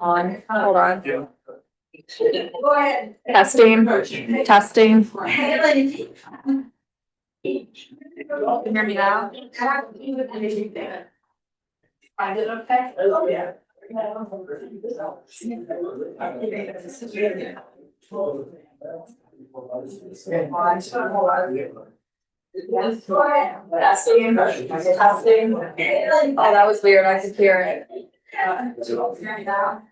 On, hold on. Yeah. Go ahead. Testing, testing. Can you hear me now? Find it okay? Oh, yeah. Testing, testing. Oh, that was weird. I could hear it. Now.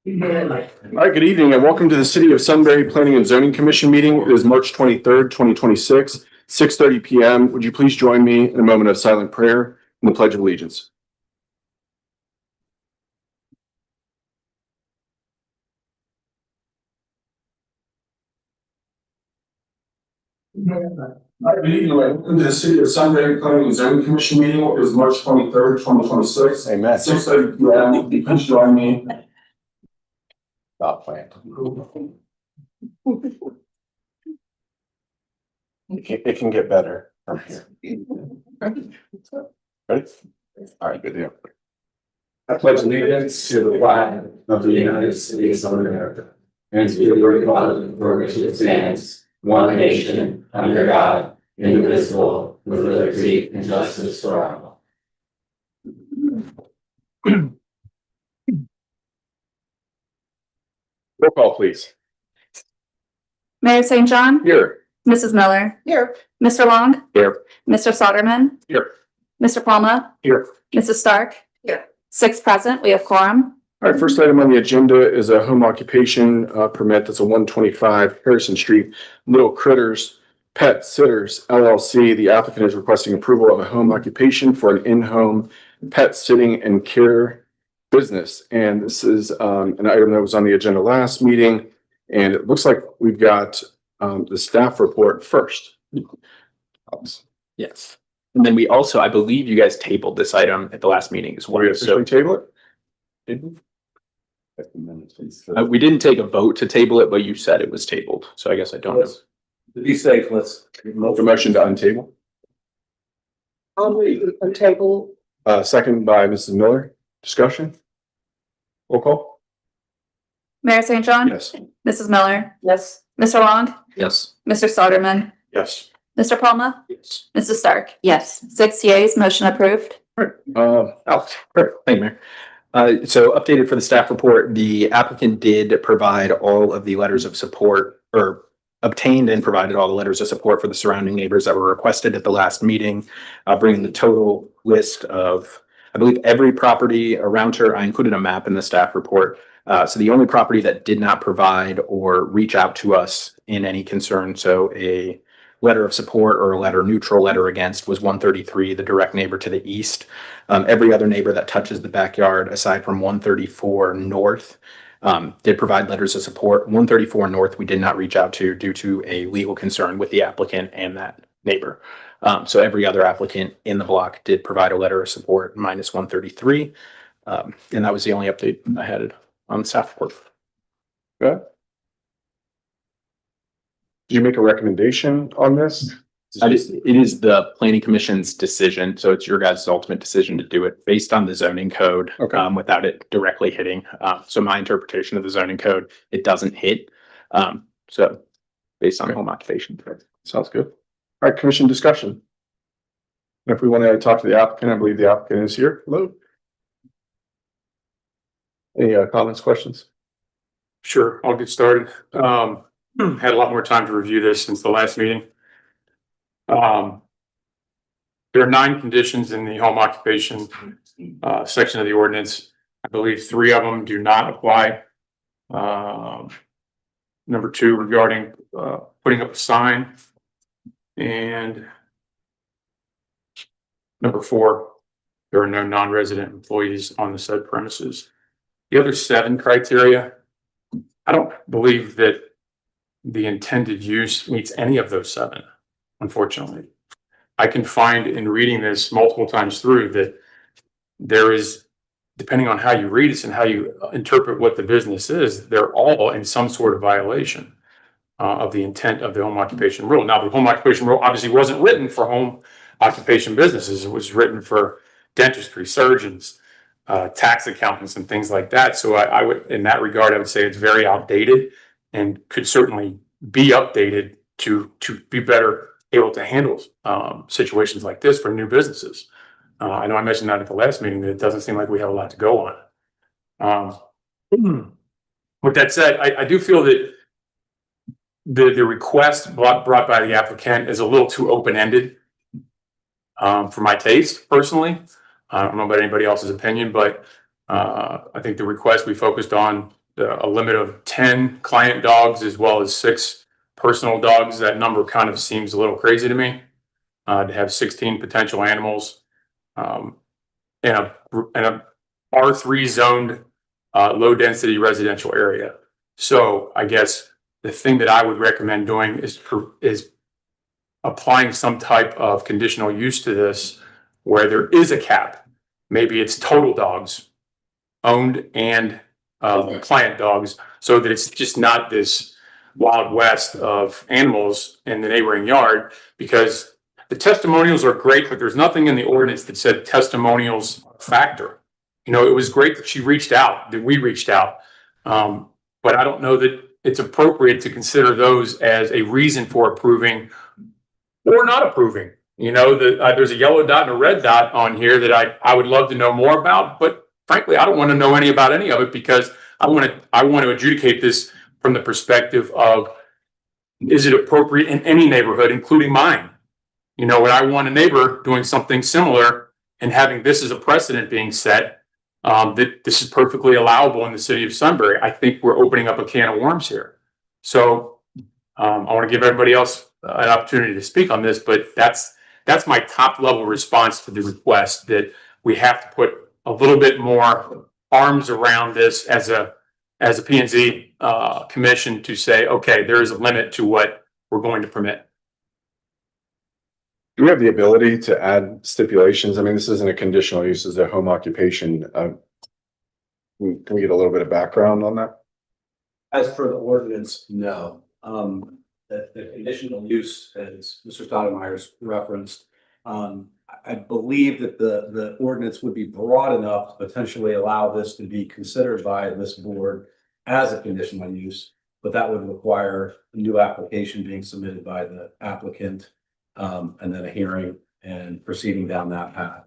All right, good evening and welcome to the City of Sunbury Planning and Zoning Commission meeting. It is March 23rd, 2026, 6:30 p.m. Would you please join me in a moment of silent prayer and the Pledge of Allegiance? Good evening, welcome to the City of Sunbury Planning and Zoning Commission meeting. It is March 23rd, 2026. Amen. 6:30 p.m. Would you please join me? Stop playing. It can get better from here. Ready? All right, good deal. I pledge allegiance to the flag of the United States of America and to the republic for which it stands, one nation, under God, indivisible, with liberty and justice for all. Roll call, please. Mayor St. John. Here. Mrs. Miller. Here. Mr. Long. Here. Mr. Soderman. Here. Mr. Palma. Here. Mrs. Stark. Here. 6 present. We have quorum. All right, first item on the agenda is a home occupation permit. That's a 125 Harrison Street, Little Critters Pet Sitters LLC. The applicant is requesting approval of a home occupation for an in-home pet sitting and care business. And this is an item that was on the agenda last meeting. And it looks like we've got the staff report first. Yes. And then we also, I believe you guys tabled this item at the last meeting as well. We officially table it? Did we? We didn't take a vote to table it, but you said it was tabled. So I guess I don't know. To be safe, let's. The motion to untable. Untable. Second by Mrs. Miller. Discussion? Roll call? Mayor St. John. Yes. Mrs. Miller. Yes. Mr. Long. Yes. Mr. Soderman. Yes. Mr. Palma. Yes. Mrs. Stark. Yes. 6 yeas. Motion approved. Alex. Perfect. Thank you, Mayor. So updated for the staff report, the applicant did provide all of the letters of support, or obtained and provided all the letters of support for the surrounding neighbors that were requested at the last meeting, bringing the total list of, I believe, every property around her. I included a map in the staff report. So the only property that did not provide or reach out to us in any concern, so a letter of support or a neutral letter against, was 133, the direct neighbor to the east. Every other neighbor that touches the backyard, aside from 134 north, did provide letters of support. 134 north, we did not reach out to due to a legal concern with the applicant and that neighbor. So every other applicant in the block did provide a letter of support, minus 133. And that was the only update I had on the staff report. Good. Did you make a recommendation on this? It is the planning commission's decision, so it's your guys' ultimate decision to do it based on the zoning code, Okay. without it directly hitting. So my interpretation of the zoning code, it doesn't hit. So based on Okay. home occupation. Sounds good. All right, commission discussion. If we want to talk to the applicant, I believe the applicant is here. Hello. Any comments, questions? Sure, I'll get started. Had a lot more time to review this since the last meeting. There are 9 conditions in the home occupation section of the ordinance. I believe 3 of them do not apply. Number 2 regarding putting up a sign, and number 4, there are no non-resident employees on the said premises. The other 7 criteria, I don't believe that the intended use meets any of those 7, unfortunately. I can find in reading this multiple times through that there is, depending on how you read this and how you interpret what the business is, they're all in some sort of violation of the intent of the home occupation rule. Now, the home occupation rule obviously wasn't written for home occupation businesses. It was written for dentistry, surgeons, tax accountants, and things like that. So I would, in that regard, I would say it's very outdated and could certainly be updated to be better able to handle situations like this for new businesses. I know I mentioned that at the last meeting, that it doesn't seem like we have a lot to go on. With that said, I do feel that the request brought by the applicant is a little too open-ended for my taste, personally. I don't know about anybody else's opinion, but I think the request we focused on a limit of 10 client dogs as well as 6 personal dogs. That number kind of seems a little crazy to me, to have 16 potential animals, in a R3 zoned, low density residential area. So I guess the thing that I would recommend doing is applying some type of conditional use to this where there is a cap. Maybe it's total dogs, owned and client dogs, so that it's just not this wild west of animals in the neighboring yard. Because the testimonials are great, but there's nothing in the ordinance that said testimonials factor. You know, it was great that she reached out, that we reached out. But I don't know that it's appropriate to consider those as a reason for approving or not approving. You know, there's a yellow dot and a red dot on here that I would love to know more about, but frankly, I don't want to know any about any of it, because I want to adjudicate this from the perspective of, is it appropriate in any neighborhood, including mine? You know, would I want a neighbor doing something similar and having this as a precedent being set, that this is perfectly allowable in the city of Sunbury? I think we're opening up a can of worms here. So I want to give everybody else an opportunity to speak on this, but that's my top level response to the request, that we have to put a little bit more arms around this as a P&Z commission to say, okay, there is a limit to what we're going to permit. Do we have the ability to add stipulations? I mean, this isn't a conditional use, it's a home occupation. Can we get a little bit of background on that? As per the ordinance, no. The conditional use, as Mr. Stoudemire's referenced, I believe that the ordinance would be broad enough to potentially allow this to be considered by this board as a conditional use, but that would require a new application being submitted by the applicant, and then a hearing and proceeding down that path.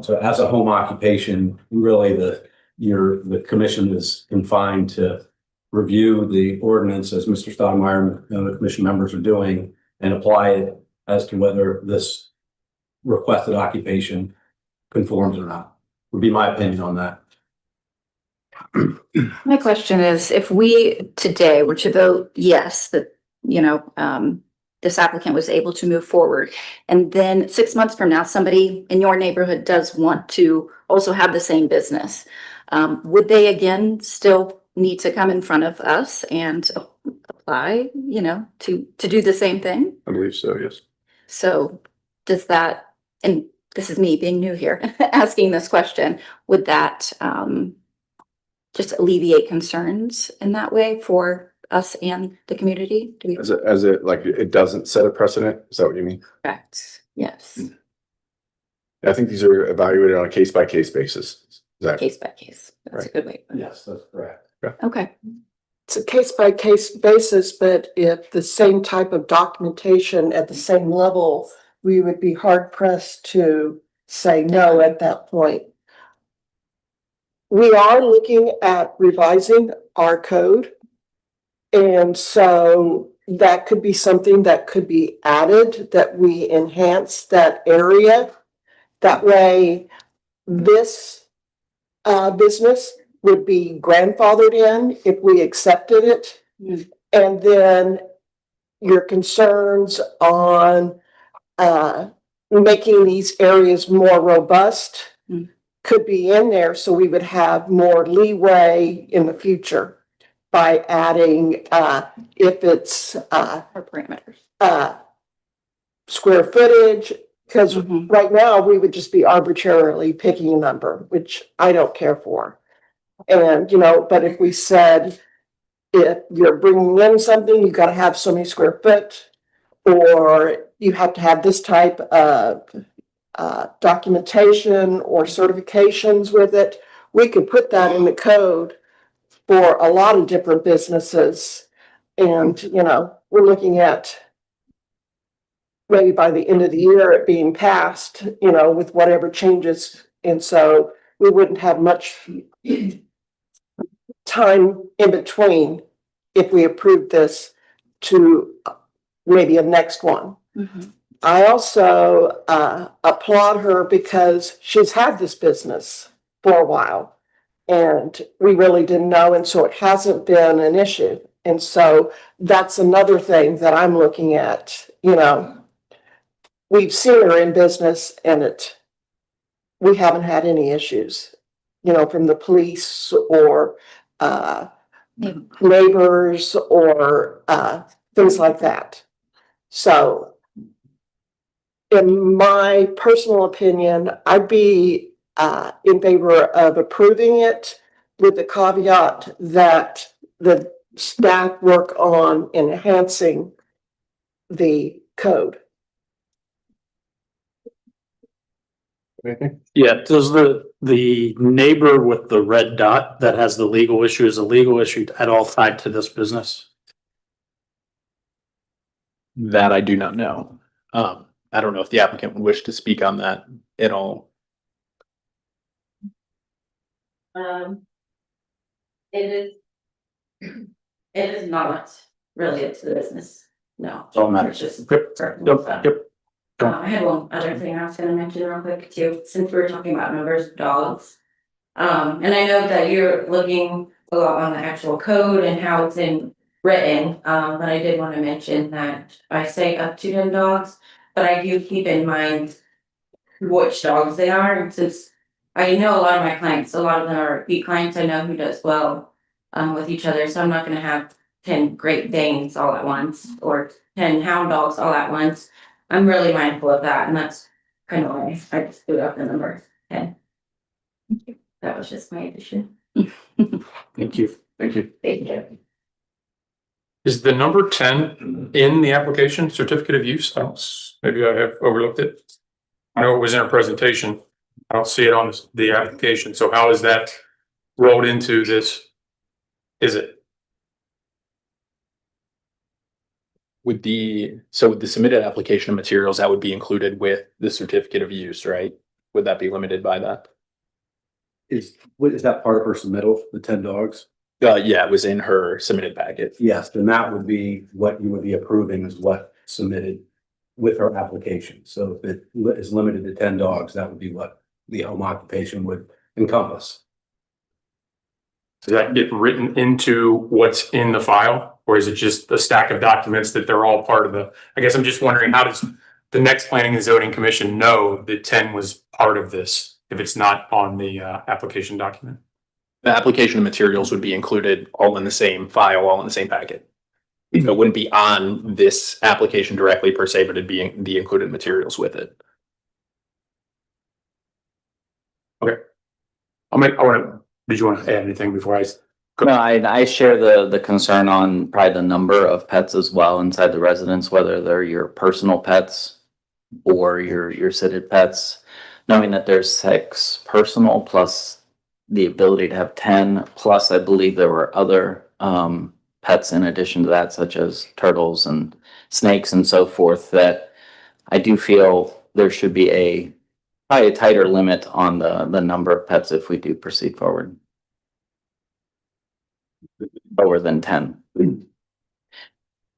So as a home occupation, really the commission is confined to review the ordinance as Mr. Stoudemire and the commission members are doing, and apply it as to whether this requested occupation conforms or not, would be my opinion on that. My question is, if we today were to vote yes, that, you know, this applicant was able to move forward, and then 6 months from now, somebody in your neighborhood does want to also have the same business, would they again still need to come in front of us and apply, you know, to do the same thing? I believe so, yes. So does that, and this is me being new here, asking this question, would that just alleviate concerns in that way for us and the community? Do we? As it like, it doesn't set a precedent? Is that what you mean? Correct. Yes. I think these are evaluated on a case-by-case basis. Is that Case by case. That's a good way. Yes, that's correct. Okay. It's a case-by-case basis, but if the same type of documentation at the same level, we would be hard pressed to say no at that point. We are looking at revising our code. And so that could be something that could be added, that we enhance that area. That way, this business would be grandfathered in if we accepted it. And then your concerns on making these areas more robust could be in there, so we would have more leeway in the future by adding, if it's Or parameters. square footage, because Mhm. right now we would just be arbitrarily picking a number, which I don't care for. And, you know, but if we said, if you're bringing in something, you got to have so many square foot, or you have to have this type of documentation or certifications with it, we could put that in the code for a lot of different businesses. And, you know, we're looking at maybe by the end of the year it being passed, you know, with whatever changes. And so we wouldn't have much time in between if we approved this to maybe a next one. Mhm. I also applaud her because she's had this business for a while. And we really didn't know, and so it hasn't been an issue. And so that's another thing that I'm looking at, we've seen her in business and we haven't had any issues, from the police or neighbors or things like that. So in my personal opinion, I'd be in favor of approving it with the caveat that the staff work on enhancing the code. Anything? Yeah, does the neighbor with the red dot that has the legal issue, is a legal issue at all tied to this business? That I do not know. I don't know if the applicant would wish to speak on that at all. It is not related to the business, no. All matters. Just Yep, personal yep, stuff. yep. I had one other thing I was gonna mention real quick too, since we were talking about numbers of dogs. And I know that you're looking a lot on the actual code and how it's written, but I did wanna mention that I say up to 10 dogs, but I do keep in mind which dogs they are, and since I know a lot of my clients, a lot of them are repeat clients, I know who does well with each other, so I'm not gonna have 10 Great Danes all at once, or 10 hound dogs all at once. I'm really mindful of that, and that's kind of why I just threw up the number 10. That was just my addition. Thank you. Thank you. Thank you. Is the number 10 in the application certificate of use? Maybe I have overlooked it. I know it was in our presentation. I don't see it on the application. So how is that rolled into this? Is it? With the submitted application of materials, that would be included with the certificate of use, right? Would that be limited by that? Is that part of her submittal, the 10 dogs? Yeah, it was in her submitted packet. Yes, then that would be what you would be approving is what submitted with her application. So if it is limited to 10 dogs, that would be what the home occupation would encompass. Does that get written into what's in the file? Or is it just a stack of documents that they're all part of I guess I'm just wondering, how does the next Planning and Zoning Commission know that 10 was part of this if it's not on the application document? The application of materials would be included all in the same file, all in the same packet. It wouldn't be on this application directly per se, but it'd be the included materials with it. Okay. Did you want to add anything before I? No, I share the concern on probably the number of pets as well inside the residence, whether they're your personal pets or your sitted pets. Knowing that there's 6 personal plus the ability to have 10, plus I believe there were other pets in addition to that, such as turtles and snakes and so forth, that I do feel there should be probably a tighter limit on the number of pets if we do proceed forward. Lower than 10. Can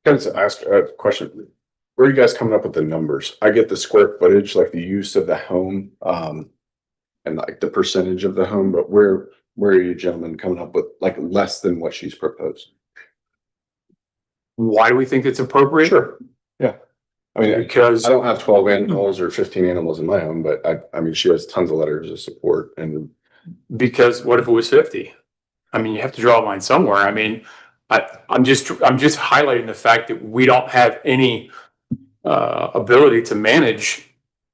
I just ask a question? Where are you guys coming up with the numbers? I get the square footage, like the use of the home, and like the percentage of the home, but where are you gentlemen coming up with like less than what she's proposed? Why do we think it's appropriate? Sure. Yeah. I mean, Because I don't have 12 animals or 15 animals in my home, but I mean, she has tons of letters of support and. Because what if it was 50? I mean, you have to draw a line somewhere. I mean, I'm just highlighting the fact that we don't have any ability to manage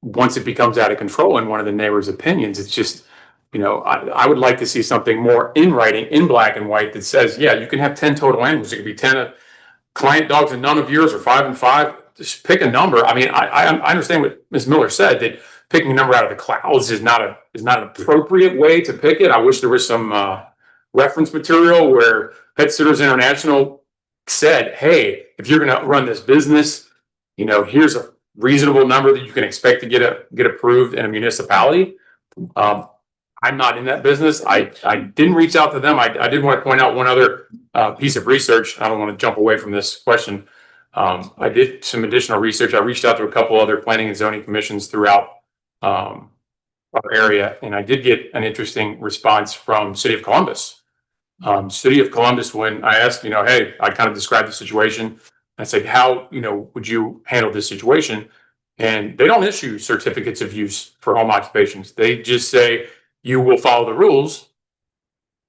once it becomes out of control in one of the neighbors' opinions. It's just, I would like to see something more in writing, in black and white, that says, yeah, you can have 10 total animals. It could be 10 client dogs and none of yours, or 5 and 5. Just pick a number. I mean, I understand what Ms. Miller said, that picking a number out of the clouds is not an appropriate way to pick it. I wish there was some reference material where Pet Sitters International said, hey, if you're going to run this business, here's a reasonable number that you can expect to get approved in a municipality. I'm not in that business. I didn't reach out to them. I did want to point out one other piece of research. I don't want to jump away from this question. I did some additional research. I reached out to a couple other planning and zoning commissions throughout our area, and I did get an interesting response from City of Columbus. City of Columbus, when I asked, hey, I kind of described the situation. I said, how, would you handle this situation? And they don't issue certificates of use for home occupations. They just say, you will follow the rules.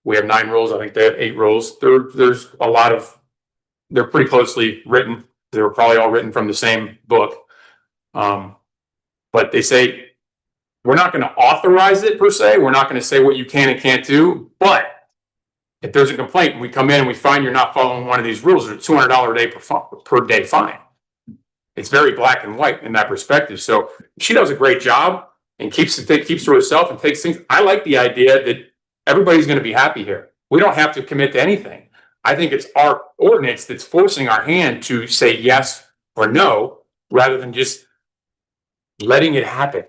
We have 9 rules. I think they have 8 rules. There's a lot of, they're pretty closely written. They were probably all written from the same book. But they say, we're not going to authorize it per se. We're not going to say what you can and can't do. But if there's a complaint and we come in and we find you're not following one of these rules, it's a $200 a day per day fine. It's very black and white in that perspective. So she does a great job and keeps to herself and takes things. I like the idea that everybody's going to be happy here. We don't have to commit to anything. I think it's our ordinance that's forcing our hand to say yes or no, rather than just letting it happen.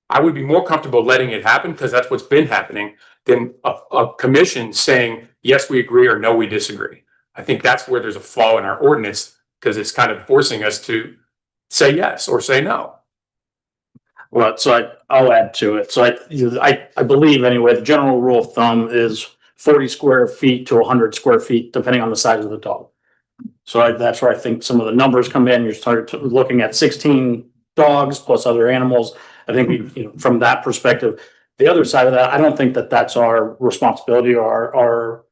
I would be more comfortable letting it happen because that's what's been happening than a commission saying, yes, we agree or no, we disagree. I think that's where there's a flaw in our ordinance because it's kind of forcing us to say yes or say no. Well, so I'll add to it. So I believe anyway, the general rule of thumb is 40 square feet to 100 square feet, depending on the size of the dog. So that's where I think some of the numbers come in. You're starting looking at 16 dogs plus other animals. I think from that perspective, the other side of that, I don't think that that's our responsibility or our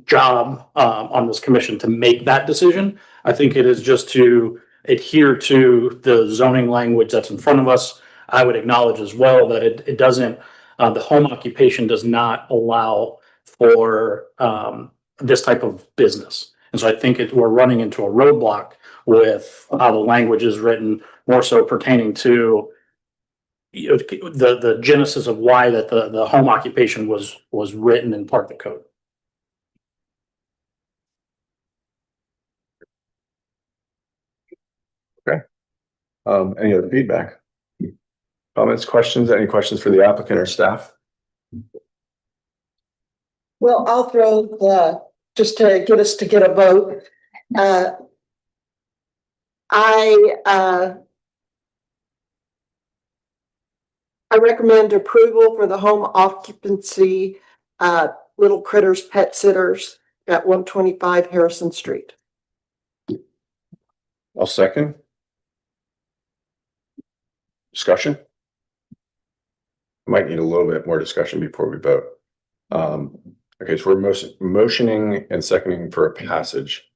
job on this commission to make that decision. I think it is just to adhere to the zoning language that's in front of us. I would acknowledge as well that it doesn't, the home occupation does not allow for this type of business. And so I think we're running into a roadblock with how the language is written, more so pertaining to the genesis of why that the home occupation was written in part of the code. Any other feedback? Comments, questions? Any questions for the applicant or staff? Well, I'll throw just to get us to get a vote. I recommend approval for the home occupancy, Little Critters Pet Sitters at 125 Harrison Street. I'll second. Discussion? Might need a little bit more discussion before we vote. Okay, so we're motioning and seconding for a passage.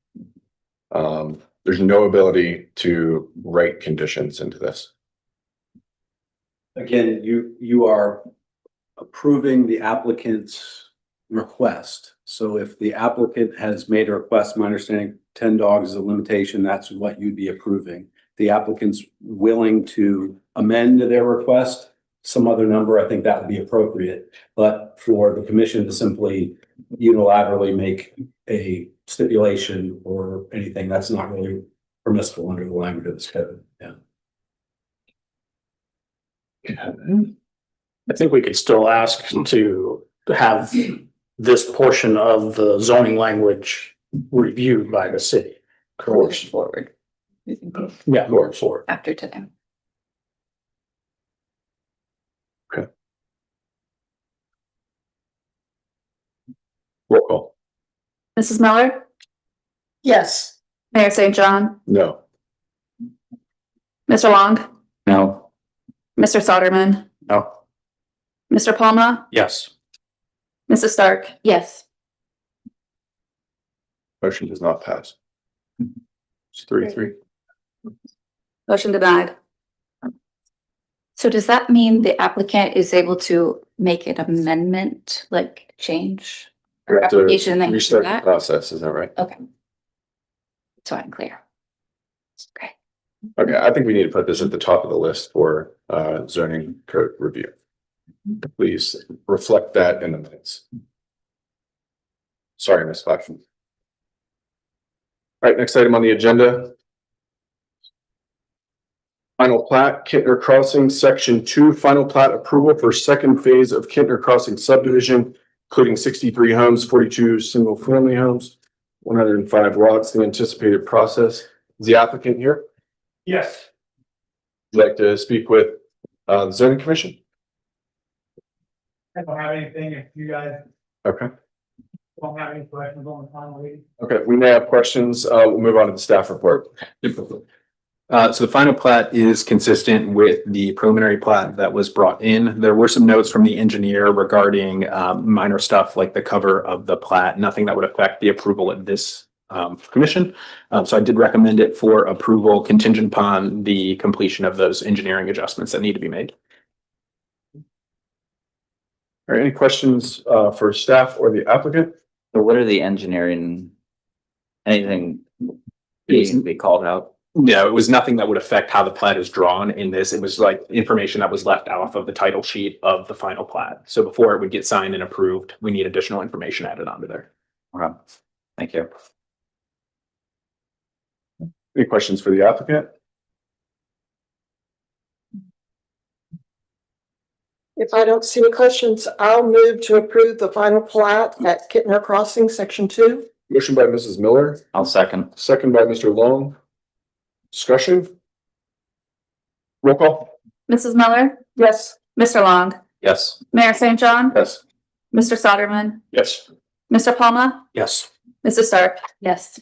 There's no ability to write conditions into this. Again, you are approving the applicant's request. So if the applicant has made a request, my understanding 10 dogs is a limitation, that's what you'd be approving. The applicant's willing to amend their request, some other number, I think that would be appropriate. But for the commission to simply unilaterally make a stipulation or anything, that's not really permissible under the language of this code. Yeah. I think we could still ask to have this portion of the zoning language reviewed by the city. Going forward Yeah, going forward. after today. Roll call. Mrs. Miller, Yes. Mayor St. John, No. Mr. Long, No. Mr. Soderman, No. Mr. Palma, Yes. Mrs. Stark. Yes. Motion does not pass. It's 3-3. Motion denied. So does that mean the applicant is able to make an amendment, like change? We Or have to application and restart the that? process, is that right? Okay. So I'm clear. Okay. Okay, I think we need to put this at the top of the list for zoning code review. Please reflect that in the minutes. Sorry, Ms. Flaxman. All right, next item on the agenda. Final plat, Kintner Crossing, Section 2, final plat approval for second phase of Kintner Crossing subdivision, including 63 homes, 42 single-family homes, 105 lots. The anticipated process. Is the applicant here? Yes. Would you like to speak with the zoning commission? I don't have anything if you guys Okay. don't have any questions on the final reading. Okay, we may have questions. We'll move on to the staff report. So the final plat is consistent with the preliminary plat that was brought in. There were some notes from the engineer regarding minor stuff like the cover of the plat, nothing that would affect the approval of this commission. So I did recommend it for approval contingent upon the completion of those engineering adjustments that need to be made. All right, any questions for staff or the applicant? So what are the engineering? Anything needing to be called out? No, it was nothing that would affect how the plat is drawn in this. It was like information that was left off of the title sheet of the final plat. So before it would get signed and approved, we need additional information added onto there. Okay, thank you. Any questions for the applicant? If I don't see any questions, I'll move to approve the final plat at Kittner Crossing, section 2. Motion by Mrs. Miller, I'll second. second by Mr. Long. Discussion? Roll call? Mrs. Miller, Yes. Mr. Long, Yes. Mayor St. John, Yes. Mr. Soderman, Yes. Mr. Palma, Yes. Mrs. Stark. Yes.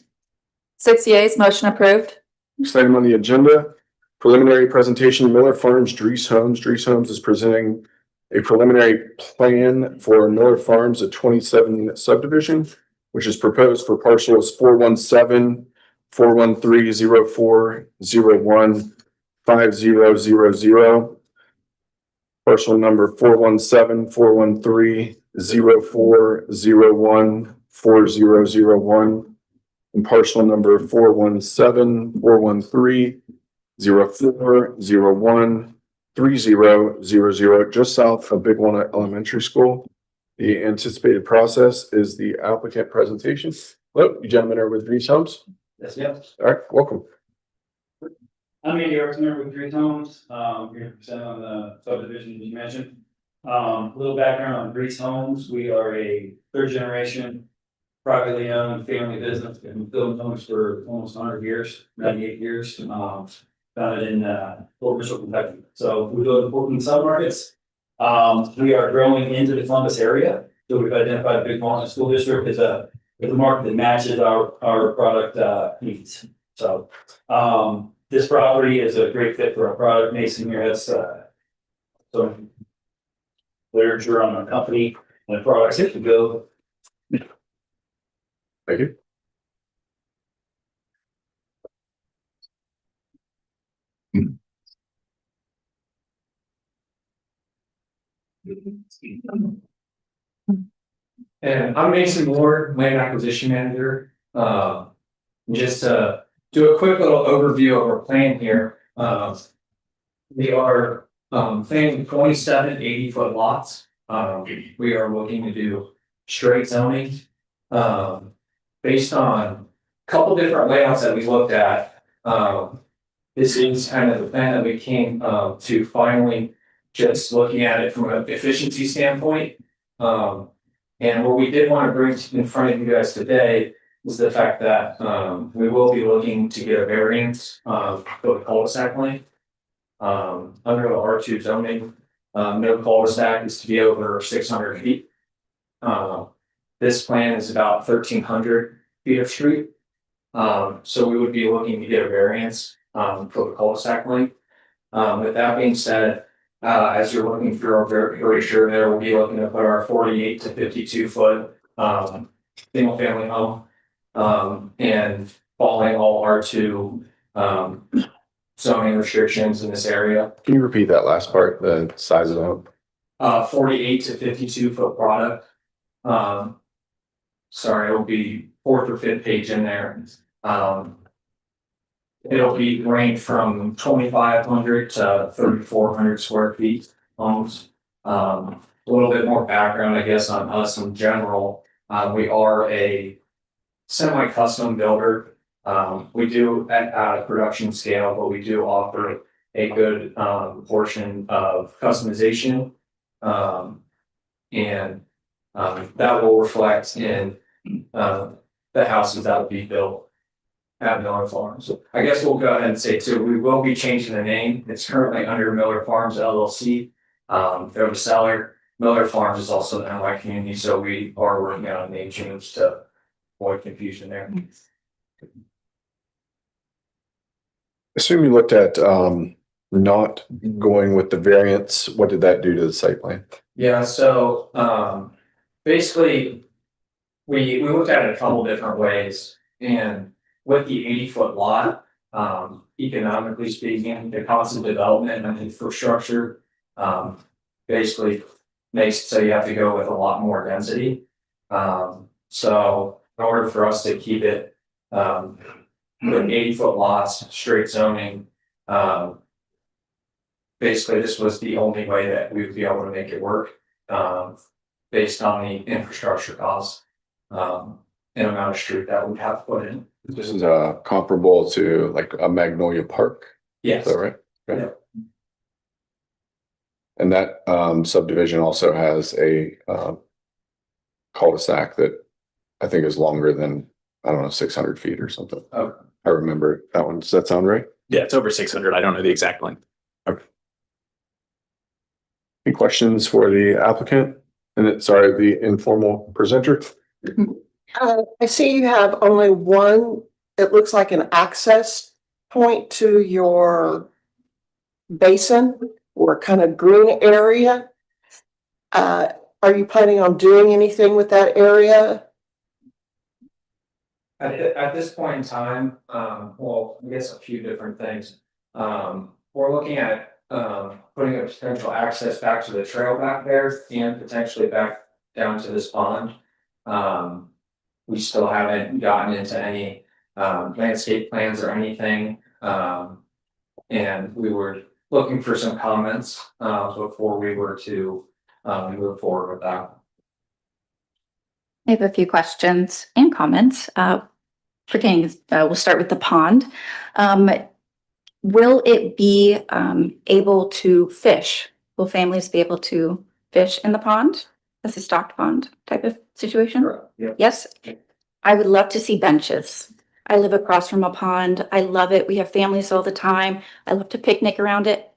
6 yeas, motion approved. Next item on the agenda, preliminary presentation, Miller Farms, Dries Homes. Dries Homes is presenting a preliminary plan for Miller Farms, a 27 subdivision, which is proposed for parcels 417, 413-0401, 5000. Parcel number 417, 413-0401, 4001. And parcel number 417, 413-0401, 3000, just south of Big Walnut Elementary School. The anticipated process is the applicant presentation. Hello, you gentlemen are with Dries Homes? Yes, yes. All right, welcome. I'm Andy Arsener with Dries Homes, here to present on the subdivision you mentioned. Little background on Dries Homes, we are a third generation privately owned family business, been building homes for almost 100 years, 98 years, founded in Fort Mitchell, Kentucky. So we build in 14 submarkets. We are growing into the Columbus area, so we've identified Big Walnut School District as a market that matches our product needs. So this property is a great fit for our product. Mason here has some literature on our company and the products that can go. Thank you. And I'm Mason Ward, land acquisition manager. Just to do a quick little overview of our plan here. We are planning 27 80-foot lots. We are looking to do straight zoning. Based on a couple different layouts that we looked at, this is kind of the plan that we came to finally just looking at it from an efficiency standpoint. And what we did want to bring in front of you guys today is the fact that we will be looking to get a variance for the cul-de-sac length. Under the R2 zoning, no cul-de-sac is to be over 600 feet. This plan is about 1,300 feet of street. So we would be looking to get a variance for the cul-de-sac length. With that being said, as you're looking through our brochure there, we'll be looking to put our 48 to 52 foot single family home and following all R2 zoning restrictions in this area. Can you repeat that last part, the size of the home? 48 to 52 foot product. Sorry, it'll be 4th or 5th page in there. It'll be range from 2,500 to 3,400 square feet homes. A little bit more background, I guess, on us in general. We are a semi-custom builder. We do at a production scale, but we do offer a good portion of customization. And that will reflect in the houses that will be built at Miller Farms. I guess we'll go ahead and say too, we will be changing the name. It's currently under Miller Farms LLC. They're the seller. Miller Farms is also in my community, so we are working on name change to avoid confusion there. Assume you looked at, not going with the variance. What did that do to the site plan? Yeah, so basically, we looked at it a couple different ways, and with the 80-foot lot, economically speaking, the cost of development and infrastructure basically makes it so you have to go with a lot more density. So in order for us to keep it with 80-foot lots, straight zoning, basically this was the only way that we would be able to make it work based on the infrastructure costs and amount of street that we'd have to put in. This is comparable to like a Magnolia Park, Yes. is that right? Okay. Yeah. And that subdivision also has a cul-de-sac that I think is longer than, I don't know, 600 feet or something. Okay. I remember that one. Does that sound right? Yeah, it's over 600. I don't know the exact length. Any questions for the applicant? And sorry, the informal presenter? I see you have only one, it looks like an access point to your basin or kind of green area. Are you planning on doing anything with that area? At this point in time, well, I guess a few different things. We're looking at putting a potential access back to the trail back there and potentially back down to this pond. We still haven't gotten into any landscape plans or anything. And we were looking for some comments before we were to move forward with that. I have a few questions and comments. We'll start with the pond. Will it be able to fish? Will families be able to fish in the pond as a stocked pond type of situation? Yeah. Yes, I would love to see benches. I live across from a pond. I love it. We have families all the time. I love to picnic around it.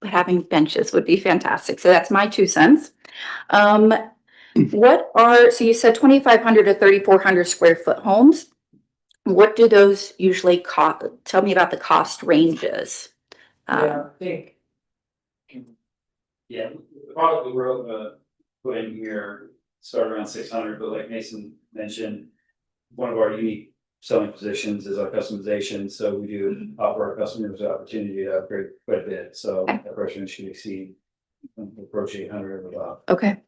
But having benches would be fantastic. So that's my 2 cents. So you said 2,500 to 3,400 square foot homes. What do those usually cost? Tell me about the cost ranges. Yeah, I think. Yeah, the product we wrote, put in here, started around 600, but like Mason mentioned, one of our unique selling positions is our customization, so we do offer our customers the opportunity to upgrade quite a bit, so that price range should exceed, approach 800 or above. Okay.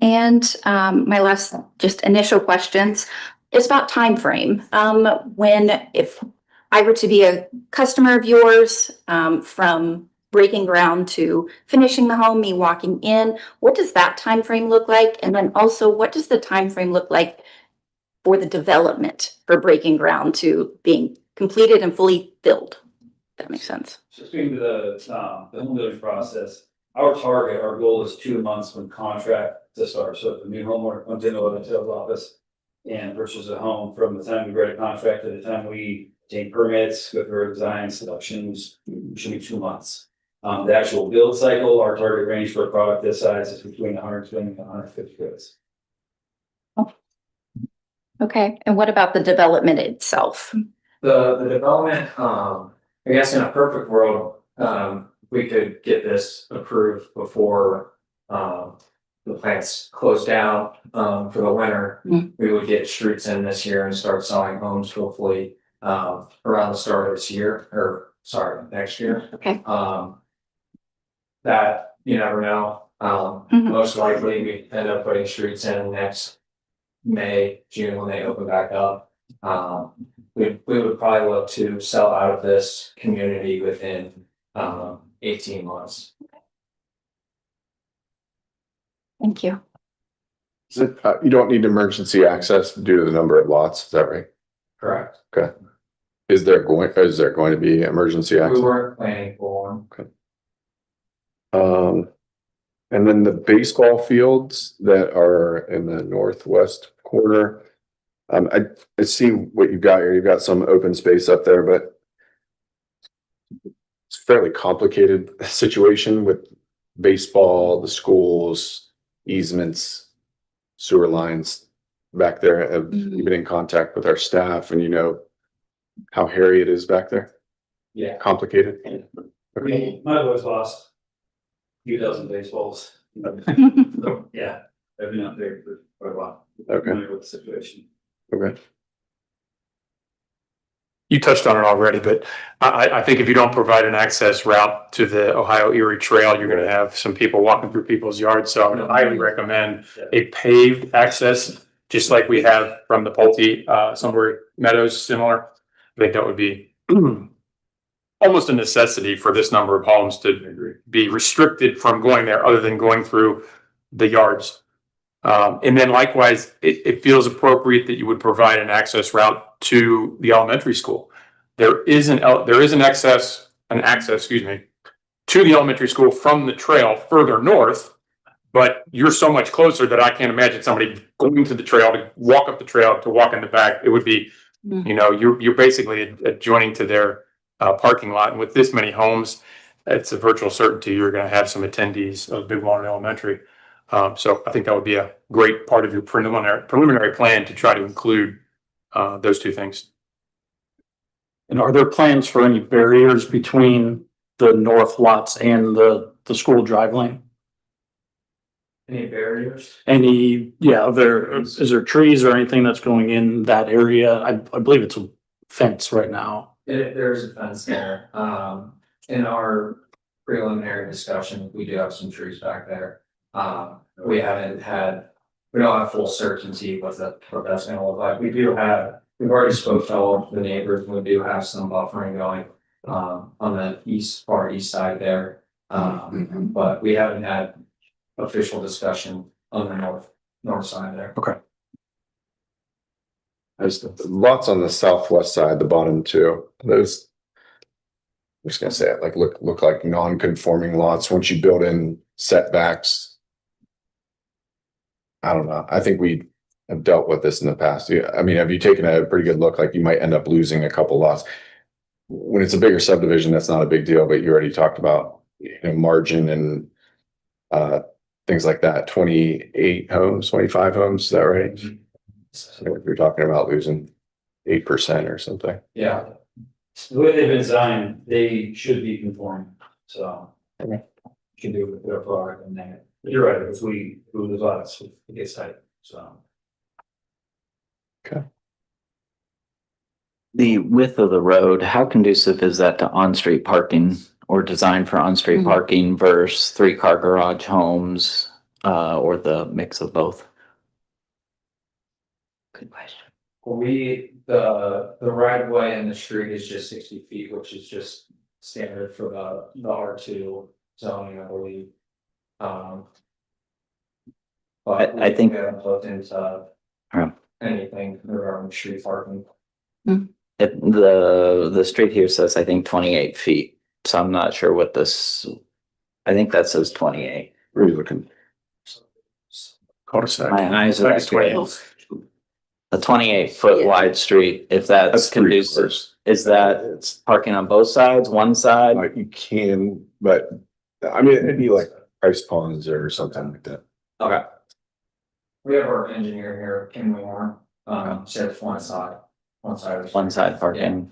And my last just initial questions is about time frame. If I were to be a customer of yours, from breaking ground to finishing the home, me walking in, what does that time frame look like? And then also, what does the time frame look like for the development for breaking ground to being completed and fully filled? If that makes sense. So speaking to the home building process, our goal is 2 months from contract to start. So if the new homeowner comes into the sales office and purchases a home, from the time we write a contract to the time we obtain permits, go through our design selections, should be 2 months. The actual build cycle, our target range for a product this size is between 120 and 150 goods. Okay, and what about the development itself? The development, I guess in a perfect world, we could get this approved before the plant's closed down for the winter. We would get streets in this year and start selling homes hopefully around the start of this year, or sorry, next year. Okay. That you never know. Most likely we end up putting streets in next May, June when they open back up. We would probably look to sell out of this community within 18 months. Thank you. Is it, you don't need emergency access due to the number of lots, is that right? Correct. Okay. Is there going to be emergency access? We weren't planning for one. And then the baseball fields that are in the northwest corner. I see what you've got here. You've got some open space up there, but it's a fairly complicated situation with baseball, the schools, easements, sewer lines back there? Have you been in contact with our staff and you know how hairy it is back there? Yeah. Complicated? I mean, my boys lost a few dozen baseballs. So, yeah, I've been out there for quite a while. Okay. Familiar with the situation. Okay. You touched on it already, but I think if you don't provide an access route to the Ohio Erie Trail, you're gonna have some people walking through people's yards. So I would highly recommend a paved access, just like we have from the Pulte, somewhere Meadows similar. I think that would be almost a necessity for this number of homes to be restricted from going there, other than going through the yards. And then likewise, it feels appropriate that you would provide an access route to the elementary school. There is an access, excuse me, to the elementary school from the trail further north, but you're so much closer that I can't imagine somebody going to the trail to walk up the trail to walk in the back. It would be, you know, you're basically adjoining to their parking lot. And with this many homes, it's a virtual certainty you're going to have some attendees of Big Walnut Elementary. So I think that would be a great part of your preliminary plan to try to include those two things. And are there plans for any barriers between the north lots and the school drive lane? Any barriers? Is there trees or anything that's going in that area? I believe it's a fence right now. There's a fence there. In our preliminary discussion, we do have some trees back there. We don't have full certainty what that's gonna look like. We've already spoke to all the neighbors, and we do have some buffering going, on the far east side there. But we haven't had official discussion on the north side there. Okay. There's lots on the southwest side, the bottom two. Those, I'm just gonna say it, like look like non-conforming lots. Once you build in setbacks, I don't know. I think we have dealt with this in the past. I mean, have you taken a pretty good look? Like you might end up losing a couple lots. When it's a bigger subdivision, that's not a big deal, but you already talked about, you know, margin and things like that. 28 homes, 25 homes, is that right? So if you're talking about losing 8% or something. Yeah. The way they've been designed, they should be conforming, so. Okay. You can do with their product and then, but you're right, if we lose lots, it gets tight, so. The width of the road, how conducive is that to on-street parking or designed for on-street parking versus 3-car garage homes, or the mix of both? Good question. The right of way in the street is just 60 feet, which is just standard for the R2 zoning, I believe. But I think- we haven't looked into Yeah. anything regarding street parking. The street here says, I think 28 feet, so I'm not sure what this, I think that says 28. Where are you looking? Cul-de-sac. My eyes are It's that good. 28. A 28-foot wide street, if that's three conducive, cars. is that It's parking on both sides, one side? like you can, but I mean, it'd be like ice ponds or something like that. Okay. We have our engineer here, Kim Warren, said it's one side of the street. One side parking.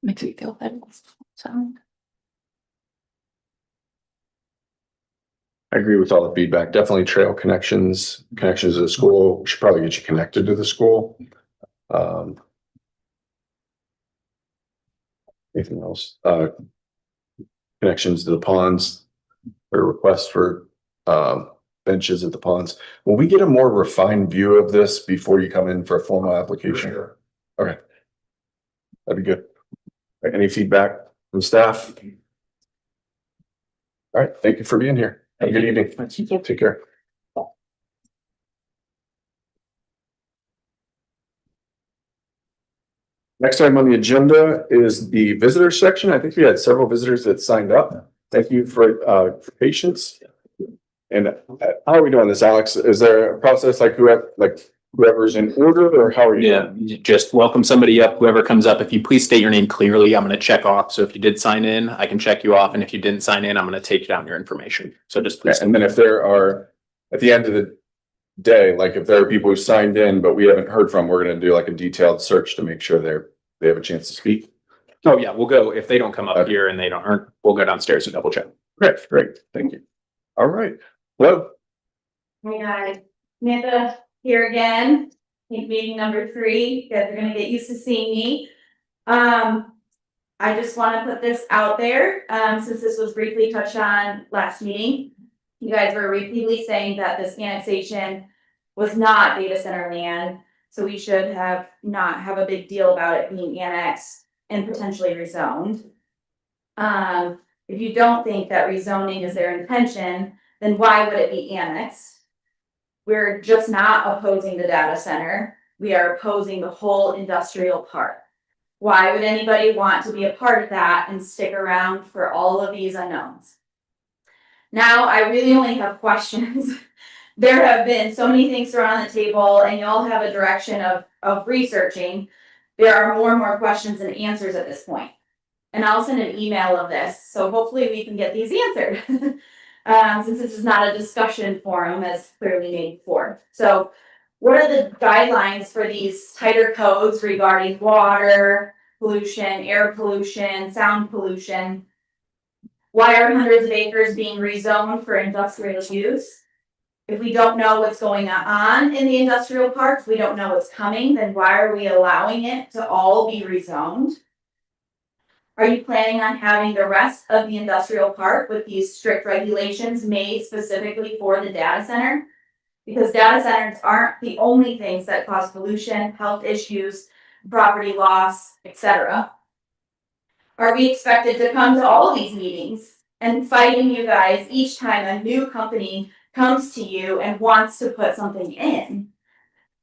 Makes me feel better. So. I agree with all the feedback. Definitely trail connections to the school. We should probably get you connected to the school. Anything else? Connections to the ponds or requests for benches at the ponds. Will we get a more refined view of this before you come in for a formal application? Sure. Okay. That'd be good. Any feedback from staff? All right, thank you for being here. Have a good evening. Take care. Next item on the agenda is the visitor section. I think we had several visitors that signed up. Thank you for patience. And how are we doing this, Alex? Is there a process like whoever's in order, or how are you? Yeah, you just welcome somebody up, whoever comes up. If you please state your name clearly, I'm gonna check off. So if you did sign in, I can check you off. And if you didn't sign in, I'm gonna take down your information. So just please. And then if there are, at the end of the day, like if there are people who signed in, but we haven't heard from, we're gonna do like a detailed search to make sure they have a chance to speak. Oh, yeah, we'll go. If they don't come up Okay. here and they aren't, we'll go downstairs and double check. Great, thank you. All right, hello. Hey guys, Samantha here again. I think meeting number 3. You guys are gonna get used to seeing me. I just wanna put this out there, since this was briefly touched on last meeting. You guys were repeatedly saying that this annexation was not data center land, so we should not have a big deal about it being annexed and potentially rezoned. If you don't think that rezoning is their intention, then why would it be annexed? We're just not opposing the data center. We are opposing the whole industrial park. Why would anybody want to be a part of that and stick around for all of these unknowns? Now, I really only have questions. There have been so many things thrown on the table and you all have a direction of researching. There are more and more questions than answers at this point. And I'll send an email of this, so hopefully we can get these answered. Since this is not a discussion forum as clearly made before. So what are the guidelines for these tighter codes regarding water pollution, air pollution, sound pollution? Why are hundreds of acres being rezoned for industrial use? If we don't know what's going on in the industrial parks, we don't know what's coming, then why are we allowing it to all be rezoned? Are you planning on having the rest of the industrial park with these strict regulations made specifically for the data center? Because data centers aren't the only things that cause pollution, health issues, property loss, etc. Are we expected to come to all these meetings and fighting you guys each time a new company comes to you and wants to put something in?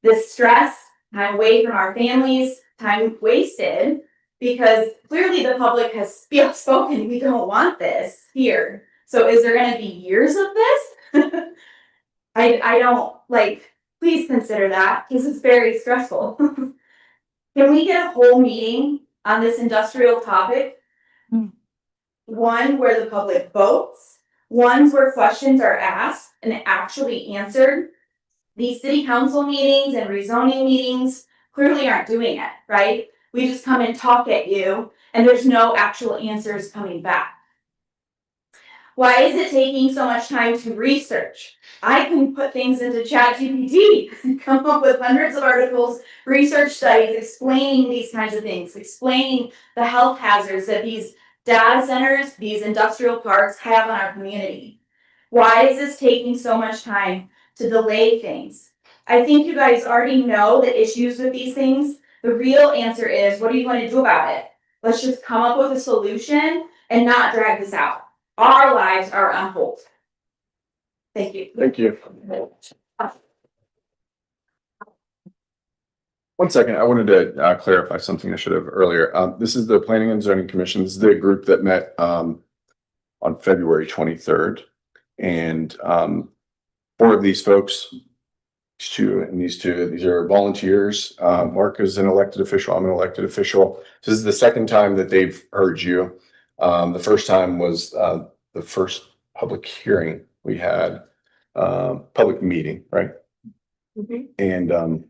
This stress, time away from our families, time wasted, because clearly the public has spoken, we don't want this here. So is there gonna be years of this? I don't, please consider that, because it's very stressful. Can we get a whole meeting on this industrial topic? One where the public votes, ones where questions are asked and actually answered. These city council meetings and rezoning meetings clearly aren't doing it, right? We just come and talk at you and there's no actual answers coming back. Why is it taking so much time to research? I can put things into ChatGPT and come up with hundreds of articles, research studies explaining these kinds of things, explaining the health hazards that these data centers, these industrial parks have on our community. Why is this taking so much time to delay things? I think you guys already know the issues with these things. The real answer is, what are you going to do about it? Let's just come up with a solution and not drag this out. Our lives are on hold. Thank you. Thank you. 1 second, I wanted to clarify something I should have earlier. This is the Planning and Zoning Commission. This is the group that met on February 23rd. And 4 of these folks, these are volunteers. Mark is an elected official. I'm an elected official. This is the second time that they've heard you. The first time was the first public hearing we had, public meeting, right? Mm-hmm. And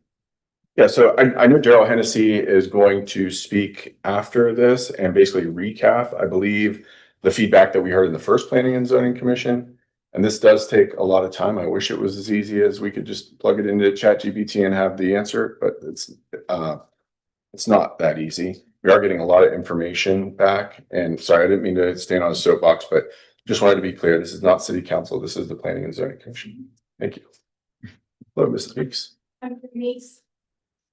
yeah, so I know Daryl Hennessy is going to speak after this and basically recap, I believe, the feedback that we heard in the first Planning and Zoning Commission. And this does take a lot of time. I wish it was as easy as we could just plug it into ChatGPT and have the answer, but it's not that easy. We are getting a lot of information back. And sorry, I didn't mean to stand on a soapbox, but just wanted to be clear. This is not City Council. This is the Planning and Zoning Commission. Thank you. Hello, Mrs. Meeks. I'm Denise.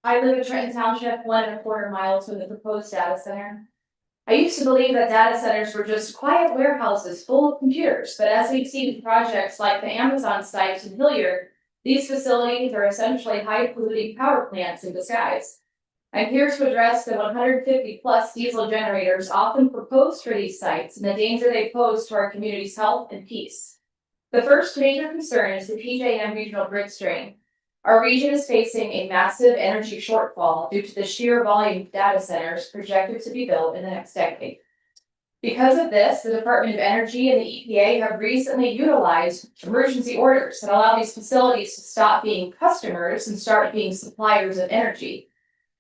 I live in Trenton Township, 1.25 miles from the proposed data center. I used to believe that data centers were just quiet warehouses full of computers, but as we've seen projects like the Amazon sites in Hilliard, these facilities are essentially high polluting power plants in disguise. I'm here to address the 150 plus diesel generators often proposed for these sites and the danger they pose to our community's health and peace. The first major concern is the PJM regional grid strain. Our region is facing a massive energy shortfall due to the sheer volume of data centers projected to be built in the next decade. Because of this, the Department of Energy and the EPA have recently utilized emergency orders that allow these facilities to stop being customers and start being suppliers of energy.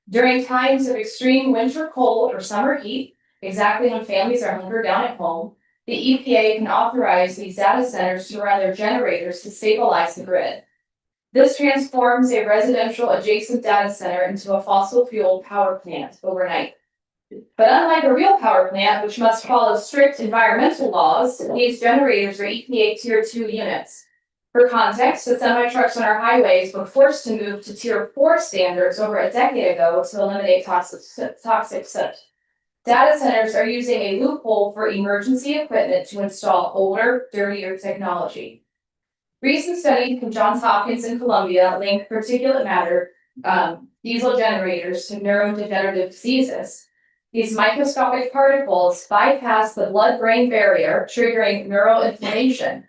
During times of extreme winter cold or summer heat, exactly when families are hunkered down at home, the EPA can authorize these data centers to run their generators to stabilize the grid. This transforms a residential adjacent data center into a fossil fuel power plant overnight. But unlike a real power plant, which must follow strict environmental laws, these generators are EPA Tier 2 units. For context, the semi-trucks on our highways were forced to move to Tier 4 standards over a decade ago to eliminate toxic soot. Data centers are using a loophole for emergency equipment to install older, dirtier technology. Recent studies from Johns Hopkins and Columbia link particulate matter diesel generators to neurodegenerative diseases. These microscopic particles bypass the blood-brain barrier, triggering neuroinflammation.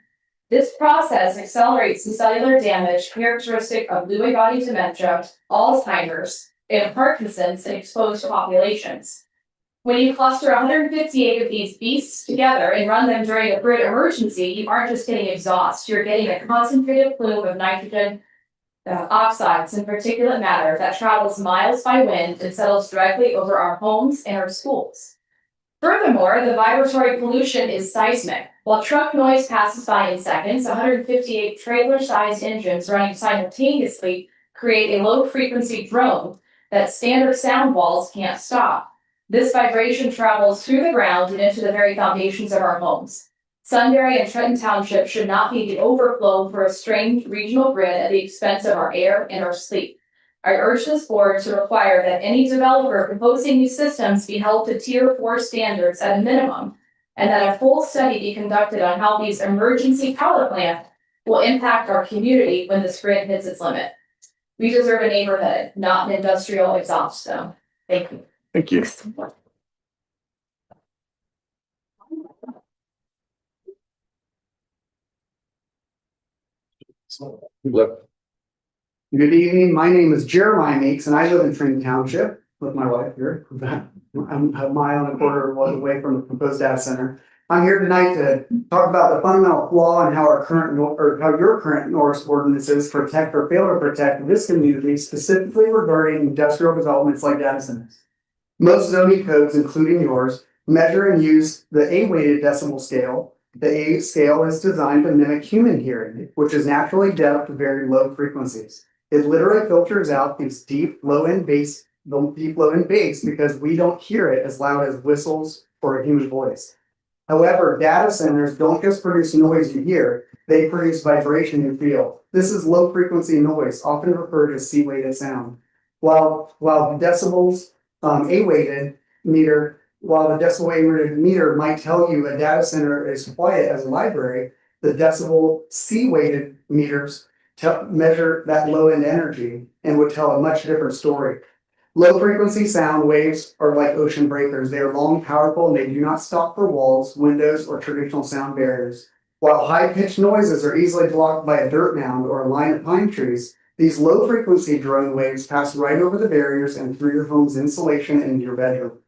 This process accelerates the cellular damage characteristic of Lewy body dementia, Alzheimer's, and Parkinson's in exposed populations. When you cluster 158 of these beasts together and run them during a grid emergency, you aren't just getting exhaust, you're getting a concentrated plume of nitrogen oxides and particulate matter that travels miles by wind and settles directly over our homes and our schools. Furthermore, the vibratory pollution is seismic. While truck noise passes by in seconds, 158 trailer-sized engines running simultaneously create a low-frequency drone that standard sound walls can't stop. This vibration travels through the ground and into the very foundations of our homes. Sunbury and Trenton Township should not be the overflow for a strained regional grid at the expense of our air and our sleep. I urge this board to require that any developer proposing these systems be held to Tier 4 standards at a minimum, and that a full study be conducted on how these emergency power plants will impact our community when this grid hits its limit. We deserve a neighborhood, not an industrial exhaust zone. Thank you. Thank you. Look, Good evening. My name is Jeremiah Meeks and I live in Trenton Township with my wife here. I'm a mile and a quarter away from the proposed data center. I'm here tonight to talk about the fundamental flaw in how our current or how your current Norris ordinances protect or fail to protect this community, specifically regarding industrial developments like data centers. Most zoning codes, including yours, measure and use the A-weighted decibel scale. The A scale is designed to mimic human hearing, which is naturally deaf to very low frequencies. It literally filters out these deep low-end bass because we don't hear it as loud as whistles or a human voice. However, data centers don't just produce noise you hear, they produce vibration you feel. This is low frequency noise, often referred as C-weighted sound. While the decibels A-weighted meter, while the decibel A-weighted meter might tell you a data center is quiet as a library, the decibel C-weighted meters measure that low-end energy and would tell a much different story. Low frequency sound waves are like ocean breakers. They are long, powerful, and they do not stop for walls, windows, or traditional sound barriers. While high-pitched noises are easily blocked by a dirt mound or a line of pine trees, these low-frequency drone waves pass right over the barriers and through your home's insulation and your bedroom.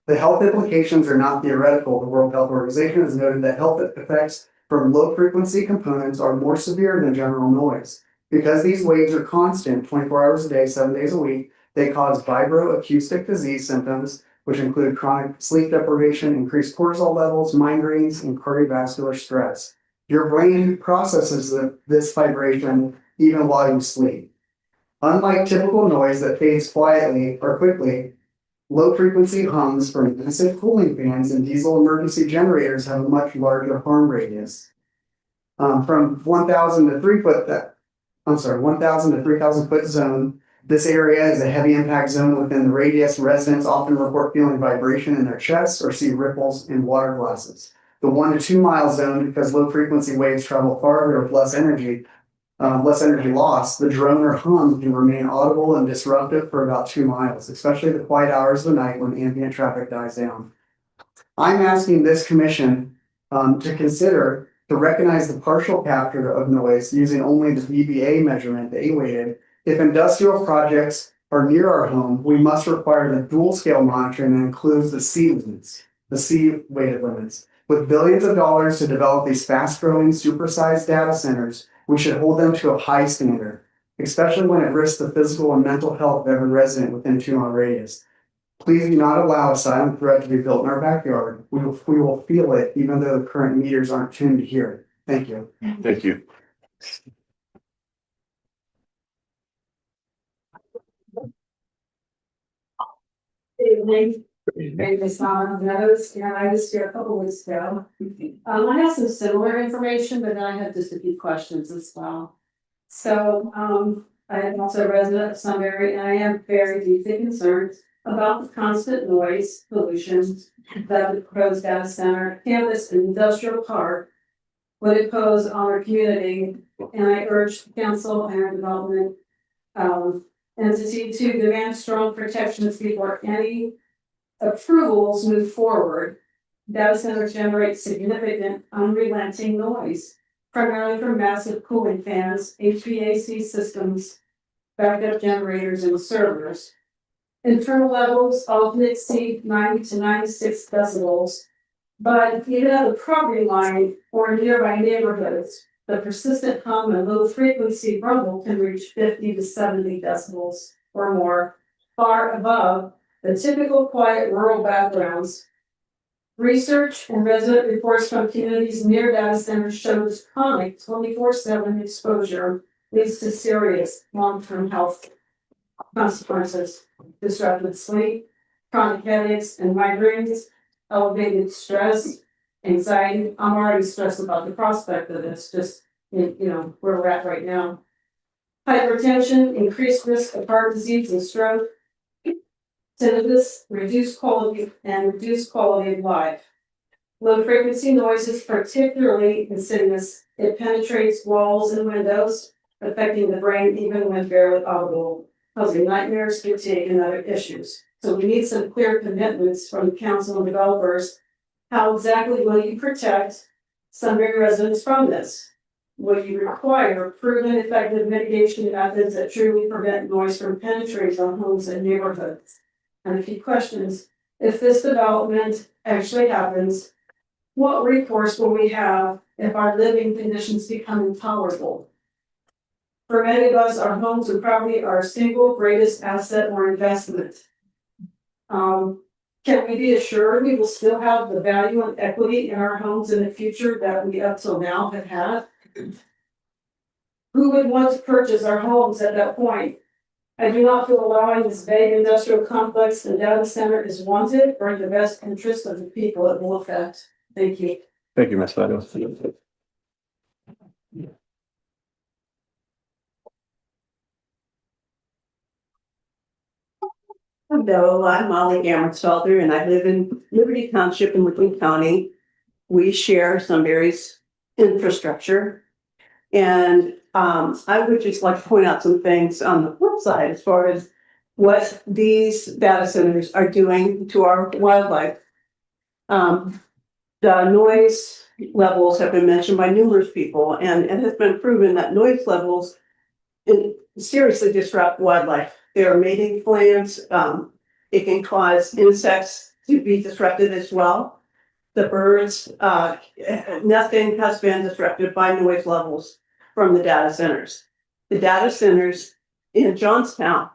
The health implications are not theoretical. The World Health Organization has noted that health effects from low-frequency components are more severe than general noise. Because these waves are constant, 24 hours a day, 7 days a week, they cause vibroacoustic disease symptoms, which include chronic sleep deprivation, increased cortisol levels, migraines, and cardiovascular stress. Your brain processes this vibration even while you sleep. Unlike typical noise that fades quietly or quickly, low-frequency hums from massive cooling fans and diesel emergency generators have a much larger harm radius. From 1,000 to 3,000 foot zone, this area is a heavy impact zone within the radius. Residents often report feeling vibration in their chests or see ripples in water glasses. The 1 to 2 mile zone, because low frequency waves travel farther with less energy loss, the drone or hum can remain audible and disruptive for about 2 miles, especially the quiet hours of the night when ambient traffic dies down. I'm asking this commission to consider to recognize the partial capture of noise using only the dBA measurement, the A-weighted, If industrial projects are near our home, we must require the dual scale monitoring that includes the C limits, the C weighted limits. With billions of dollars to develop these fast growing supersized data centers, we should hold them to a high standard, especially when it risks the physical and mental health of every resident within 2 mile radius. Please do not allow a silent threat to be built in our backyard. We will feel it even though the current meters aren't tuned to hear it. Thank you. Thank you. Evening. Maybe someone knows, and I was here a couple weeks ago. I have some similar information, but then I have just a few questions as well. So, I am also a resident of Sunbury, and I am very deeply concerned about the constant noise pollution that the proposed data center, campus, and industrial park would impose on our community. And I urge the council and our development entity to demand strong protections before any approvals move forward. Data centers generate significant unrelenting noise, primarily from massive cooling fans, HVAC systems, backup generators, and servers. Internal levels often exceed 90 to 96 decibels, but even at the property line or nearby neighborhoods, the persistent hum and low frequency rumble can reach 50 to 70 decibels or more, far above the typical quiet rural backgrounds. Research and resident reports from communities near data centers shows chronic 24/7 exposure leads to serious long-term health consequences, disrupted sleep, chronic headaches and migraines, elevated stress, anxiety. I'm already stressed about the prospect of this, just, where we're at right now. Hypertension, increased risk of heart disease and stroke, tinnitus, reduced quality of life. Low frequency noises, particularly insidious. It penetrates walls and windows, affecting the brain even when barely audible, causing nightmares, fatigue, and other issues. So we need some clear commitments from the council and developers. How exactly will you protect Sunbury residents from this? Will you require proven effective mitigation methods that truly prevent noise from penetrating our homes and neighborhoods? And a few questions. If this development actually happens, what recourse will we have if our living conditions become intolerable? For many of us, our homes and property are our single greatest asset or investment. Can we be assured we will still have the value and equity in our homes in the future that we up till now have had? Who would want to purchase our homes at that point? I do not feel allowing this vague industrial complex and data center is wanted or in the best interest of the people it will affect. Thank you. Thank you, Ms. Meadows. Hello, I'm Molly Ammersalder, and I live in Liberty Township in Licking County. We share Sunbury's infrastructure. And I would just like to point out some things on the flip side as far as what these data centers are doing to our wildlife. The noise levels have been mentioned by numerous people, and it has been proven that noise levels seriously disrupt wildlife. There are mating plants. It can cause insects to be disrupted as well. The birds, nesting has been disrupted by noise levels from the data centers. The data centers in Johnstown,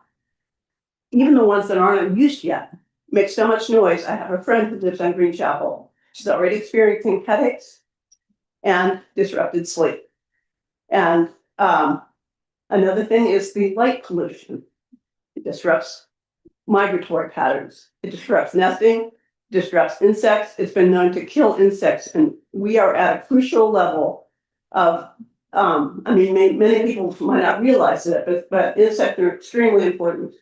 even the ones that aren't in use yet, make so much noise. I have a friend who lives on Green Chapel. She's already experiencing headaches and disrupted sleep. And another thing is the light pollution. It disrupts migratory patterns. It disrupts nesting, disrupts insects. It's been known to kill insects. And we are at a crucial level of, many people might not realize it, but insects are extremely important.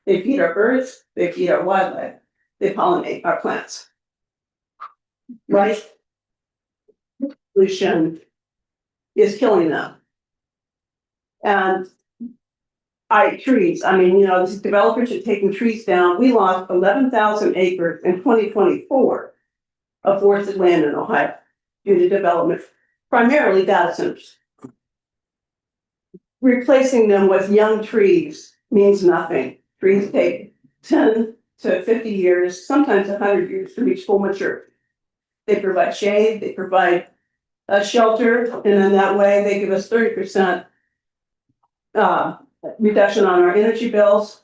They feed our birds, they feed our wildlife, they pollinate our plants. Light pollution is killing them. And trees, these developers are taking trees down. We lost 11,000 acres in 2024 of forested land in Ohio due to development, primarily data centers. replacing them with young trees means nothing. Trees take 10 to 50 years, sometimes 100 years to reach full maturity. They provide shade, they provide a shelter, and in that way, they give us 30% reduction on our energy bills.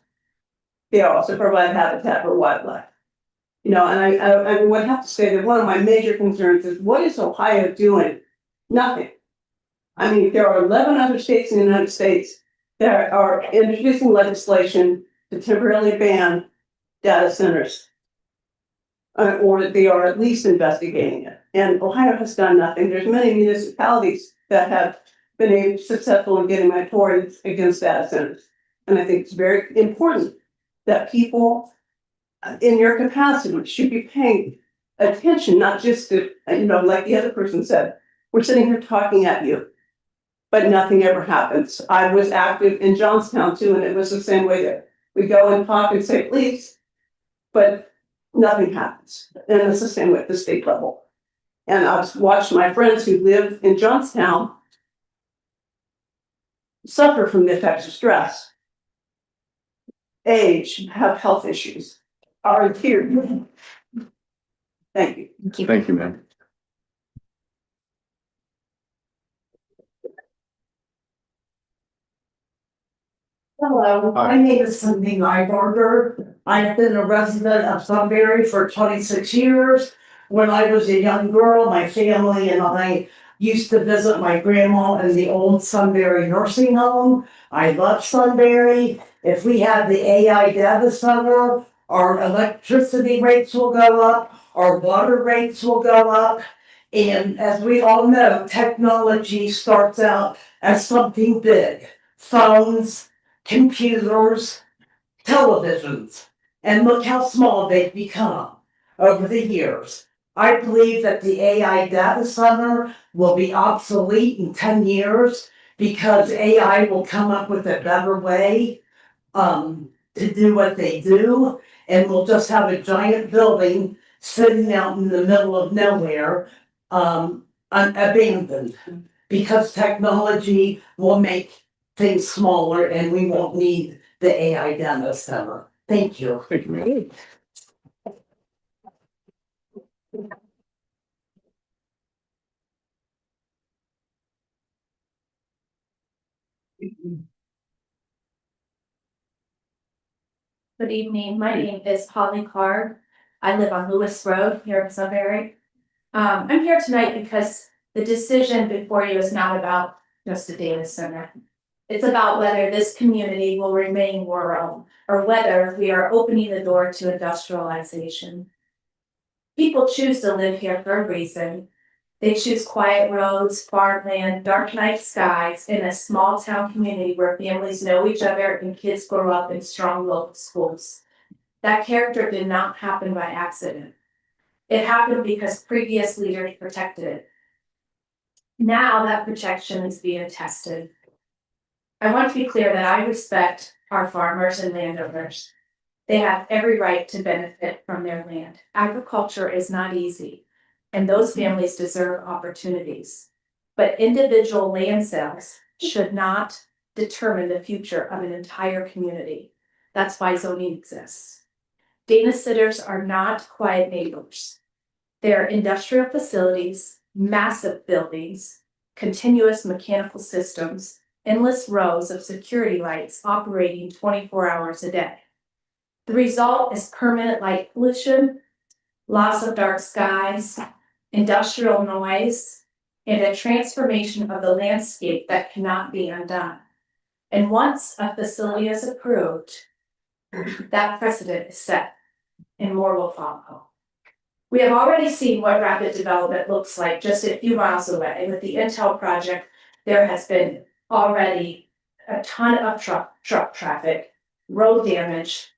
They also provide habitat for wildlife. You know, and I would have to say that one of my major concerns is, what is Ohio doing? Nothing. I mean, there are 11 other states in the United States that are introducing legislation to temporarily ban data centers. Or they are at least investigating it. And Ohio has done nothing. There's many municipalities that have been successful in getting moratoriums against data centers. And I think it's very important that people in your capacity should be paying attention, not just to, you know, like the other person said, we're sitting here talking at you, but nothing ever happens. I was active in Johnstown too, and it was the same way there. We go and talk and say, please, but nothing happens. And it's the same way at the state level. And I've watched my friends who live in Johnstown suffer from the effects of stress, age, have health issues, are in tears. Thank you. Thank you, ma'am. Hello, Hi. my name is Cindy Nyberger. I've been a resident of Sunbury for 26 years. When I was a young girl, my family and I used to visit my grandma in the old Sunbury nursing home. I love Sunbury. If we have the AI data center, our electricity rates will go up, our water rates will go up. And as we all know, technology starts out as something big. Phones, computers, televisions, and look how small they've become over the years. I believe that the AI data center will be obsolete in 10 years because AI will come up with a better way to do what they do, and we'll just have a giant building sitting out in the middle of nowhere, abandoned, because technology will make things smaller and we won't need the AI data center. Thank you. Thank you, ma'am. Good evening, my name is Holly Clark. I live on Lewis Road here in Sunbury. I'm here tonight because the decision before you is not about just a data center. It's about whether this community will remain rural or whether we are opening the door to industrialization. People choose to live here for a reason. They choose quiet roads, farmland, dark night skies in a small town community where families know each other and kids grow up in strong local schools. That character did not happen by accident. It happened because previous leaders protected it. Now that protection is being tested. I want to be clear that I respect our farmers and landowners. They have every right to benefit from their land. Agriculture is not easy, and those families deserve opportunities. But individual land sales should not determine the future of an entire community. That's why zoning exists. Data centers are not quiet neighbors. They're industrial facilities, massive buildings, continuous mechanical systems, endless rows of security lights operating 24 hours a day. The result is permanent light pollution, loss of dark skies, industrial noise, and a transformation of the landscape that cannot be undone. And once a facility is approved, that precedent is set and more will follow. We have already seen what rapid development looks like just a few miles away. With the Intel project, there has been already a ton of truck traffic, road damage,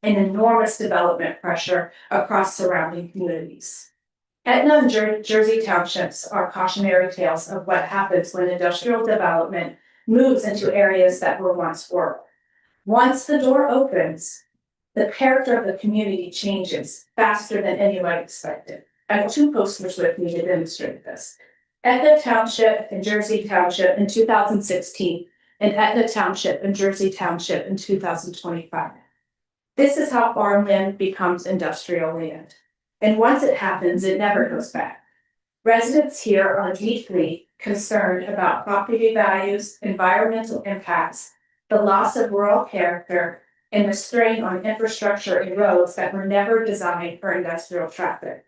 and enormous development pressure across surrounding communities. Etna and Jersey townships are cautionary tales of what happens when industrial development moves into areas that were once rural. Once the door opens, the character of the community changes faster than anyone expected. I have two posters with me to demonstrate this. Etna Township and Jersey Township in 2016 in Etna Township and Jersey Township in 2025. This is how farmland becomes industrial land. And once it happens, it never goes back. Residents here are deeply concerned about property values, environmental impacts, the loss of rural character, and the strain on infrastructure and roads that were never designed for industrial traffic.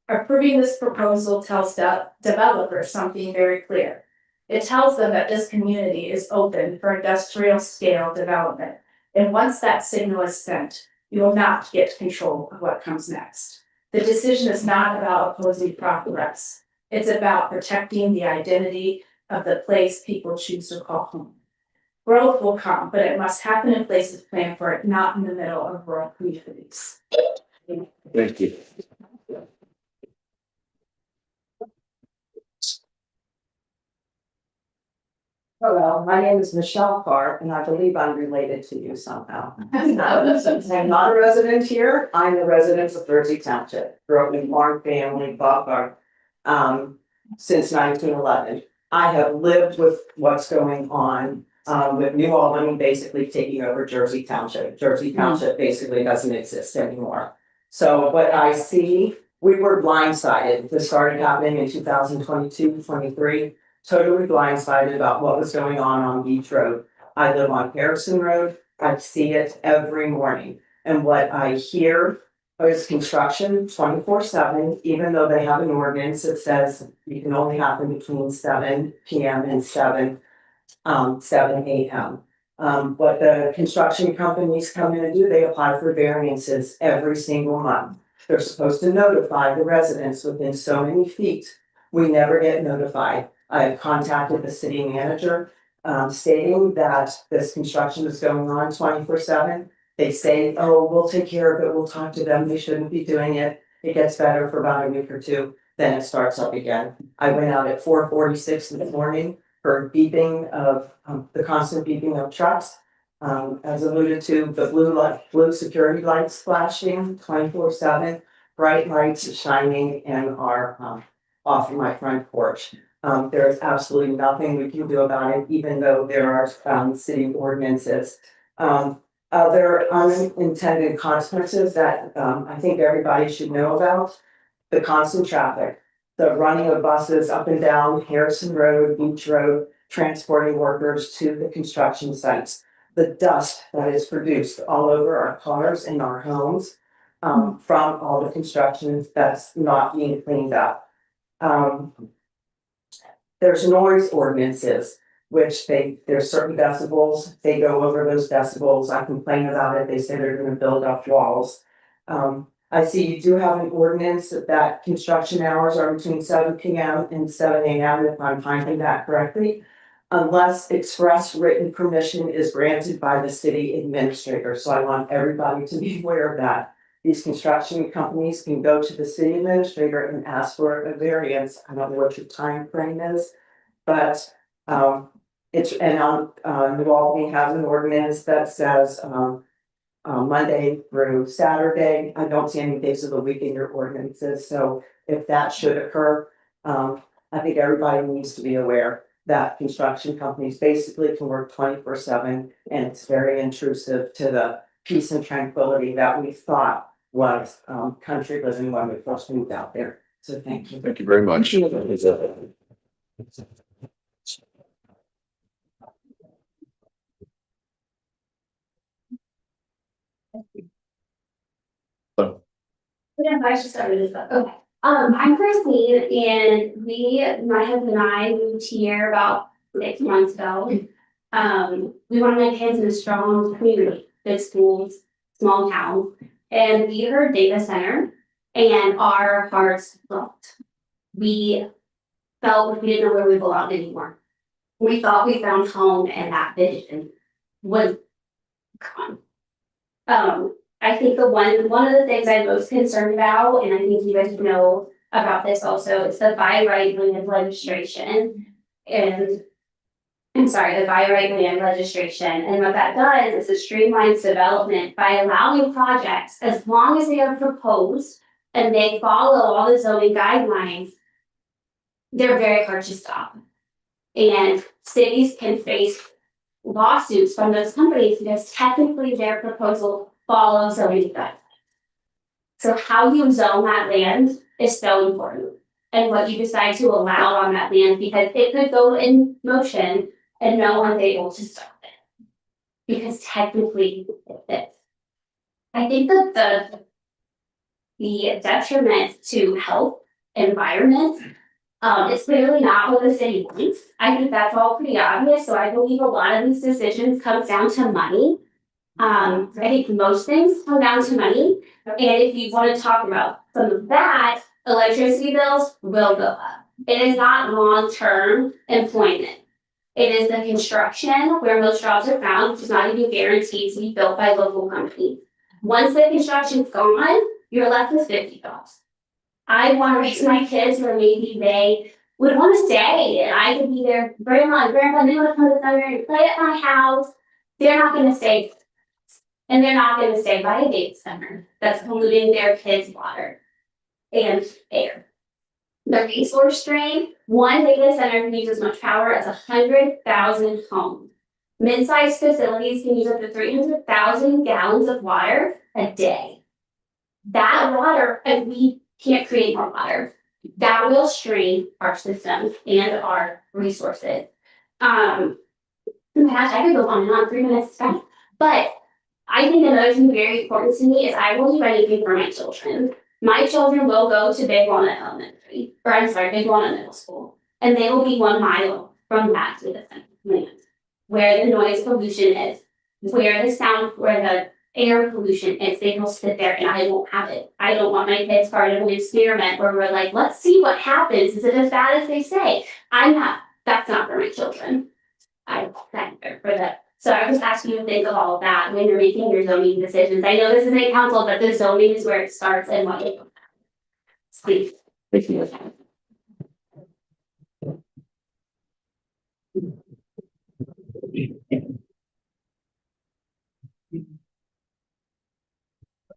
Approving this proposal tells developers something very clear. It tells them that this community is open for industrial scale development. And once that signal is sent, you will not get control of what comes next. The decision is not about opposing progress. It's about protecting the identity of the place people choose to call home. Growth will come, but it must happen in places planned for it, not in the middle of rural communities. Thank you. Hello, my name is Michelle Carr, and I believe I'm related to you somehow. I'm not a resident here, I'm a resident of Jersey Township, grew up in farm family, Bob since 1911. I have lived with what's going on, with New Albany basically taking over Jersey Township. Jersey Township basically doesn't exist anymore. So what I see, we were blindsided. This started happening in 2022, 23. Totally blindsided about what was going on Beach Road. I live on Harrison Road. I see it every morning. And what I hear is construction 24/7, even though they have an ordinance that says you can only happen between 7 p.m. and 7 a.m. What the construction companies come in and do, they apply for variances every single month. They're supposed to notify the residents within so many feet. We never get notified. I have contacted the city manager, stating that this construction is going on 24/7. They say, oh, we'll take care of it, we'll talk to them, they shouldn't be doing it. It gets better for about a week or two, then it starts up again. I went out at 4:46 in the morning for beeping of, the constant beeping of trucks. As alluded to, the blue security lights flashing 24/7, bright lights shining in our, off of my front porch. There is absolutely nothing we can do about it, even though there are city ordinances. Other unintended consequences that I think everybody should know about, the constant traffic, the running of buses up and down Harrison Road, Beach Road, transporting workers to the construction sites, the dust that is produced all over our cars and our homes from all the construction that's not being cleaned up. There's noise ordinances, which there's certain decibels, they go over those decibels, I complain about it, they say they're gonna build up walls. I see you do have an ordinance that construction hours are between 7 p.m. and 7 a.m. if I'm finding that correctly, unless express written permission is granted by the city administrator, so I want everybody to be aware of that. These construction companies can go to the city administrator and ask for a variance. I don't know what your time frame is, but it's, and New Albany has an ordinance that says Monday through Saturday. I don't see any days of the week in your ordinances, so if that should occur, I think everybody needs to be aware that construction companies basically can work 24/7, and it's very intrusive to the peace and tranquility that we thought was country living when we first moved out there. So thank you. Thank you very much. So, Yeah, I should start with this one. Okay. I'm Christine and my husband and I moved here about 6 months ago. We want to make kids in a strong community, good schools, small town. And we heard data center and our hearts dropped. We felt we didn't know where we belonged anymore. We thought we found home and that vision was gone. I think one of the things I'm most concerned about, and I think you guys know about this also, is the by right land registration. And the by right land registration. And what that does is it streamlines development by allowing projects, as long as they are proposed and they follow all the zoning guidelines, they're very hard to stop. And cities can face lawsuits from those companies because technically their proposal follows zoning guidelines. So how you zone that land is so important, and what you decide to allow on that land, because it could go in motion and no one's able to stop it. Because technically it fits. I think that the detriment to health, environment, is clearly not what the city wants. I think that's all pretty obvious, so I believe a lot of these decisions comes down to money. I think most things come down to money, and if you want to talk about some of that, electricity bills will go up. It is not long-term employment. It is the construction where most jobs are found, which is not even guaranteed to be built by local companies. Once the construction's gone, you're left with 50 jobs. I want to raise my kids where maybe they would want to stay and I could be their grandma and grandpa, and they want to come to summer and play at my house. They're not going to stay. And they're not going to stay by a data center that's polluting their kids' water and air. The resource strain, one data center can use as much power as 100,000 homes. Mid-sized facilities can use up to 300,000 gallons of water a day. That water, and we can't create more water, that will strain our systems and our resources. Gosh, I could go on and on, 3 minutes back, but I think another thing very important to me is I will do anything for my children. My children will go to Big Walnut Elementary, or I'm sorry, Big Walnut Middle School, and they will be 1 mile from that to the center land, where the noise pollution is, where the air pollution is. They will sit there and I won't have it. I don't want my kids part of an experiment where we're like, let's see what happens. Is it as bad as they say? That's not for my children. I'm for that. So I just ask you to think of all of that when you're making your zoning decisions. I know this is a council, but the zoning is where it starts and what it. Please.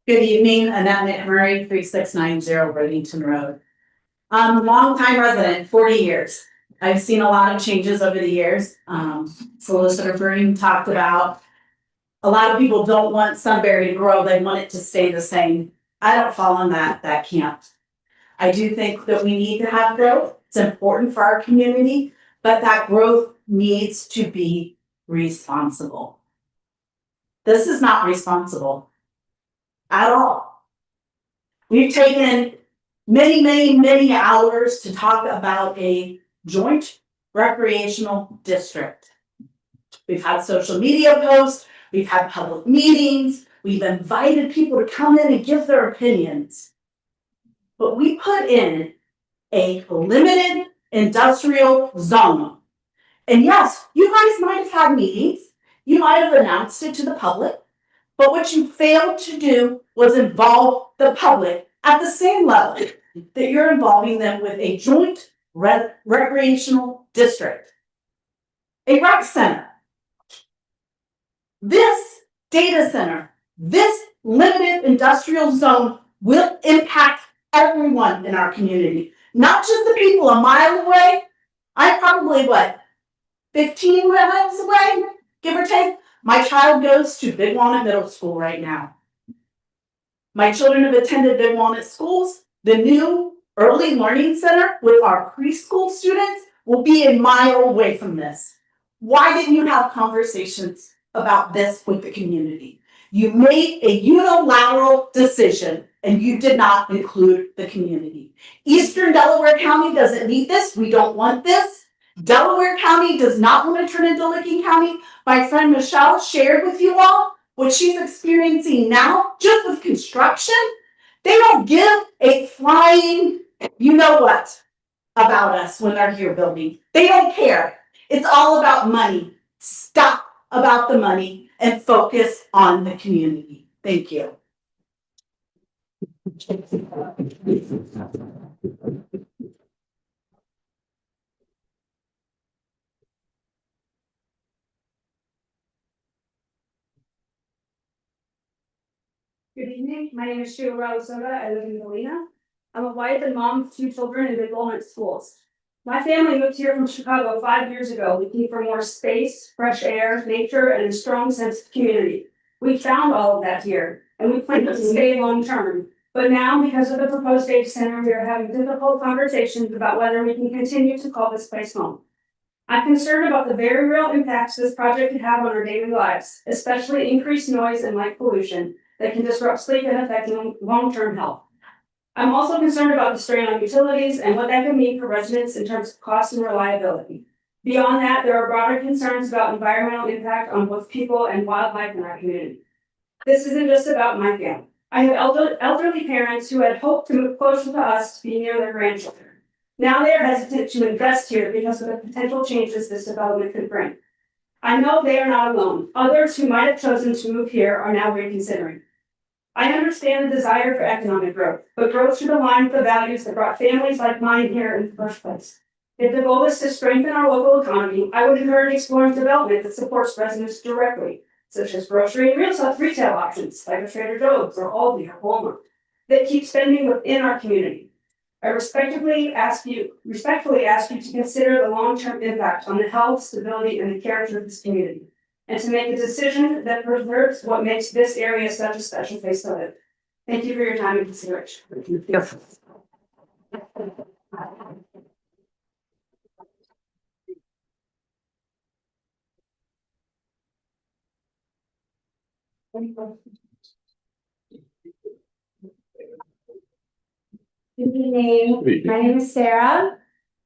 Good evening, Annette McMurray, 3690 Redington Road. I'm a longtime resident, 40 years. I've seen a lot of changes over the years. Solicitor Green talked about a lot of people don't want Sunbury to grow, they want it to stay the same. I don't fall in that camp. I do think that we need to have growth. It's important for our community, but that growth needs to be responsible. This is not responsible at all. We've taken many hours to talk about a joint recreational district. We've had social media posts, we've had public meetings, we've invited people to come in and give their opinions. But we put in a limited industrial zone. And yes, you guys might have had meetings, you might have announced it to the public, but what you failed to do was involve the public at the same level that you're involving them with a joint recreational district. A rec center. This data center, this limited industrial zone will impact everyone in our community, not just the people a mile away. I'm probably 15 miles away, give or take. My child goes to Big Walnut Middle School right now. My children have attended Big Walnut schools. The new early learning center with our preschool students will be a mile away from this. Why didn't you have conversations about this with the community? You made a unilateral decision and you did not include the community. Eastern Delaware County doesn't need this. We don't want this. Delaware County does not want to turn into Licking County. My friend Michelle shared with you all what she's experiencing now just with construction. They don't give a flying you know what about us when they're here building. They don't care. It's all about money. Stop about the money and focus on the community. Thank you. Good evening, my name is Sheila Soda. I live in Galena. I'm a wife and mom of 2 children in Big Walnut schools. My family moved here from Chicago 5 years ago, looking for more space, fresh air, nature, and a strong sense of community. We found all of that here, and we plan to stay long term. But now, because of the proposed data center, we are having difficult conversations about whether we can continue to call this place home. I'm concerned about the very real impacts this project could have on our daily lives, especially increased noise and light pollution that can disrupt sleep and affect long-term health. I'm also concerned about the strain on utilities and what that could mean for residents in terms of cost and reliability. Beyond that, there are broader concerns about environmental impact on both people and wildlife in our community. This isn't just about my family. I have elderly parents who had hoped to move closer to us to be near their grandchildren. Now they are hesitant to invest here because of the potential changes this development could bring. I know they are not alone. Others who might have chosen to move here are now reconsidering. I understand the desire for economic growth, but growth should align with the values that brought families like mine here in the first place. If the goal is to strengthen our local economy, I would encourage exploring development that supports residents directly, such as grocery and retail options like a Trader Joe's or Aldi or Walmart, that keep spending within our community. I respectfully ask you to consider the long-term impact on the health, stability, and the character of this community, and to make a decision that preserves what makes this area such a special place to live. Thank you for your time and consideration. Yes. Good evening. My name is Sarah.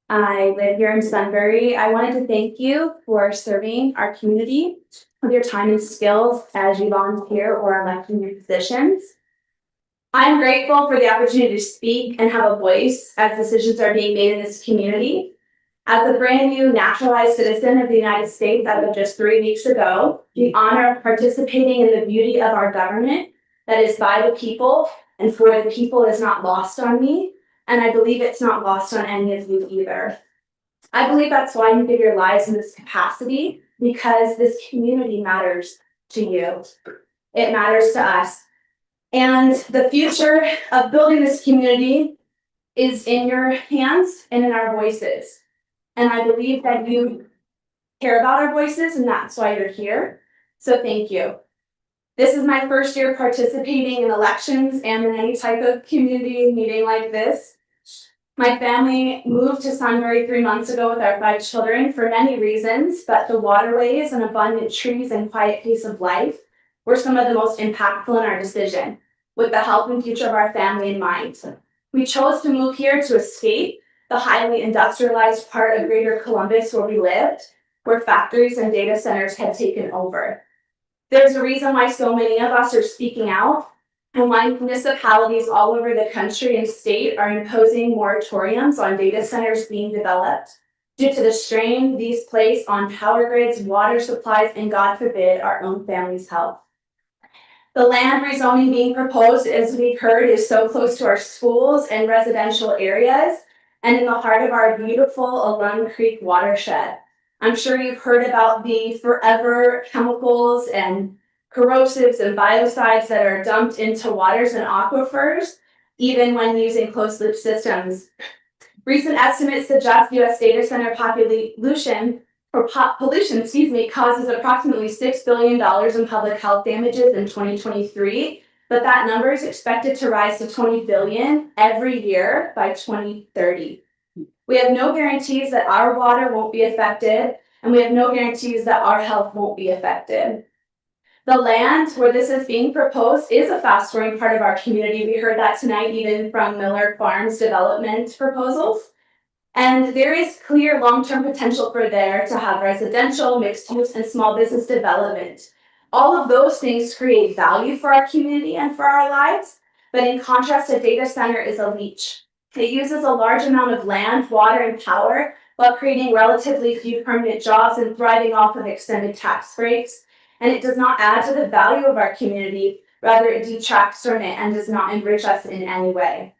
I live here in Sunbury. I wanted to thank you for serving our community with your time and skills as you volunteer or elect in your positions. I'm grateful for the opportunity to speak and have a voice as decisions are being made in this community. As a brand new naturalized citizen of the United States as of just 3 weeks ago, the honor of participating in the beauty of our government that is by the people and for the people is not lost on me. And I believe it's not lost on any of you either. I believe that's why you give your lives in this capacity, because this community matters to you. It matters to us. And the future of building this community is in your hands and in our voices. And I believe that you care about our voices, and that's why you're here. So thank you. This is my first year participating in elections and in any type of community meeting like this. My family moved to Sunbury 3 months ago with our 5 children for many reasons, but the waterways and abundant trees and quiet pace of life were some of the most impactful in our decision, with the health and future of our family in mind. We chose to move here to escape the highly industrialized part of Greater Columbus where we lived, where factories and data centers had taken over. There's a reason why so many of us are speaking out, and why municipalities all over the country and state are imposing moratoriums on data centers being developed due to the strain these place on power grids, water supplies, and God forbid, our own family's health. The land rezoning being proposed, as we've heard, is so close to our schools and residential areas and in the heart of our beautiful Alun Creek watershed. I'm sure you've heard about the forever chemicals and corrosives and biocides that are dumped into waters and aquifers, even when using closed loop systems. Recent estimates suggest US data center pollution causes approximately $6 billion in public health damages in 2023, but that number is expected to rise to 20 billion every year by 2030. We have no guarantees that our water won't be affected, and we have no guarantees that our health won't be affected. The land where this is being proposed is a fast-growing part of our community. We heard that tonight, even from Miller Farms development proposals. And there is clear long-term potential for there to have residential, mixed use, and small business development. All of those things create value for our community and for our lives, but in contrast, a data center is a leech. It uses a large amount of land, water, and power while creating relatively few permanent jobs and thriving off of extended tax breaks. And it does not add to the value of our community, rather it detracts from it and does not enrich us in any way.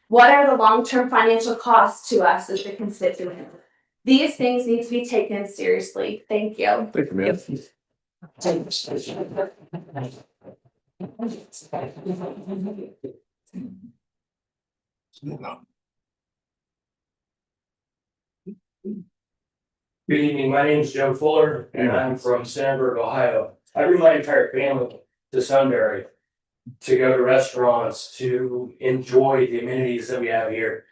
What are the long-term financial costs to us as the constituent? These things need to be taken seriously. Thank you. Thank you, ma'am. Good evening, my name is Joe Fuller and I'm from Sandburg, Ohio. I bring my entire family to Sunbury to go to restaurants, to enjoy the amenities that we have here.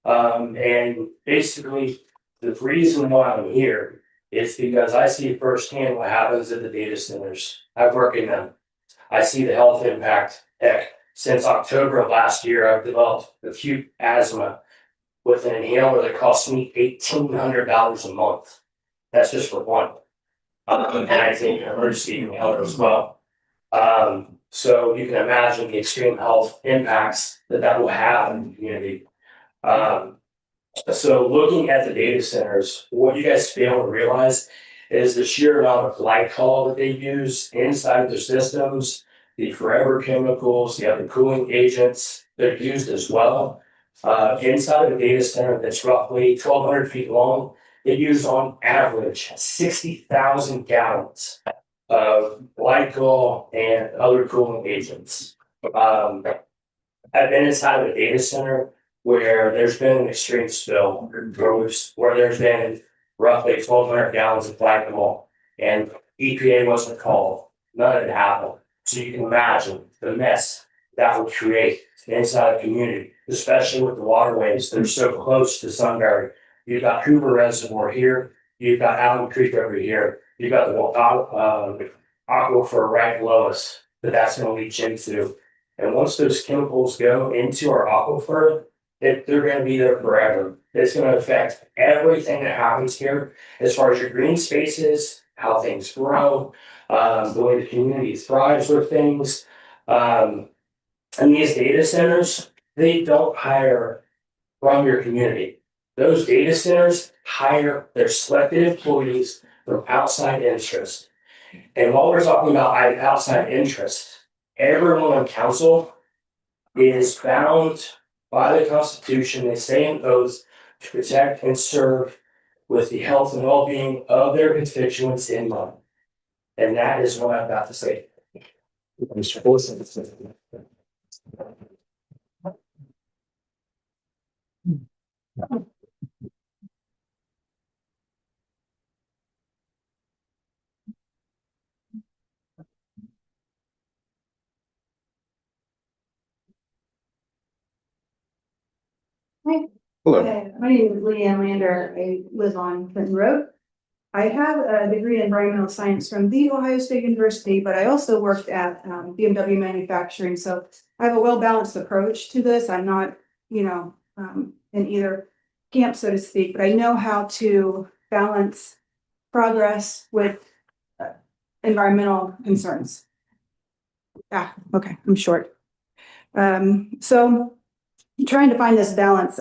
And basically, the reason why I'm here is because I see firsthand what happens at the data centers. I work in them. I see the health impact. Heck, since October of last year, I've developed acute asthma with an inhaler that costs me $1,800 a month. That's just for one. And I take an emergency inhaler as well. So you can imagine the extreme health impacts that that will have in the community. So looking at the data centers, what you guys fail to realize is the sheer amount of glycol that they use inside of their systems, the forever chemicals, the other cooling agents that are used as well. Inside of a data center that's roughly 1,200 feet long, they use on average 60,000 gallons of glycol and other cooling agents. I've been inside of a data center where there's been an extreme spill, where there's been roughly 1,200 gallons of glycol, and EPA wasn't called. None of it happened. So you can imagine the mess that would create inside a community, especially with the waterways that are so close to Sunbury. You've got Hoover Reservoir here, you've got Allen Creek over here, you've got the aquifer right below us that's going to leach into. And once those chemicals go into our aquifer, they're going to be there forever. It's going to affect everything that happens here as far as your green spaces, how things grow, the way the community thrives with things. And these data centers, they don't hire from your community. Those data centers hire their selected employees from outside interest. And while we're talking about outside interest, everyone on council is bound by the Constitution. They say an oath to protect and serve with the health and well-being of their constituents in mind. And that is what I'm about to say. Mr. Wilson. Hi. Hello. My name is Leanne Lander. I live on Clinton Road. I have a degree in environmental science from the Ohio State University, but I also worked at BMW Manufacturing. So I have a well-balanced approach to this. I'm not, in either camp, so to speak, but I know how to balance progress with environmental concerns. Okay, I'm short. So trying to find this balance.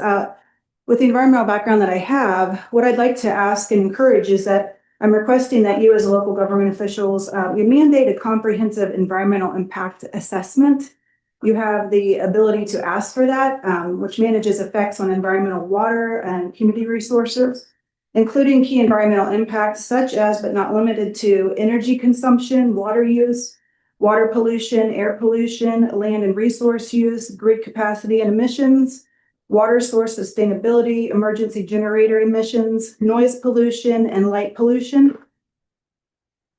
With the environmental background that I have, what I'd like to ask and encourage is that I'm requesting that you as local government officials, you mandate a comprehensive environmental impact assessment. You have the ability to ask for that, which manages effects on environmental water and community resources, including key environmental impacts such as, but not limited to, energy consumption, water use, water pollution, air pollution, land and resource use, grid capacity and emissions, water source sustainability, emergency generator emissions, noise pollution, and light pollution.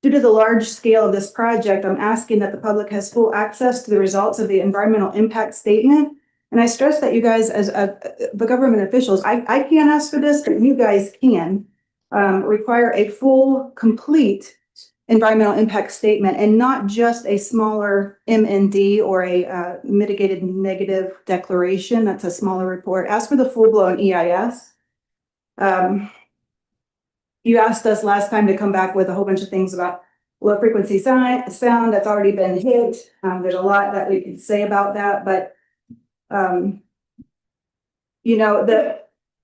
Due to the large scale of this project, I'm asking that the public has full access to the results of the environmental impact statement. And I stress that you guys, as the government officials, I can't ask for this, but you guys can require a full, complete environmental impact statement and not just a smaller MND or a mitigated negative declaration. That's a smaller report. Ask for the full-blown EIS. You asked us last time to come back with a whole bunch of things about low frequency sound that's already been hit. There's a lot that we could say about that, but the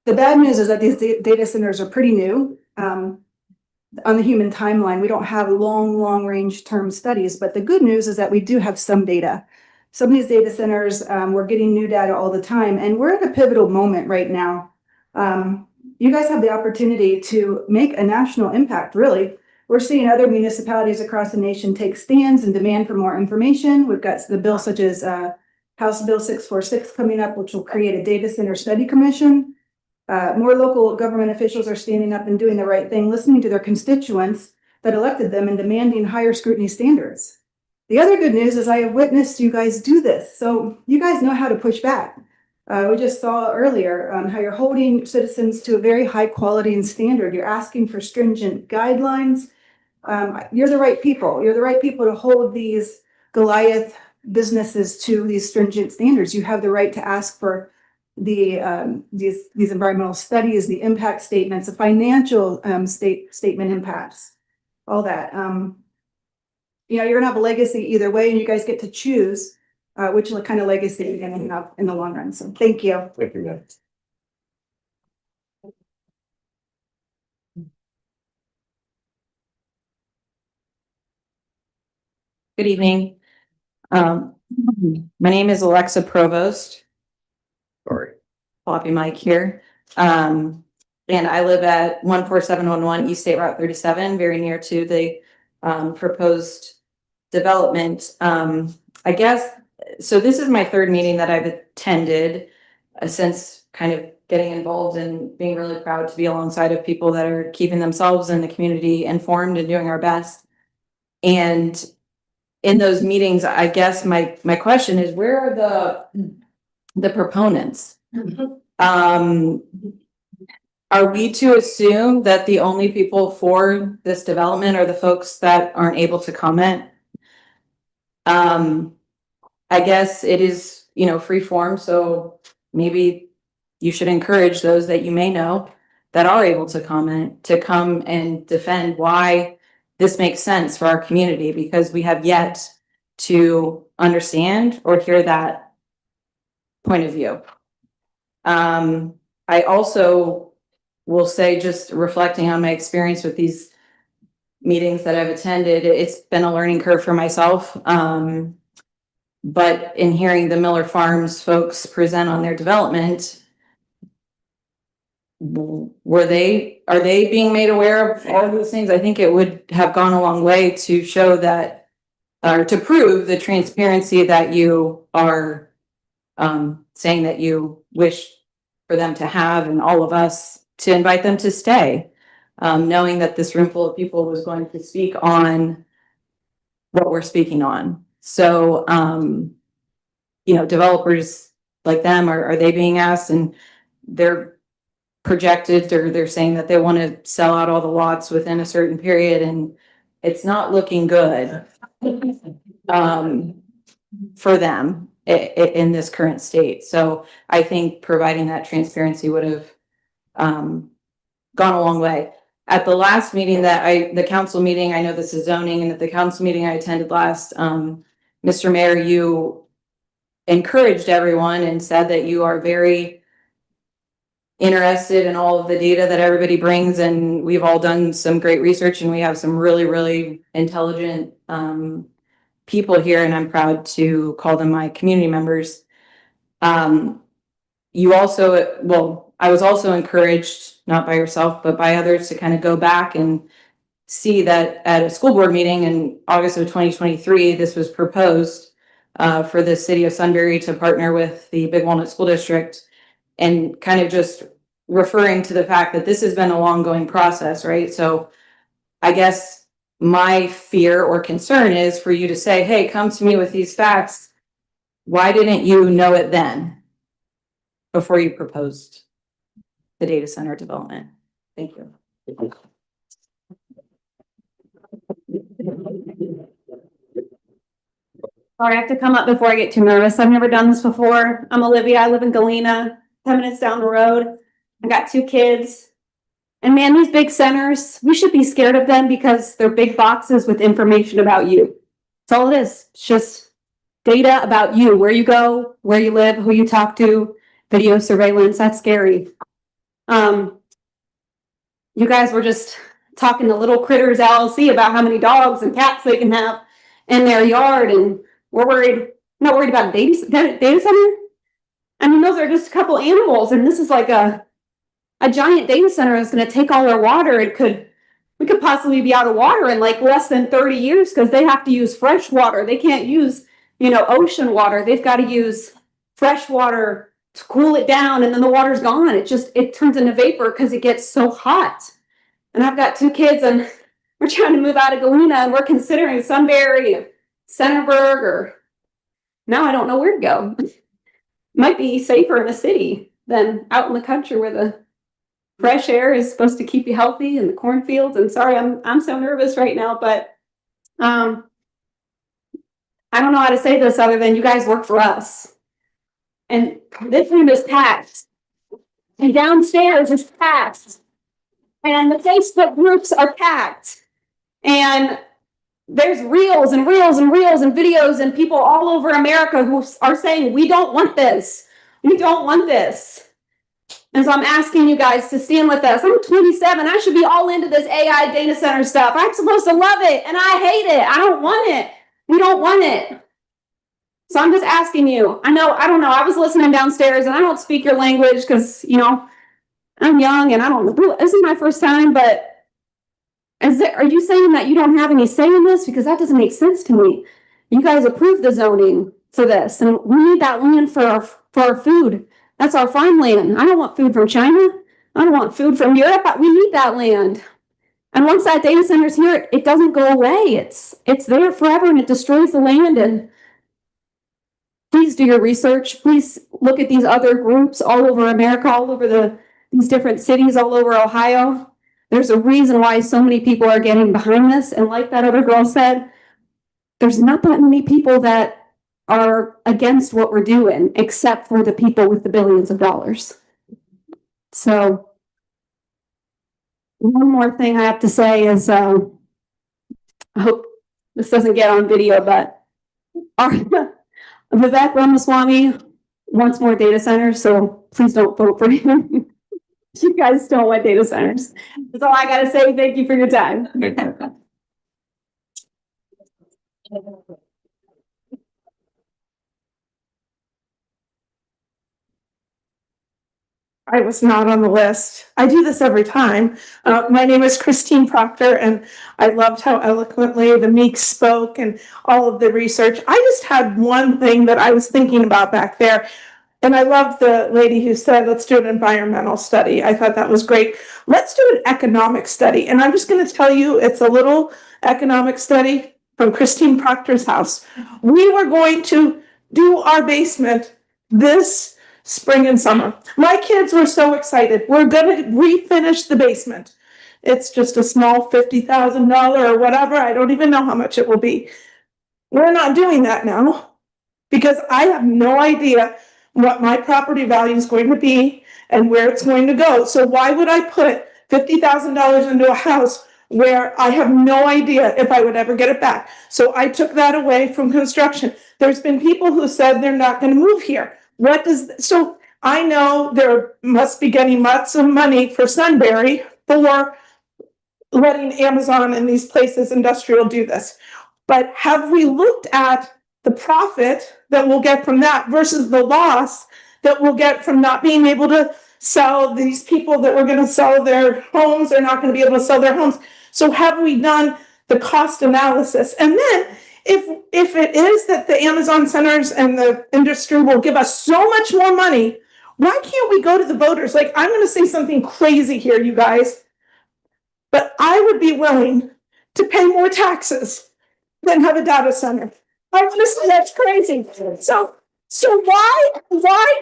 bad news is that these data centers are pretty new. On the human timeline, we don't have long range term studies, but the good news is that we do have some data. Some of these data centers, we're getting new data all the time, and we're at a pivotal moment right now. You guys have the opportunity to make a national impact, really. We're seeing other municipalities across the nation take stands and demand for more information. We've got the bill such as House Bill 646 coming up, which will create a data center study commission. More local government officials are standing up and doing the right thing, listening to their constituents that elected them and demanding higher scrutiny standards. The other good news is I have witnessed you guys do this, so you guys know how to push back. We just saw earlier how you're holding citizens to a very high quality and standard. You're asking for stringent guidelines. You're the right people. You're the right people to hold these Goliath businesses to these stringent standards. You have the right to ask for these environmental studies, the impact statements, the financial statement impacts, all that. You're gonna have a legacy either way, and you guys get to choose which kind of legacy you're gonna have in the long run. So thank you. Thank you, man. Good evening. My name is Alexa Provost. Sorry. Floppy mic here. And I live at 14711 East State Route 37, very near to the proposed development. I guess, so this is my third meeting that I've attended since kind of getting involved and being really proud to be alongside of people that are keeping themselves and the community informed and doing our best. And in those meetings, I guess my question is, where are the proponents? Are we to assume that the only people for this development are the folks that aren't able to comment? I guess it is, free form, so maybe you should encourage those that you may know that are able to comment to come and defend why this makes sense for our community, because we have yet to understand or hear that point of view. I also will say, just reflecting on my experience with these meetings that I've attended, it's been a learning curve for myself. But in hearing the Miller Farms folks present on their development, are they being made aware of all of those things? I think it would have gone a long way to show that, or to prove the transparency that you are saying that you wish for them to have, and all of us to invite them to stay, knowing that this room full of people was going to speak on what we're speaking on. So, developers like them, are they being asked, and they're projected, or they're saying that they want to sell out all the lots within a certain period, and it's not looking good for them in this current state. So I think providing that transparency would have gone a long way. At the last meeting the council meeting, I know this is zoning, and at the council meeting I attended last, Mr. Mayor, you encouraged everyone and said that you are very interested in all of the data that everybody brings, and we've all done some great research, and we have some really, really intelligent people here, and I'm proud to call them my community members. You also, I was also encouraged, not by yourself, but by others, to kind of go back and see that at a school board meeting in August of 2023, this was proposed for the city of Sunbury to partner with the Big Walnut School District, and kind of just referring to the fact that this has been a long-going process, right? So I guess my fear or concern is for you to say, hey, come to me with these facts. Why didn't you know it then, before you proposed the data center development? Thank you. Sorry, I have to come up before I get too nervous. I've never done this before. I'm Olivia. I live in Galena, 10 minutes down the road. I got 2 kids. And man, these big centers, we should be scared of them because they're big boxes with information about you. That's all it is. It's just data about you, where you go, where you live, who you talk to, video surveillance. That's scary. You guys were just talking to Little Critters LLC about how many dogs and cats they can have in their yard, and we're not worried about a data center. I mean, those are just a couple animals, and this is like a giant data center that's going to take all our water. We could possibly be out of water in like less than 30 years because they have to use fresh water. They can't use, ocean water. They've got to use fresh water to cool it down, and then the water's gone. It turns into vapor because it gets so hot. And I've got 2 kids, and we're trying to move out of Galena, and we're considering Sunbury, Centerburg, or now I don't know where to go. Might be safer in a city than out in the country where the fresh air is supposed to keep you healthy in the cornfields. And sorry, I'm so nervous right now, but I don't know how to say this other than you guys work for us. And this room is packed. And downstairs is packed. And the Facebook groups are packed. And there's reels and reels and reels and videos and people all over America who are saying, we don't want this. We don't want this. And so I'm asking you guys to stand with us. I'm 27. I should be all into this AI data center stuff. I'm supposed to love it, and I hate it. I don't want it. We don't want it. So I'm just asking you. I don't know. I was listening downstairs, and I don't speak your language because, I'm young and I don't know. This is my first time, but are you saying that you don't have any say in this? Because that doesn't make sense to me. You guys approved the zoning for this, and we need that land for our food. That's our farmland. I don't want food from China. I don't want food from Europe. We need that land. And once that data center's here, it doesn't go away. It's there forever, and it destroys the land. And please do your research. Please look at these other groups all over America, all over these different cities, all over Ohio. There's a reason why so many people are getting behind this. And like that other girl said, there's not that many people that are against what we're doing, except for the people with the billions of dollars. So one more thing I have to say is, I hope this doesn't get on video, but Vivek Ramaswamy wants more data centers, so please don't vote for him. You guys don't want data centers. That's all I gotta say. Thank you for your time. I was not on the list. I do this every time. My name is Christine Proctor, and I loved how eloquently the Meeks spoke and all of the research. I just had one thing that I was thinking about back there. And I love the lady who said, let's do an environmental study. I thought that was great. Let's do an economic study. And I'm just going to tell you, it's a little economic study from Christine Proctor's house. We were going to do our basement this spring and summer. My kids were so excited. We're going to refinish the basement. It's just a small $50,000 or whatever. I don't even know how much it will be. We're not doing that now because I have no idea what my property value is going to be and where it's going to go. So why would I put $50,000 into a house where I have no idea if I would ever get it back? So I took that away from construction. There's been people who said they're not going to move here. So I know there must be getting lots of money for Sunbury for letting Amazon and these places industrial do this. But have we looked at the profit that we'll get from that versus the loss that we'll get from not being able to sell these people that were going to sell their homes? They're not going to be able to sell their homes. So have we done the cost analysis? And then if it is that the Amazon centers and the industry will give us so much more money, why can't we go to the voters? Like, I'm going to say something crazy here, you guys, but I would be willing to pay more taxes than have a data center. Honestly, that's crazy. So why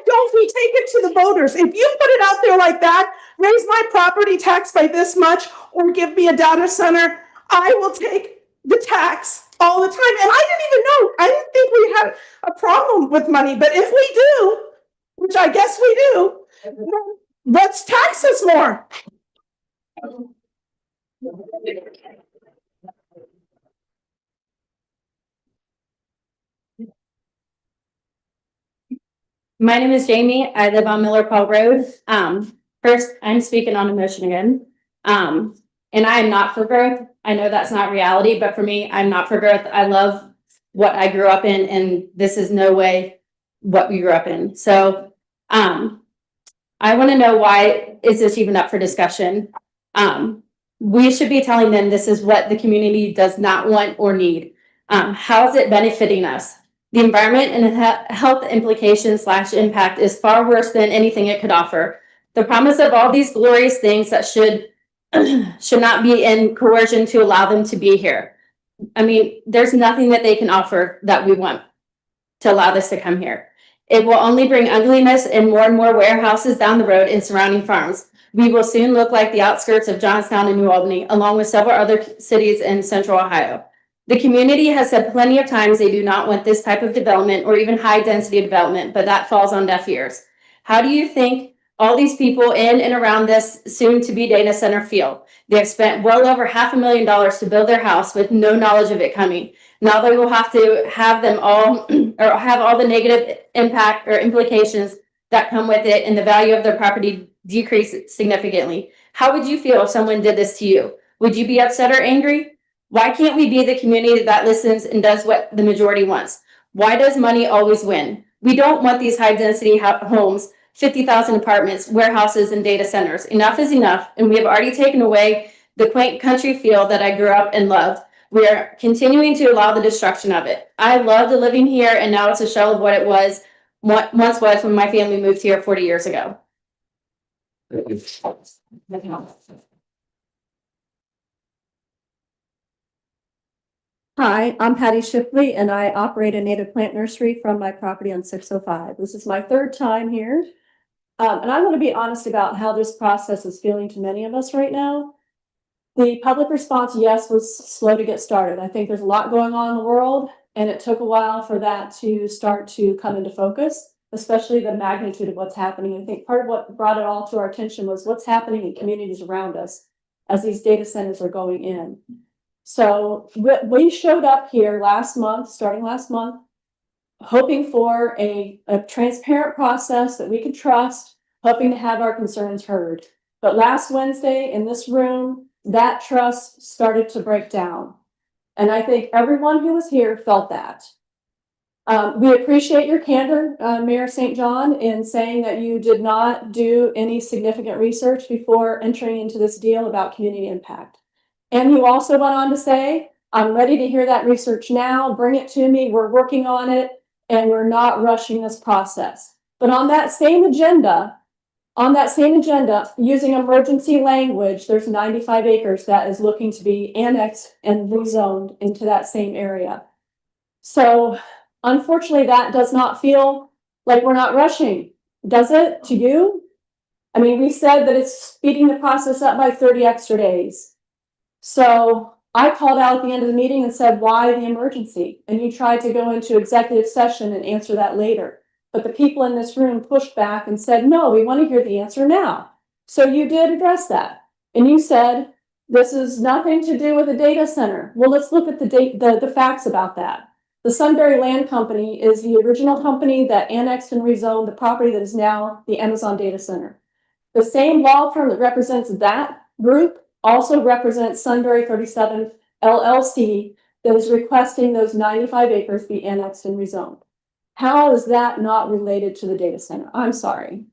don't we take it to the voters? If you put it out there like that, raise my property tax by this much or give me a data center, I will take the tax all the time. And I didn't think we had a problem with money, but if we do, which I guess we do, let's tax us more. My name is Jamie. I live on Miller Paul Road. First, I'm speaking on emotion again. And I am not for growth. I know that's not reality, but for me, I'm not for growth. I love what I grew up in, and this is no way what we grew up in. So I want to know, why is this even up for discussion? We should be telling them this is what the community does not want or need. How is it benefiting us? The environment and health implications / impact is far worse than anything it could offer. The promise of all these glorious things that should not be in coercion to allow them to be here. I mean, there's nothing that they can offer that we want to allow this to come here. It will only bring ugliness and more warehouses down the road in surrounding farms. We will soon look like the outskirts of Johnstown and New Albany, along with several other cities in central Ohio. The community has said plenty of times they do not want this type of development or even high density development, but that falls on deaf ears. How do you think all these people in and around this soon to be data center feel? They have spent well over $500,000 to build their house with no knowledge of it coming. Now they will have to have them all or have all the negative impact or implications that come with it, and the value of their property decrease significantly. How would you feel if someone did this to you? Would you be upset or angry? Why can't we be the community that listens and does what the majority wants? Why does money always win? We don't want these high density homes, 50,000 apartments, warehouses, and data centers. Enough is enough, and we have already taken away the quaint country feel that I grew up and loved. We are continuing to allow the destruction of it. I loved living here, and now it's a shell of what it was once was when my family moved here 40 years ago. Hi, I'm Patty Shipley, and I operate a native plant nursery from my property on 605. This is my third time here. And I want to be honest about how this process is feeling to many of us right now. The public response, yes, was slow to get started. I think there's a lot going on in the world, and it took a while for that to start to come into focus, especially the magnitude of what's happening. I think part of what brought it all to our attention was what's happening in communities around us as these data centers are going in. So we showed up here starting last month, hoping for a transparent process that we could trust, hoping to have our concerns heard. But last Wednesday in this room, that trust started to break down. And I think everyone who was here felt that. We appreciate your candor, Mayor St. John, in saying that you did not do any significant research before entering into this deal about community impact. And you also went on to say, I'm ready to hear that research now, bring it to me, we're working on it, and we're not rushing this process. But on that same agenda, using emergency language, there's 95 acres that is looking to be annexed and rezoned into that same area. So unfortunately, that does not feel like we're not rushing, does it to you? I mean, we said that it's speeding the process up by 30 extra days. So I called out at the end of the meeting and said, why the emergency? And you tried to go into executive session and answer that later. But the people in this room pushed back and said, no, we want to hear the answer now. So you did address that. And you said, this is nothing to do with a data center. Well, let's look at the facts about that. The Sunbury Land Company is the original company that annexed and rezoned the property that is now the Amazon data center. The same law firm that represents that group also represents Sunbury 37 LLC that is requesting those 95 acres be annexed and rezoned. How is that not related to the data center? I'm sorry.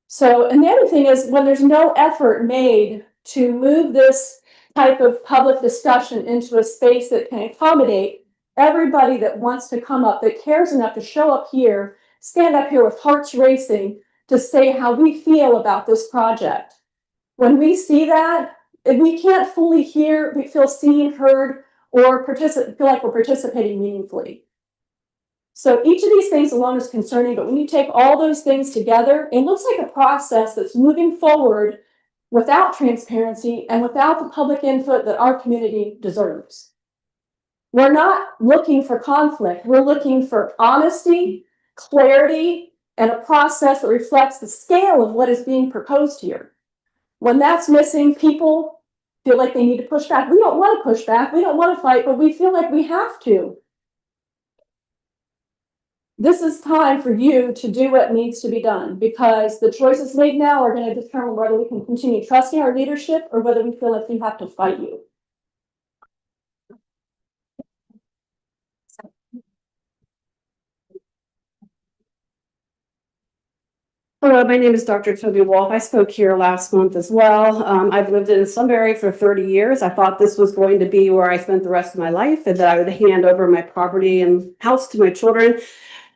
So, and the other thing is when there's no effort made to move this type of public discussion into a space that can accommodate everybody that wants to come up, that cares enough to show up here, stand up here with hearts racing to say how we feel about this project. When we see that, we can't fully hear, we feel seen, heard, or feel like we're participating meaningfully. So each of these things alone is concerning, but when you take all those things together, it looks like a process that's moving forward without transparency and without the public input that our community deserves. We're not looking for conflict. We're looking for honesty, clarity, and a process that reflects the scale of what is being proposed here. When that's missing, people feel like they need to push back. We don't want to push back. We don't want to fight, but we feel like we have to. This is time for you to do what needs to be done because the choices made now are going to determine whether we can continue trusting our leadership or whether we feel like we have to fight you. Hello, my name is Dr. Toby Wolf. I spoke here last month as well. I've lived in Sunbury for 30 years. I thought this was going to be where I spent the rest of my life and that I would hand over my property and house to my children.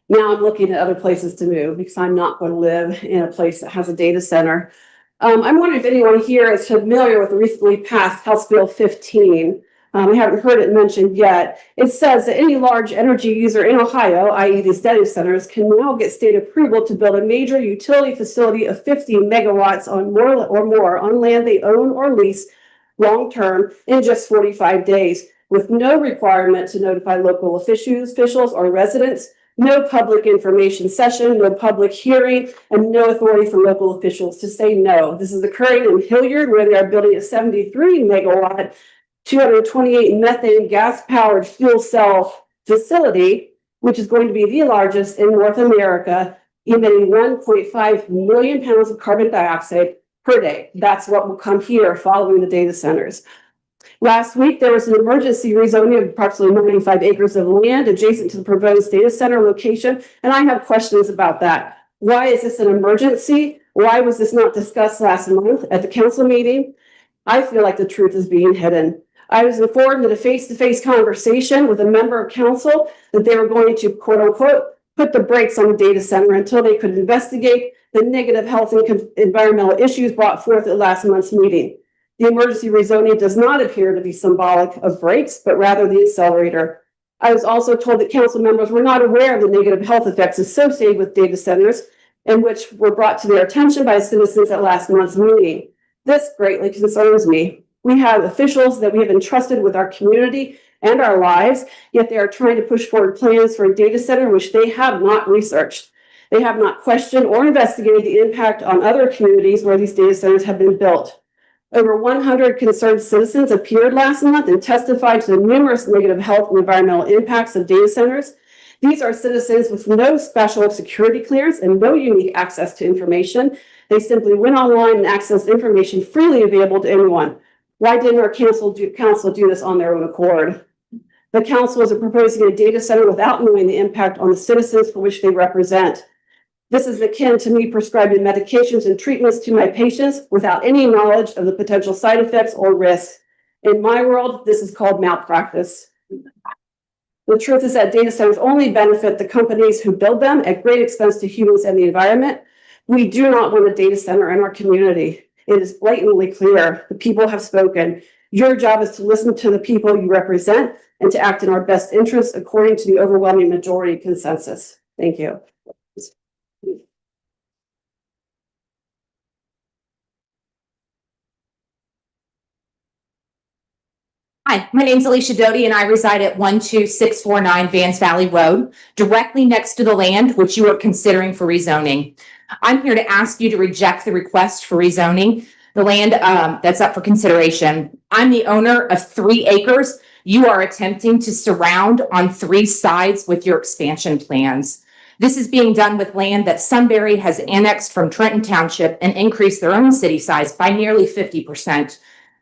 Now I'm looking at other places to move because I'm not going to live in a place that has a data center. I'm wondering if anyone here is familiar with the recently passed House Bill 15. I haven't heard it mentioned yet. It says that any large energy user in Ohio, i.e. these data centers, can now get state approval to build a major utility facility of 50 megawatts on more on land they own or lease long-term in just 45 days, with no requirement to notify local officials or residents, no public information session, no public hearing, and no authority for local officials to say no. This is occurring in Hilliard, where they are building a 73 megawatt 228 methane gas-powered fuel cell facility, which is going to be the largest in North America, emitting 1.5 million pounds of carbon dioxide per day. That's what will come here following the data centers. Last week, there was an emergency rezoning of approximately 95 acres of land adjacent to the proposed data center location, and I have questions about that. Why is this an emergency? Why was this not discussed last month at the council meeting? I feel like the truth is being hidden. I was informed that a face-to-face conversation with a member of council that they were going to, quote unquote, put the brakes on the data center until they could investigate the negative health and environmental issues brought forth at last month's meeting. The emergency rezoning does not appear to be symbolic of brakes, but rather the accelerator. I was also told that council members were not aware of the negative health effects associated with data centers, and which were brought to their attention by citizens at last month's meeting. This greatly concerns me. We have officials that we have entrusted with our community and our lives, yet they are trying to push forward plans for a data center which they have not researched. They have not questioned or investigated the impact on other communities where these data centers have been built. Over 100 concerned citizens appeared last month and testified to the numerous negative health and environmental impacts of data centers. These are citizens with no special security clearance and no unique access to information. They simply went online and accessed information freely available to anyone. Why didn't our council do this on their own accord? The council is proposing a data center without knowing the impact on the citizens for which they represent. This is akin to me prescribing medications and treatments to my patients without any knowledge of the potential side effects or risks. In my world, this is called malpractice. The truth is that data centers only benefit the companies who build them at great expense to humans and the environment. We do not want a data center in our community. It is blatantly clear. The people have spoken. Your job is to listen to the people you represent and to act in our best interests according to the overwhelming majority consensus. Thank you. Hi, my name is Alicia Doty and I reside at 12649 Vance Valley Road, directly next to the land which you are considering for rezoning. I'm here to ask you to reject the request for rezoning the land that's up for consideration. I'm the owner of 3 acres. You are attempting to surround on 3 sides with your expansion plans. This is being done with land that Sunbury has annexed from Trenton Township and increased their own city size by nearly 50%.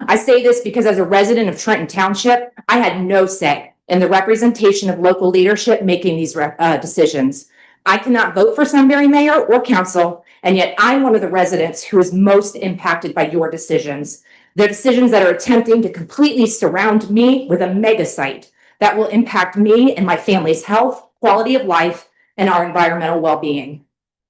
I say this because as a resident of Trenton Township, I had no say in the representation of local leadership making these decisions. I cannot vote for Sunbury mayor or council, and yet I'm one of the residents who is most impacted by your decisions. The decisions that are attempting to completely surround me with a mega site that will impact me and my family's health, quality of life, and our environmental well-being.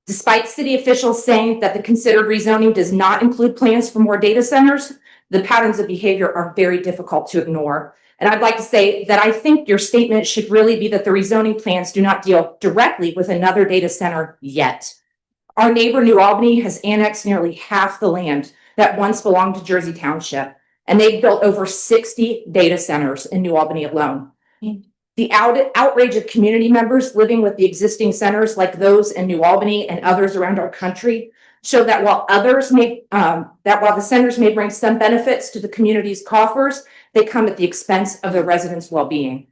Despite city officials saying that the considered rezoning does not include plans for more data centers, the patterns of behavior are very difficult to ignore. And I'd like to say that I think your statement should really be that the rezoning plans do not deal directly with another data center yet. Our neighbor New Albany has annexed nearly half the land that once belonged to Jersey Township, and they've built over 60 data centers in New Albany alone. The outrage of community members living with the existing centers like those in New Albany and others around our country show that while the centers may bring some benefits to the community's coffers, they come at the expense of the residents' well-being.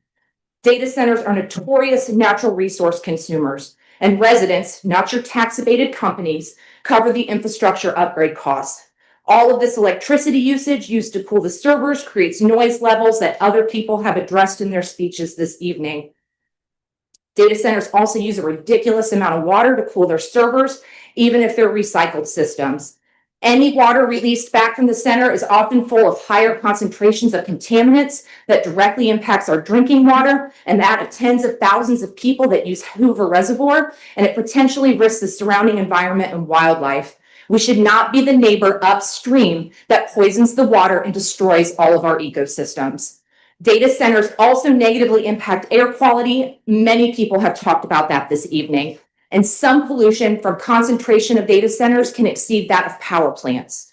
Data centers are notorious natural resource consumers, and residents, not your tax-abated companies, cover the infrastructure upgrade costs. All of this electricity usage used to cool the servers creates noise levels that other people have addressed in their speeches this evening. Data centers also use a ridiculous amount of water to cool their servers, even if they're recycled systems. Any water released back from the center is often full of higher concentrations of contaminants that directly impacts our drinking water and that of tens of thousands of people that use Hoover Reservoir, and it potentially risks the surrounding environment and wildlife. We should not be the neighbor upstream that poisons the water and destroys all of our ecosystems. Data centers also negatively impact air quality. Many people have talked about that this evening. And some pollution from concentration of data centers can exceed that of power plants.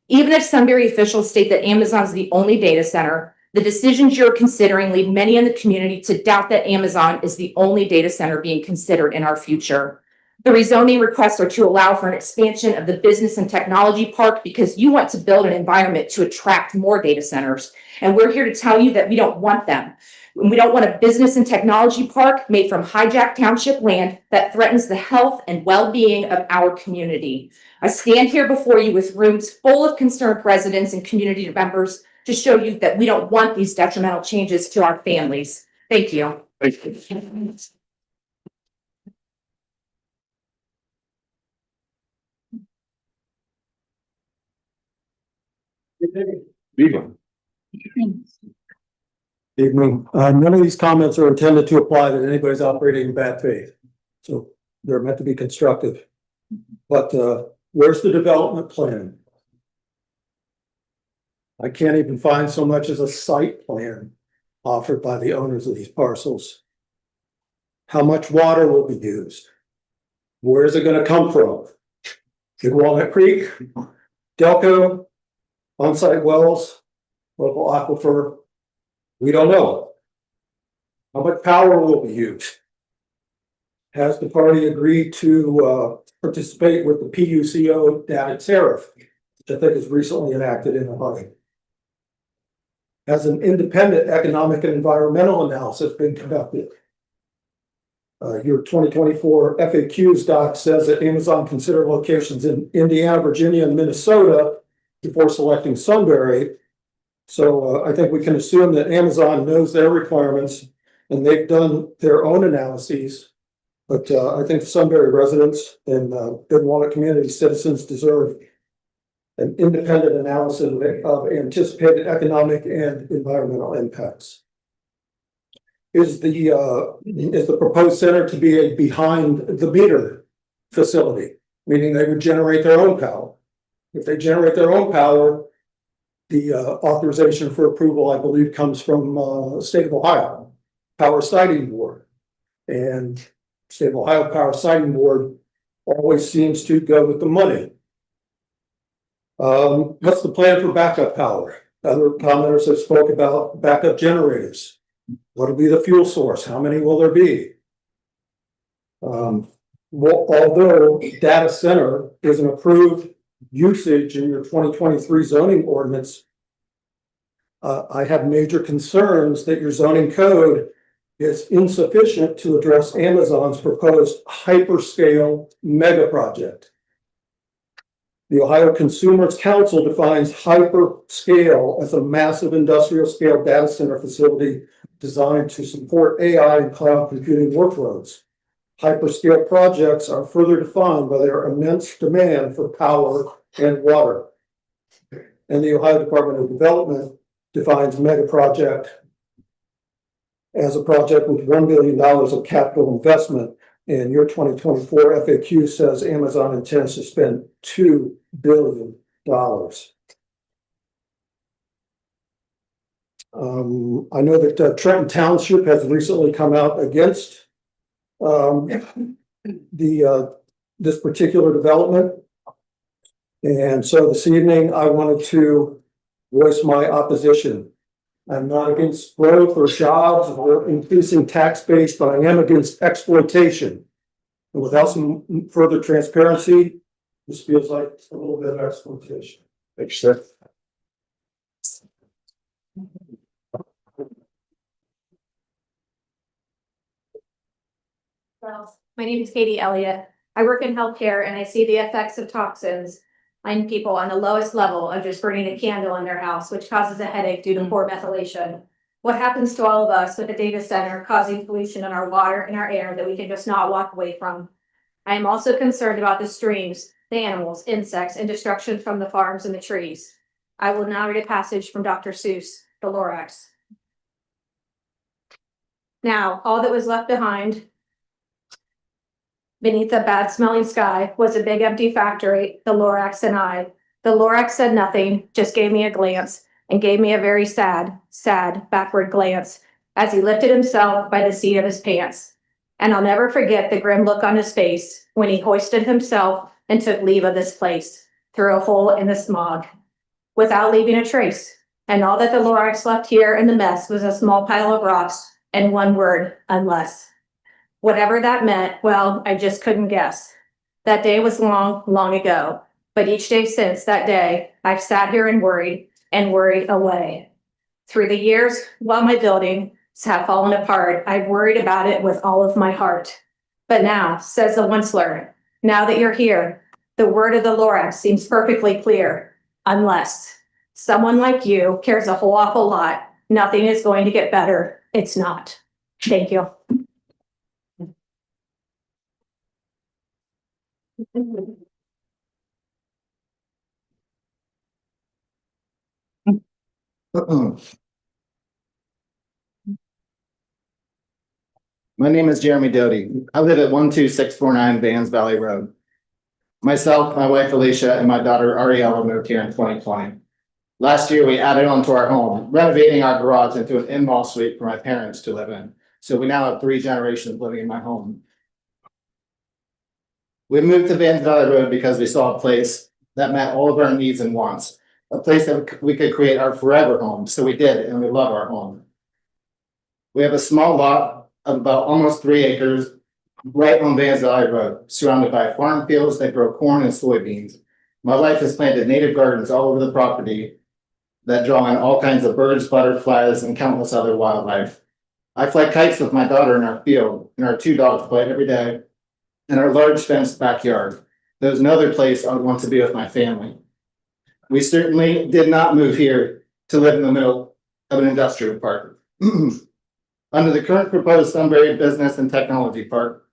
Even if Sunbury officials state that Amazon is the only data center, the decisions you're considering lead many in the community to doubt that Amazon is the only data center being considered in our future. The rezoning requests are to allow for an expansion of the business and technology park because you want to build an environment to attract more data centers. And we're here to tell you that we don't want them. We don't want a business and technology park made from hijacked township land that threatens the health and well-being of our community. I stand here before you with rooms full of concerned residents and community members to show you that we don't want these detrimental changes to our families. Thank you. Thank you. Evening. Evening. None of these comments are intended to apply that anybody's operating in bad faith. So they're meant to be constructive. But where's the development plan? I can't even find so much as a site plan offered by the owners of these parcels. How much water will be used? Where is it going to come from? In Walnut Creek, Delco, on-site wells, local aquifer? We don't know. How much power will be used? Has the party agreed to participate with the PUCO data tariff, which I think is recently enacted in Ohio? Has an independent economic and environmental analysis been conducted? Your 2024 FAQs doc says that Amazon considered locations in Indiana, Virginia, and Minnesota before selecting Sunbury. So I think we can assume that Amazon knows their requirements and they've done their own analyses. But I think Sunbury residents and Good Walnut community citizens deserve an independent analysis of anticipated economic and environmental impacts. Is the proposed center to be a behind the meter facility, meaning they would generate their own power? If they generate their own power, the authorization for approval, I believe, comes from the state of Ohio Power Siting Board, and state of Ohio Power Siting Board always seems to go with the money. What's the plan for backup power? Other commenters have spoke about backup generators. What will be the fuel source? How many will there be? Although data center is an approved usage in your 2023 zoning ordinance, I have major concerns that your zoning code is insufficient to address Amazon's proposed hyperscale mega project. The Ohio Consumers Council defines hyperscale as a massive industrial scale data center facility designed to support AI and cloud computing workloads. Hyperscale projects are further defined by their immense demand for power and water. And the Ohio Department of Development defines mega project as a project with $1 billion of capital investment. And your 2024 FAQ says Amazon intends to spend $2 billion. I know that Trenton Township has recently come out against this particular development. And so this evening, I wanted to voice my opposition. I'm not against growth or jobs or increasing tax base, but I am against exploitation. And without some further transparency, this feels like a little bit of exploitation. Thanks, sir. My name is Katie Elliott. I work in healthcare and I see the effects of toxins on people on the lowest level of just burning a candle in their house, which causes a headache due to poor methylation. What happens to all of us with a data center causing pollution in our water and our air that we can just not walk away from? I am also concerned about the streams, the animals, insects, and destruction from the farms and the trees. I will now read a passage from Dr. Seuss, The Lorax. Now, all that was left behind beneath the bad smelling sky was a big empty factory, the Lorax and I. The Lorax said nothing, just gave me a glance, and gave me a very sad, backward glance as he lifted himself by the seat of his pants. And I'll never forget the grim look on his face when he hoisted himself and took leave of this place through a hole in the smog without leaving a trace. And all that the Lorax left here in the mess was a small pile of rocks and one word, unless. Whatever that meant, well, I just couldn't guess. That day was long, long ago. But each day since that day, I've sat here and worried away. Through the years, while my buildings have fallen apart, I've worried about it with all of my heart. But now, says the Onceler, now that you're here, the word of the Lorax seems perfectly clear. Unless someone like you cares a whole awful lot, nothing is going to get better. It's not. Thank you. My name is Jeremy Doty. I live at 12649 Vans Valley Road. Myself, my wife Alicia, and my daughter Ariella moved here in 2020. Last year, we added on to our home, renovating our garage into an in-law suite for my parents to live in. So we now have 3 generations living in my home. We moved to Vans Valley Road because we saw a place that met all of our needs and wants, a place that we could create our forever home. So we did, and we love our home. We have a small lot of about almost 3 acres right on Vans Valley Road, surrounded by farm fields that grow corn and soybeans. My wife has planted native gardens all over the property that draw in all kinds of birds, butterflies, and countless other wildlife. I fly kites with my daughter in our field, and our 2 dogs play every day in our large fenced backyard. There's no other place I would want to be with my family. We certainly did not move here to live in the middle of an industrial park. Under the current proposed Sunbury Business and Technology Park,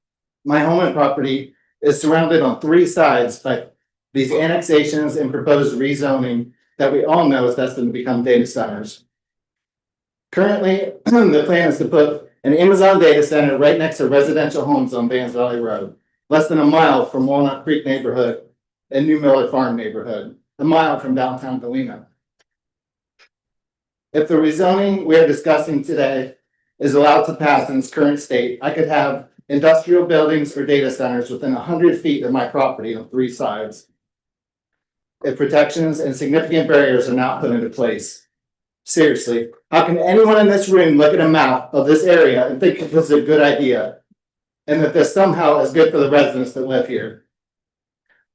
my home and property is surrounded on 3 sides by these annexations and proposed rezoning that we all know is destined to become data centers. Currently, the plan is to put an Amazon data center right next to residential homes on Vans Valley Road, less than a mile from Walnut Creek neighborhood and New Miller Farm neighborhood, a mile from downtown Galena. If the rezoning we are discussing today is allowed to pass in its current state, I could have industrial buildings for data centers within 100 feet of my property on 3 sides, if protections and significant barriers are not put into place. Seriously, how can anyone in this room look at a map of this area and think that this is a good idea, and that this somehow is good for the residents that live here?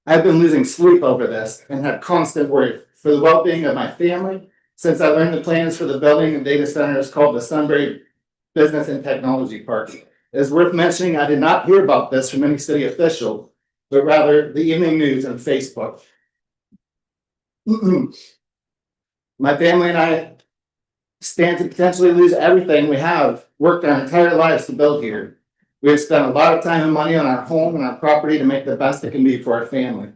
I've been losing sleep over this and have constant worry for the well-being of my family since I learned the plans for the building and data centers called the Sunbury Business and Technology Park. It is worth mentioning I did not hear about this from any city official, but rather the evening news and Facebook. My family and I stand to potentially lose everything we have worked our entire lives to build here. We have spent a lot of time and money on our home and our property to make the best it can be for our family.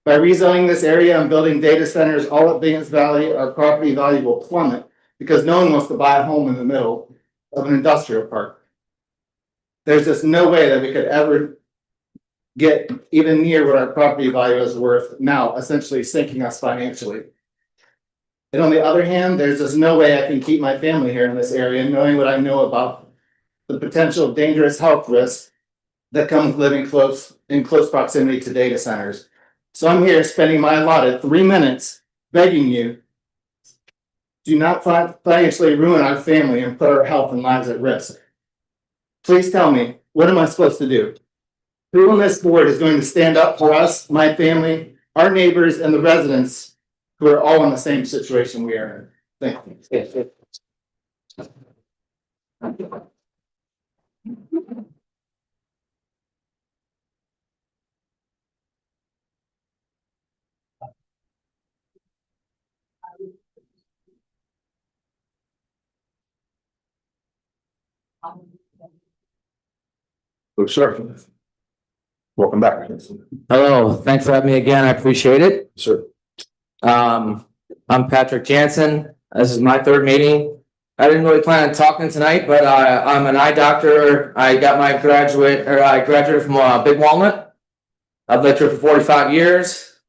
By rezoning this area and building data centers all at Vans Valley, our property value will plummet because no one wants to buy a home in the middle of an industrial park. There's just no way that we could ever get even near what our property value is worth now, essentially sinking us financially. And on the other hand, there's just no way I can keep my family here in this area, knowing what I know about the potential dangerous health risks that come with living in close proximity to data centers. So I'm here spending my allotted 3 minutes begging you, do not financially ruin our family and put our health and lives at risk. Please tell me, what am I supposed to do? Who on this board is going to stand up for us, my family, our neighbors, and the residents who are all in the same situation we are in? Thank you. Oh, sir. Welcome back. Hello, thanks for having me again. I appreciate it. Sir. I'm Patrick Jansen. This is my third meeting. I didn't really plan on talking tonight, but I'm an eye doctor. I graduated from Big Walnut. I've lived here for 45 years.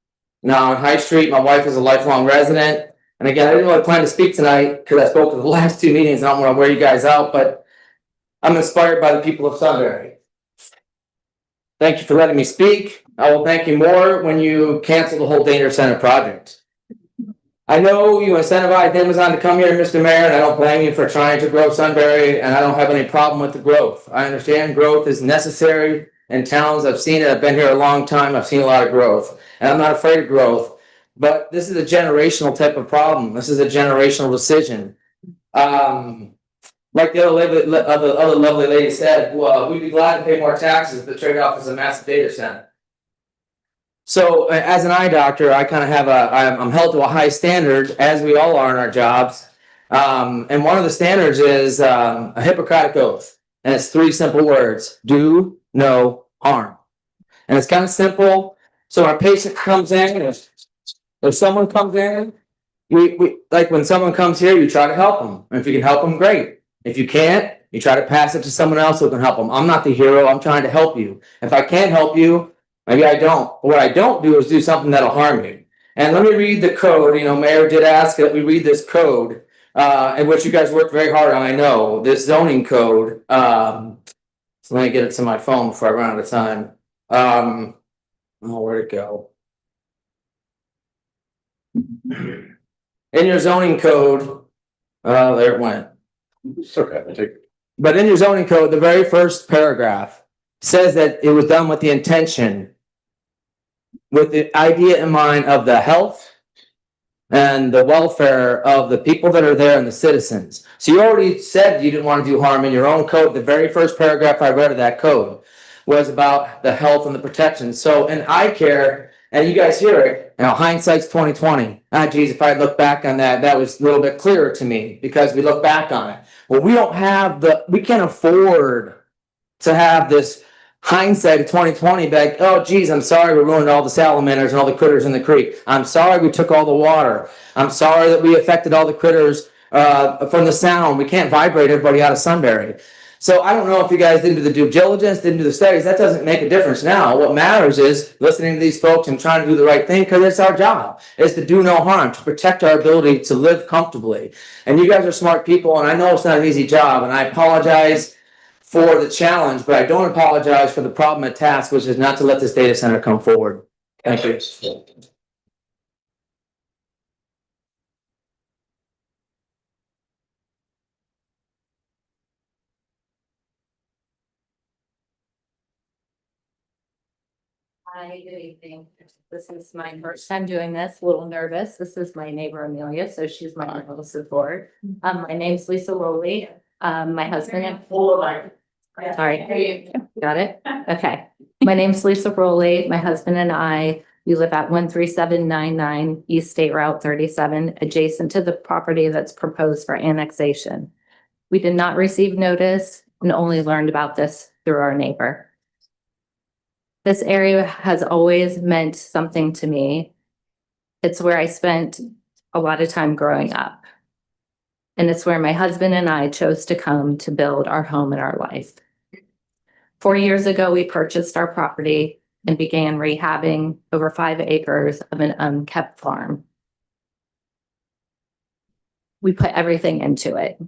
Now on High Street, my wife is a lifelong resident. And again, I didn't really plan to speak tonight because I spoke at the last two meetings. I don't want to wear you guys out, but I'm inspired by the people of Sunbury. Thank you for letting me speak. I will thank you more when you cancel the whole Danger Center project. I know you incentivized Amazon to come here, Mr. Mayor, and I don't blame you for trying to grow Sunbury, and I don't have any problem with the growth. I understand growth is necessary in towns. I've seen it. I've been here a long time. I've seen a lot of growth, and I'm not afraid of growth. But this is a generational type of problem. This is a generational decision. Like the other lovely lady said, well, we'd be glad to pay more taxes, but the trade-off is a massive data center. So as an eye doctor, I kind of have I'm held to a high standard, as we all are in our jobs. And one of the standards is a Hippocratic oath. And it's 3 simple words: do no harm. And it's kind of simple. So when a patient comes in, if someone comes in, we like when someone comes here, you try to help them. And if you can help them, great. If you can't, you try to pass it to someone else who can help them. I'm not the hero. I'm trying to help you. If I can't help you, maybe I don't. But what I don't do is do something that'll harm you. And let me read the code. You know, Mayor did ask that we read this code, in which you guys worked very hard on. I know this zoning code. So let me get it to my phone before I run out of time. Oh, where'd it go? In your zoning code, there it went. Okay. But in your zoning code, the very first paragraph says that it was done with the intention, with the idea in mind of the health and the welfare of the people that are there and the citizens. So you already said you didn't want to do harm in your own code. The very first paragraph I read of that code was about the health and the protection. So in eye care, and you guys hear it, you know, hindsight's 2020. Geez, if I look back on that, that was a little bit clearer to me because we look back on it. Well, we can't afford to have this hindsight of 2020 back. Oh, geez, I'm sorry we ruined all the salamanders and all the critters in the creek. I'm sorry we took all the water. I'm sorry that we affected all the critters from the sound. We can't vibrate everybody out of Sunbury. So I don't know if you guys didn't do the due diligence, didn't do the studies. That doesn't make a difference now. What matters is listening to these folks and trying to do the right thing because it's our job. It's to do no harm, to protect our ability to live comfortably. And you guys are smart people, and I know it's not an easy job, and I apologize for the challenge, but I don't apologize for the problem at task, which is not to let this data center come forward. Thank you. Hi, good evening. This is my first time doing this, a little nervous. This is my neighbor Amelia, so she's my little support. My name's Lisa Rowley. My husband and sorry, got it? Okay. My name's Lisa Rowley. My husband and I, we live at 13799 East State Route 37, adjacent to the property that's proposed for annexation. We did not receive notice and only learned about this through our neighbor. This area has always meant something to me. It's where I spent a lot of time growing up. And it's where my husband and I chose to come to build our home and our life. 4 years ago, we purchased our property and began rehabbing over 5 acres of an unkept farm. We put everything into it.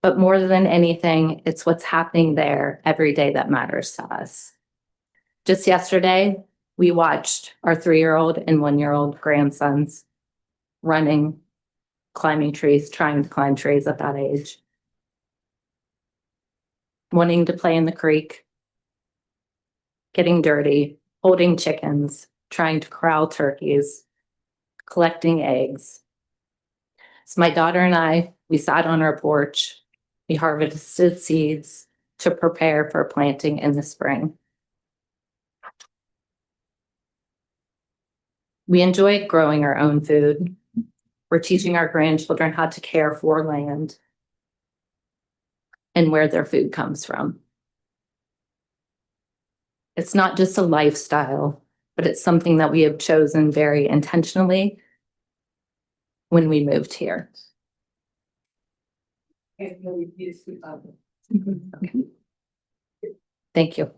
But more than anything, it's what's happening there every day that matters to us. Just yesterday, we watched our 3-year-old and 1-year-old grandsons running, climbing trees, trying to climb trees at that age, wanting to play in the creek, getting dirty, holding chickens, trying to corral turkeys, collecting eggs. So my daughter and I, we sat on our porch. We harvested seeds to prepare for planting in the spring. We enjoyed growing our own food. We're teaching our grandchildren how to care for land. and where their food comes from. It's not just a lifestyle, but it's something that we have chosen very intentionally when we moved here. Thank you.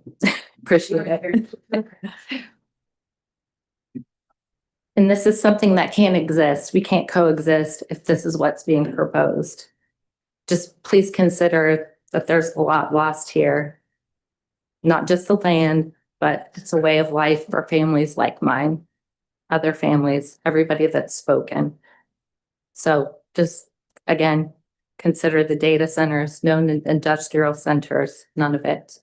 Appreciate it. And this is something that can't exist. We can't coexist if this is what's being proposed. Just please consider that there's a lot lost here. Not just the land, but it's a way of life for families like mine, other families, everybody that's spoken. So just, again, consider the data centers, known industrial centers, none of it.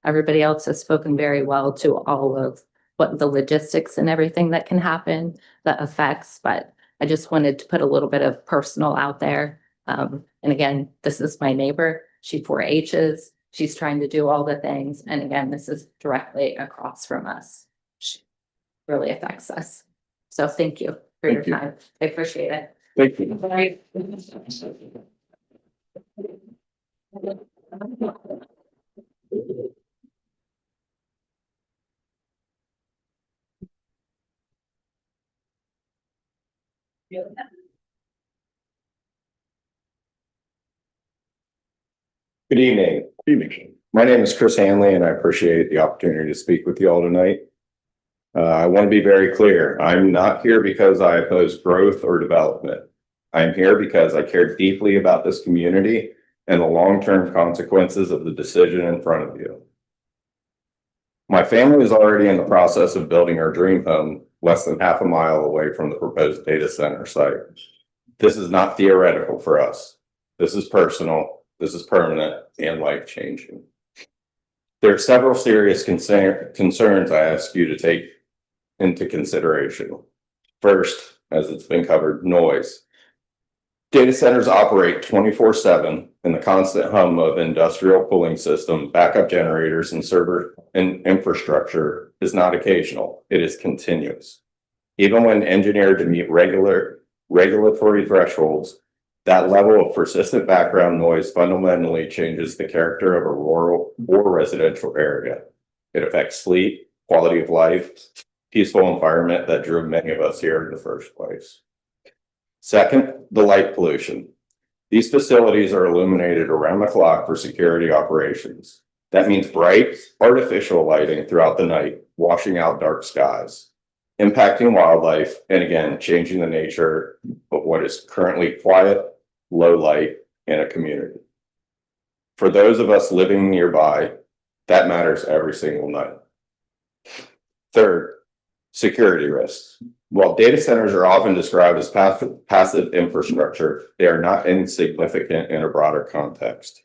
Everybody else has spoken very well to all of what the logistics and everything that can happen, the effects, but I just wanted to put a little bit of personal out there. And again, this is my neighbor. She 4-H's. She's trying to do all the things. And again, this is directly across from us. She really affects us. So thank you for your time. I appreciate it. Thank you. Bye. Good evening. My name is Chris Hanley, and I appreciate the opportunity to speak with you all tonight. I want to be very clear. I'm not here because I oppose growth or development. I'm here because I care deeply about this community and the long-term consequences of the decision in front of you. My family is already in the process of building our dream home less than half a mile away from the proposed data center site. This is not theoretical for us. This is personal, this is permanent, and life-changing. There are several serious concerns I ask you to take into consideration. First, as it's been covered, noise. Data centers operate 24/7 in the constant hum of industrial cooling system, backup generators, and server and infrastructure is not occasional, it is continuous. Even when engineered to meet regulatory thresholds, that level of persistent background noise fundamentally changes the character of a rural or residential area. It affects sleep, quality of life, peaceful environment that drew many of us here in the first place. Second, the light pollution. These facilities are illuminated around the clock for security operations. That means bright, artificial lighting throughout the night, washing out dark skies, impacting wildlife, and again, changing the nature of what is currently quiet, low light in a community. For those of us living nearby, that matters every single night. Third, security risks. While data centers are often described as passive infrastructure, they are not insignificant in a broader context.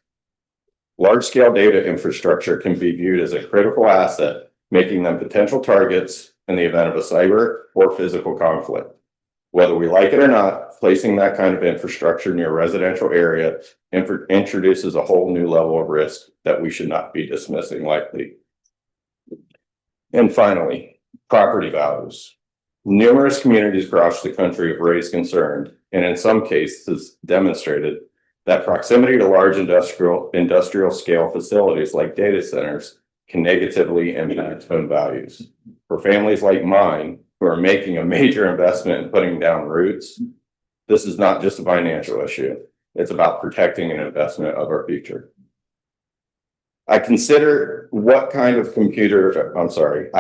Large-scale data infrastructure can be viewed as a critical asset, making them potential targets in the event of a cyber or physical conflict. Whether we like it or not, placing that kind of infrastructure near a residential area introduces a whole new level of risk that we should not be dismissing lightly. And finally, property values. Numerous communities across the country have raised concern, and in some cases demonstrated that proximity to large industrial scale facilities like data centers can negatively impact home values. For families like mine, who are making a major investment in putting down roots, this is not just a financial issue. It's about protecting an investment of our future. I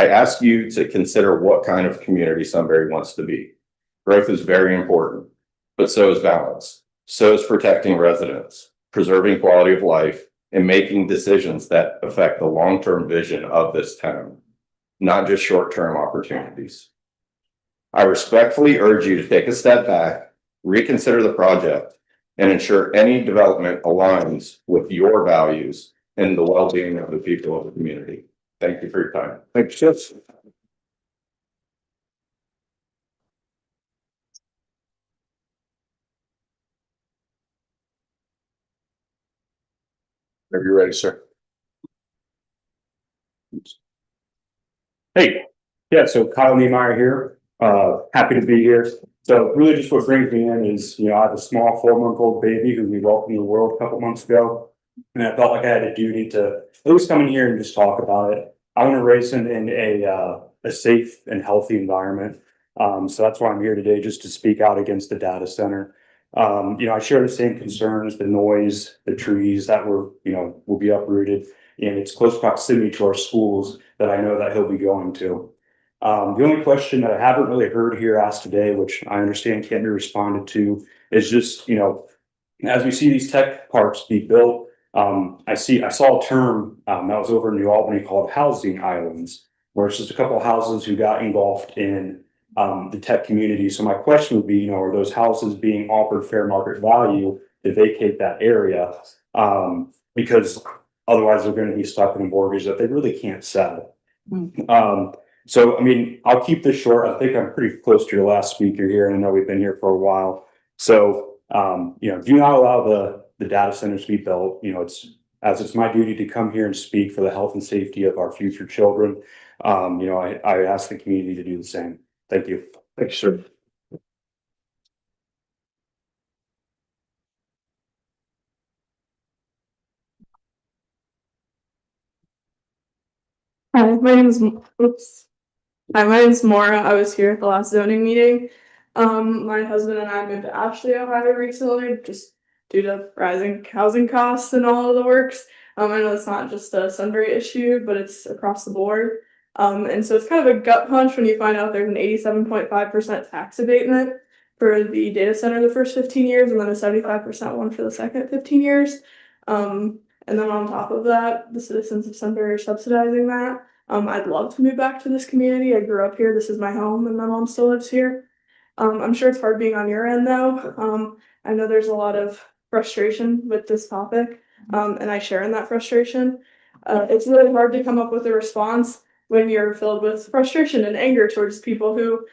ask you to consider what kind of community Sunbury wants to be. Growth is very important, but so is balance. So is protecting residents, preserving quality of life, and making decisions that affect the long-term vision of this town, not just short-term opportunities. I respectfully urge you to take a step back, reconsider the project, and ensure any development aligns with your values and the well-being of the people of the community. Thank you for your time. Thanks, Jeff. Whenever you're ready, sir. Hey, yeah, so Kyle Niemeyer here. Happy to be here. So really just what brings me in is, I have a small 4-month-old baby who we welcomed to the world a couple months ago. And I felt like I had a duty to at least come in here and just talk about it. I want to raise him in a safe and healthy environment. So that's why I'm here today, just to speak out against the data center. I share the same concerns, the noise, the trees that will be uprooted, and its close proximity to our schools that I know that he'll be going to. The only question that I haven't really heard here asked today, which I understand can't be responded to, is just, as we see these tech parks be built, I saw a term that was over in New Albany called housing islands, where it's just a couple of houses who got engulfed in the tech community. So my question would be, are those houses being offered fair market value to vacate that area? Because otherwise they're going to be stuck in a mortgage that they really can't sell. So, I'll keep this short. I think I'm pretty close to your last speaker here, and I know we've been here for a while. So, do not allow the data centers to be built. It's my duty to come here and speak for the health and safety of our future children. I ask the community to do the same. Thank you. Thank you, sir. Hi, Hi, my name's Maura. I was here at the last zoning meeting. My husband and I moved to Ashley, Ohio recently, just due to rising housing costs and all of the works. I know it's not just a Sunbury issue, but it's across the board. And so it's kind of a gut punch when you find out there's an 87.5% tax abatement for the data center the first 15 years, and then a 75% one for the second 15 years. And then on top of that, the citizens of Sunbury are subsidizing that. I'd love to move back to this community. I grew up here. This is my home, and my mom still lives here. I'm sure it's hard being on your end though. I know there's a lot of frustration with this topic, and I share in that frustration. It's really hard to come up with a response when you're filled with frustration and anger towards people who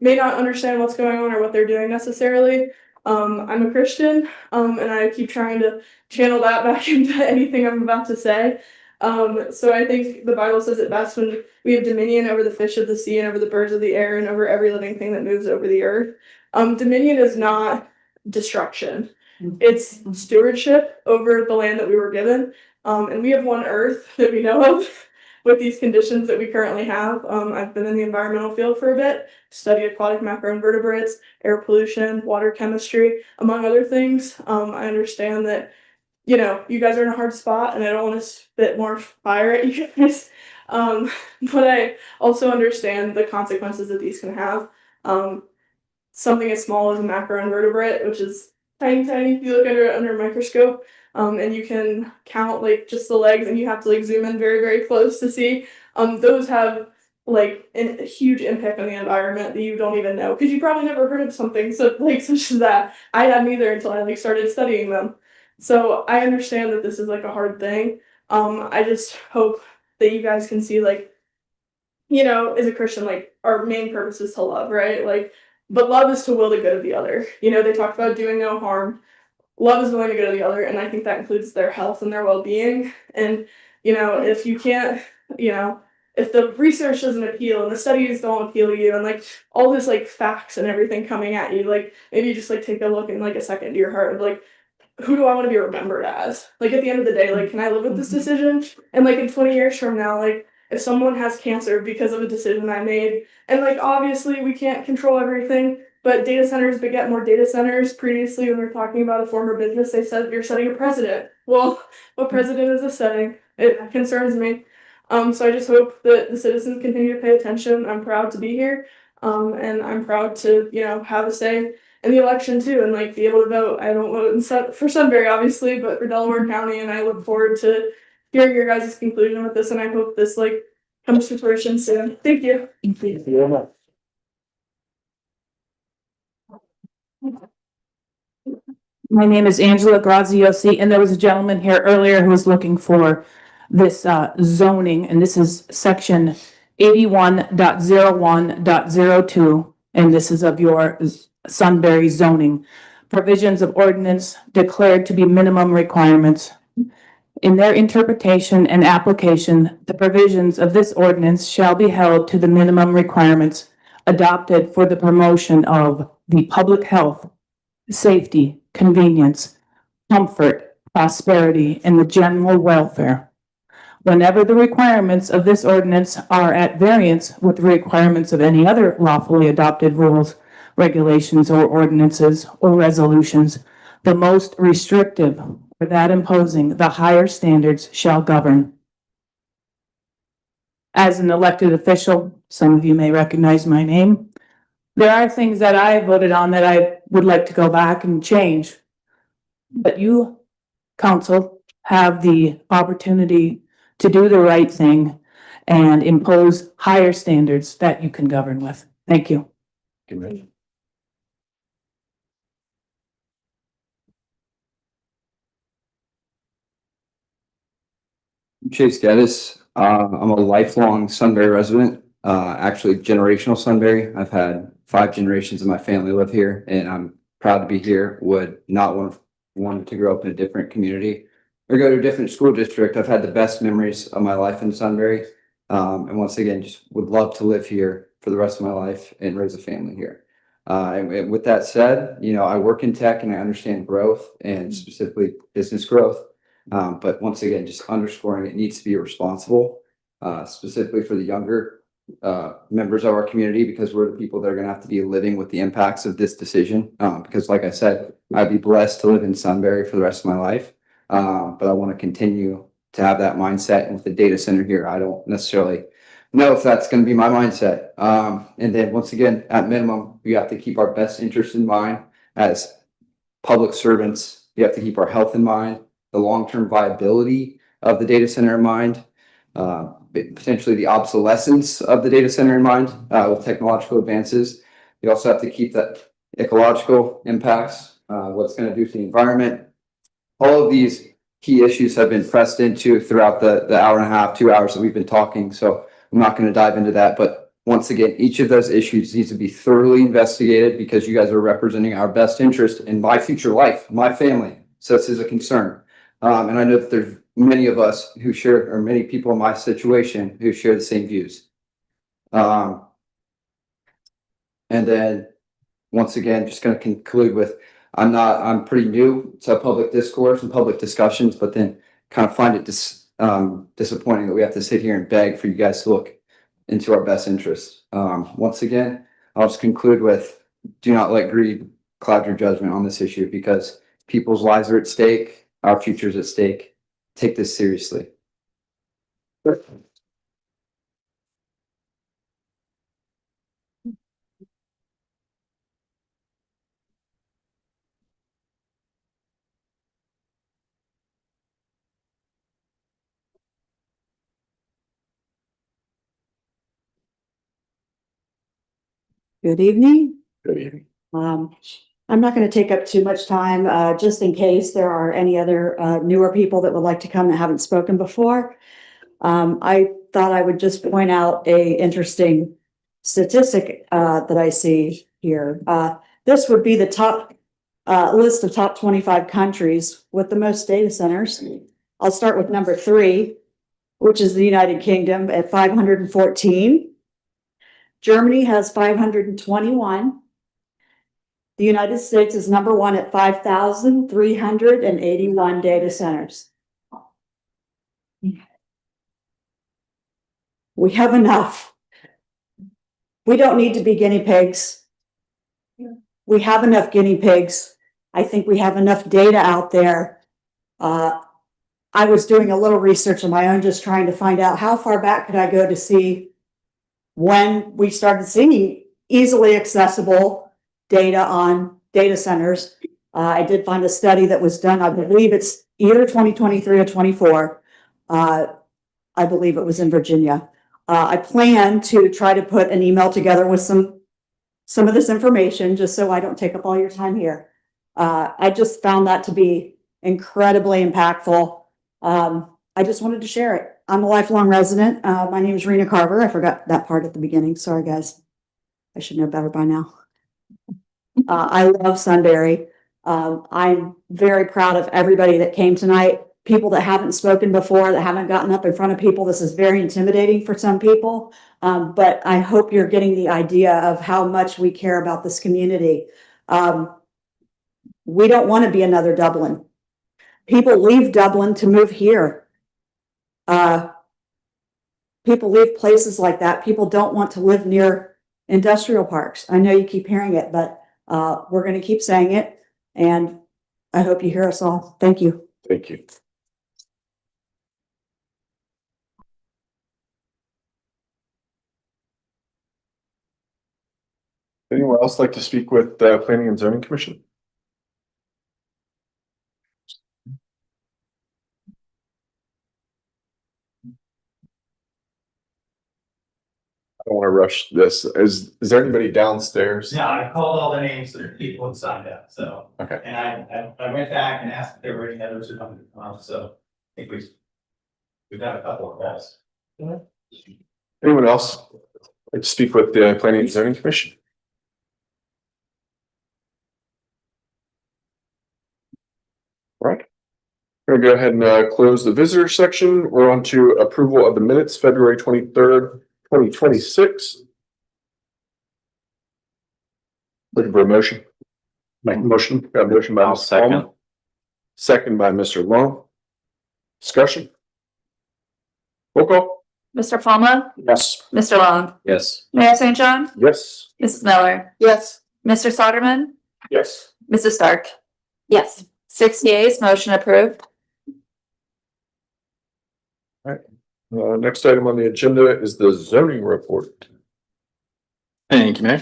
may not understand what's going on or what they're doing necessarily. I'm a Christian, and I keep trying to channel that back into anything I'm about to say. So I think the Bible says it best when we have dominion over the fish of the sea and over the birds of the air and over every living thing that moves over the earth. Dominion is not destruction. It's stewardship over the land that we were given. And we have one earth that we know of with these conditions that we currently have. I've been in the environmental field for a bit, studied aquatic macroinvertebrates, air pollution, water chemistry, among other things. I understand that, you guys are in a hard spot and I don't want to spit more fire at you guys. But I also understand the consequences that these can have. Something as small as a macroinvertebrate, which is tiny, if you look under a microscope, and you can count just the legs and you have to zoom in very, very close to see. Those have a huge impact on the environment that you don't even know, because you probably never heard of something such as that. I hadn't either until I started studying them. So I understand that this is a hard thing. I just hope that you guys can see as a Christian, our main purpose is to love, right? But love is to will the good of the other. They talk about doing no harm. Love is willing to go to the other, and I think that includes their health and their well-being. And, if you can't, if the research doesn't appeal and the studies don't appeal to you and all this facts and everything coming at you, maybe you just take a look and a second to your heart of who do I want to be remembered as? At the end of the day, can I live with this decision? And in 20 years from now, if someone has cancer because of a decision I made, and obviously we can't control everything, but data centers beget more data centers. Previously, when we were talking about a former business, they said you're setting a precedent. Well, what precedent is this setting? It concerns me. So I just hope that the citizens continue to pay attention. I'm proud to be here. And I'm proud to, have a say in the election too, and be able to vote. I don't vote for Sunbury, obviously, but for Delaware County, and I look forward to hearing your guys' conclusion with this, and I hope this comes to fruition soon. Thank you. Thank you very much. My name is Angela Graziosi, and there was a gentleman here earlier who was looking for this zoning, and this is section 81.01.02, and this is of your Sunbury zoning. Provisions of ordinance declared to be minimum requirements. In their interpretation and application, the provisions of this ordinance shall be held to the minimum requirements adopted for the promotion of the public health, safety, convenience, comfort, prosperity, and the general welfare. Whenever the requirements of this ordinance are at variance with the requirements of any other lawfully adopted rules, regulations, or ordinances or resolutions, the most restrictive or that imposing the higher standards shall govern. As an elected official, some of you may recognize my name. There are things that I voted on that I would like to go back and change. But you, council, have the opportunity to do the right thing and impose higher standards that you can govern with. Thank you. Chase Geddes. I'm a lifelong Sunbury resident, actually generational Sunbury. I've had 5 generations of my family live here, and I'm proud to be here. Would not want to grow up in a different community or go to a different school district. I've had the best memories of my life in Sunbury. And once again, just would love to live here for the rest of my life and raise a family here. And with that said, you know, I work in tech and I understand growth and specifically business growth. But once again, just underscoring it needs to be responsible, specifically for the younger members of our community, because we're the people that are going to have to be living with the impacts of this decision. Because like I said, I'd be blessed to live in Sunbury for the rest of my life. But I want to continue to have that mindset. And with the data center here, I don't necessarily know if that's going to be my mindset. And then once again, at minimum, we have to keep our best interest in mind as public servants. We have to keep our health in mind, the long-term viability of the data center in mind, potentially the obsolescence of the data center in mind with technological advances. You also have to keep that ecological impacts, what it's going to do to the environment. All of these key issues have been pressed into throughout the hour and a half, 2 hours that we've been talking. So I'm not going to dive into that. But once again, each of those issues needs to be thoroughly investigated because you guys are representing our best interest in my future life, my family. So this is a concern. And I know that there's many of us who share, or many people in my situation who share the same views. And then once again, just going to conclude with, I'm pretty new to public discourse and public discussions, but then kind of find it disappointing that we have to sit here and beg for you guys to look into our best interests. Once again, I'll just conclude with, do not let greed cloud your judgment on this issue because people's lives are at stake. Our future is at stake. Take this seriously. Good evening. Good evening. I'm not going to take up too much time, just in case there are any other newer people that would like to come that haven't spoken before. I thought I would just point out a interesting statistic that I see here. This would be the top list of top 25 countries with the most data centers. I'll start with number 3, which is the United Kingdom at 514. Germany has 521. The United States is number 1 at 5,381 data centers. We have enough. We don't need to be guinea pigs. We have enough guinea pigs. I think we have enough data out there. I was doing a little research on my own, just trying to find out how far back could I go to see when we started seeing easily accessible data on data centers. I did find a study that was done, I believe it's either 2023 or 24. I believe it was in Virginia. I plan to try to put an email together with some of this information, just so I don't take up all your time here. I just found that to be incredibly impactful. I just wanted to share it. I'm a lifelong resident. My name is Rena Carver. I forgot that part at the beginning. Sorry, guys. I should know better by now. I love Sunbury. I'm very proud of everybody that came tonight. people that haven't spoken before, that haven't gotten up in front of people, this is very intimidating for some people. But I hope you're getting the idea of how much we care about this community. We don't want to be another Dublin. People leave Dublin to move here. People leave places like that. People don't want to live near industrial parks. I know you keep hearing it, but we're going to keep saying it. And I hope you hear us all. Thank you. Thank you. Anyone else like to speak with the Planning and Zoning Commission? I don't want to rush this. Is there anybody downstairs? Yeah, I called all the names of the people who signed up, so. Okay. And I went back and asked if there were any others who wanted to come, so I think we've got a couple of calls. Anyone else like to speak with the Planning and Zoning Commission? All right. We're gonna go ahead and close the visitor section. We're on to approval of the minutes, February 23rd, 2026. Looking for a motion. Make a motion. Got a motion by Mr. Palmer. Second by Mr. Long. Discussion. Roll call. Mr. Palma, Yes. Mr. Long, Yes. Mayor St. John, Yes. Mrs. Miller, Yes. Mr. Soderman, Yes. Mrs. Stark. Yes. 6 yeas, motion approved. Next item on the agenda is the zoning report. Thank you, Mayor.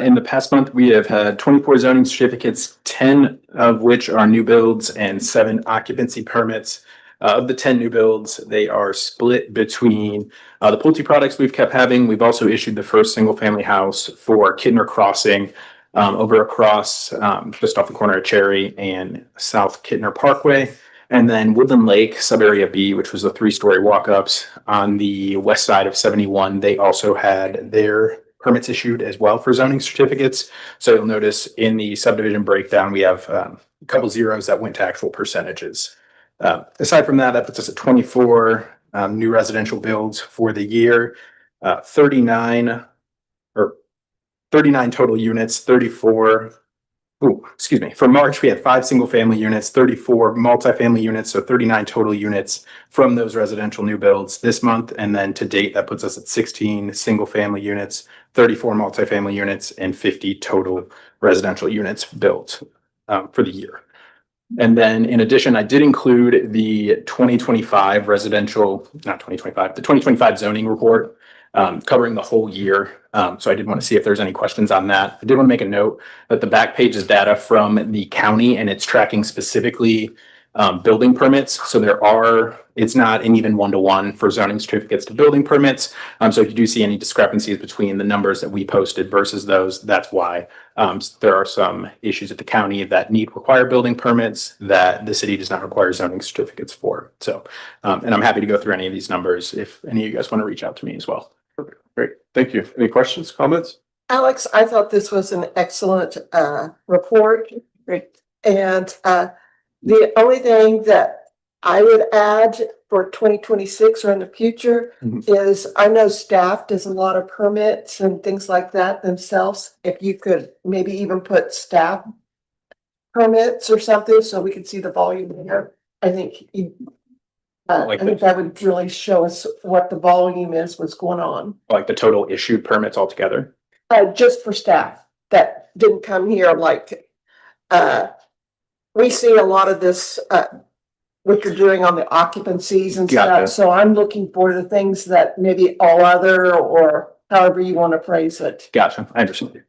In the past month, we have had 24 zoning certificates, 10 of which are new builds and 7 occupancy permits. Of the 10 new builds, they are split between the Pulte products we've kept having. We've also issued the first single family house for Kidner Crossing over across just off the corner of Cherry and South Kidner Parkway. And then Woodland Lake, sub-area B, which was the 3-story walk-ups on the west side of 71. They also had their permits issued as well for zoning certificates. So you'll notice in the subdivision breakdown, we have a couple zeros that went to actual percentages. Aside from that, that puts us at 24 new residential builds for the year, 39 total units, 34. For March, we had 5 single family units, 34 multifamily units, so 39 total units from those residential new builds this month. And then to date, that puts us at 16 single family units, 34 multifamily units, and 50 total residential units built for the year. And then in addition, I did include the 2025 the 2025 zoning report covering the whole year. So I did want to see if there's any questions on that. I did want to make a note that the back page is data from the county and it's tracking specifically building permits. So it's not an even one-to-one for zoning certificates to building permits. So if you do see any discrepancies between the numbers that we posted versus those, that's why. There are some issues at the county that require building permits that the city does not require zoning certificates for. So, and I'm happy to go through any of these numbers if any of you guys want to reach out to me as well. Great. Thank you. Any questions, comments? Alex, I thought this was an excellent report. Great. And the only thing that I would add for 2026 or in the future is I know staff does a lot of permits and things like that themselves. If you could maybe even put staff permits or something so we could see the volume there. I think I think that would really show us what the volume is, what's going on. Like the total issued permits altogether? Just for staff that didn't come here, we see a lot of this, what you're doing on the occupancies and Gotcha. stuff. So I'm looking for the things that maybe all other or however you want to phrase it. Gotcha. I understand.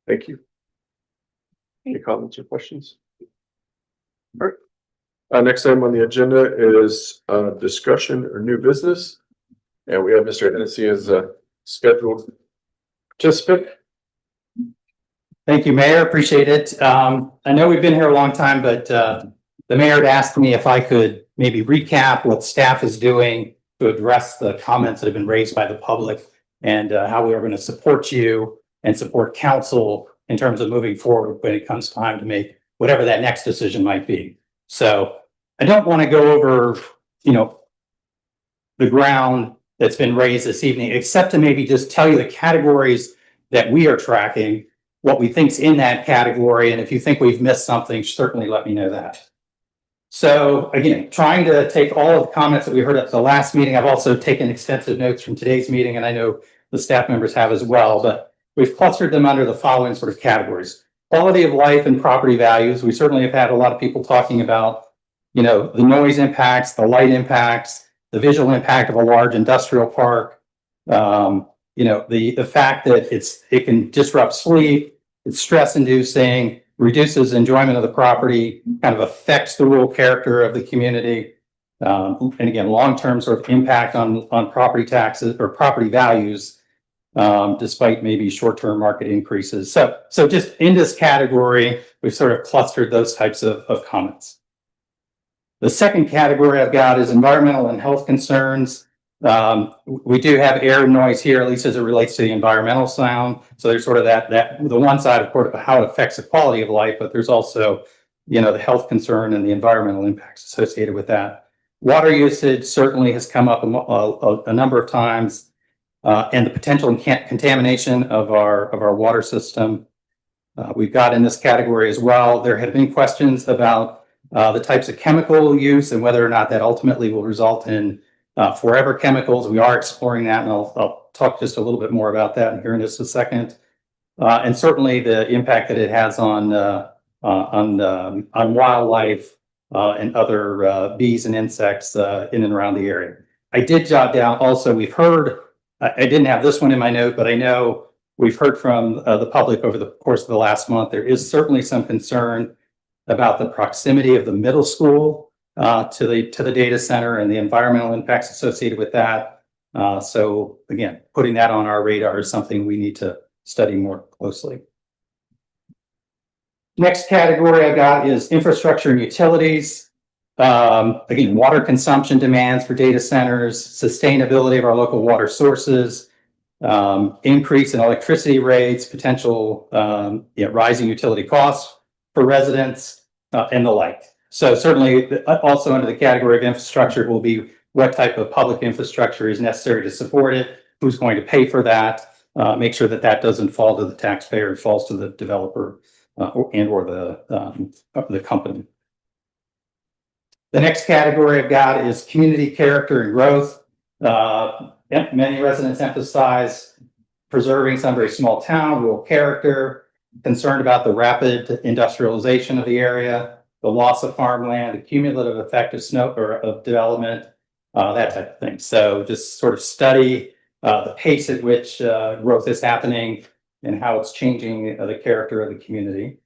Thank you. Any comments or questions? All right. Next item on the agenda is discussion or new business. And we have Mr. Hennessy as a scheduled participant. Thank you, Mayor. Appreciate it. I know we've been here a long time, but the mayor had asked me if I could maybe recap what staff is doing to address the comments that have been raised by the public and how we are going to support you and support council in terms of moving forward when it comes time to make whatever that next decision might be. So I don't want to go over, the ground that's been raised this evening, except to maybe just tell you the categories that we are tracking, what we think's in that category. And if you think we've missed something, certainly let me know that. So again, trying to take all of the comments that we heard at the last meeting. I've also taken extensive notes from today's meeting, and I know the staff members have as well, but we've clustered them under the following sort of categories. Quality of life and property values. We certainly have had a lot of people talking about, the noise impacts, the light impacts, the visual impact of a large industrial park. The fact that it can disrupt sleep, it's stress inducing, reduces enjoyment of the property, kind of affects the rural character of the community. And again, long-term sort of impact on property taxes or property values, despite maybe short-term market increases. So just in this category, we've sort of clustered those types of comments. The second category I've got is environmental and health concerns. We do have air and noise here, at least as it relates to the environmental sound. So there's sort of that the one side, of course, of how it affects the quality of life, but there's also, the health concern and the environmental impacts associated with that. Water usage certainly has come up a number of times, and the potential contamination of our water system. We've got in this category as well. There have been questions about the types of chemical use and whether or not that ultimately will result in forever chemicals. We are exploring that, and I'll talk just a little bit more about that here in just a second. And certainly the impact that it has on wildlife and other bees and insects in and around the area. I did jot down also, we've heard, I didn't have this one in my note, but I know we've heard from the public over the course of the last month. There is certainly some concern about the proximity of the middle school to the data center and the environmental impacts associated with that. So again, putting that on our radar is something we need to study more closely. Next category I got is infrastructure and utilities. Again, water consumption demands for data centers, sustainability of our local water sources, increase in electricity rates, potential rising utility costs for residents, and the like. So certainly also under the category of infrastructure will be what type of public infrastructure is necessary to support it, who's going to pay for that, make sure that that doesn't fall to the taxpayer, it falls to the developer or the company. The next category I've got is community character and growth. Many residents emphasize preserving some very small town, rural character, concerned about the rapid industrialization of the area, the loss of farmland, the cumulative effect of snow or of development, that type of thing. So just sort of study the pace at which growth is happening and how it's changing the character of the community.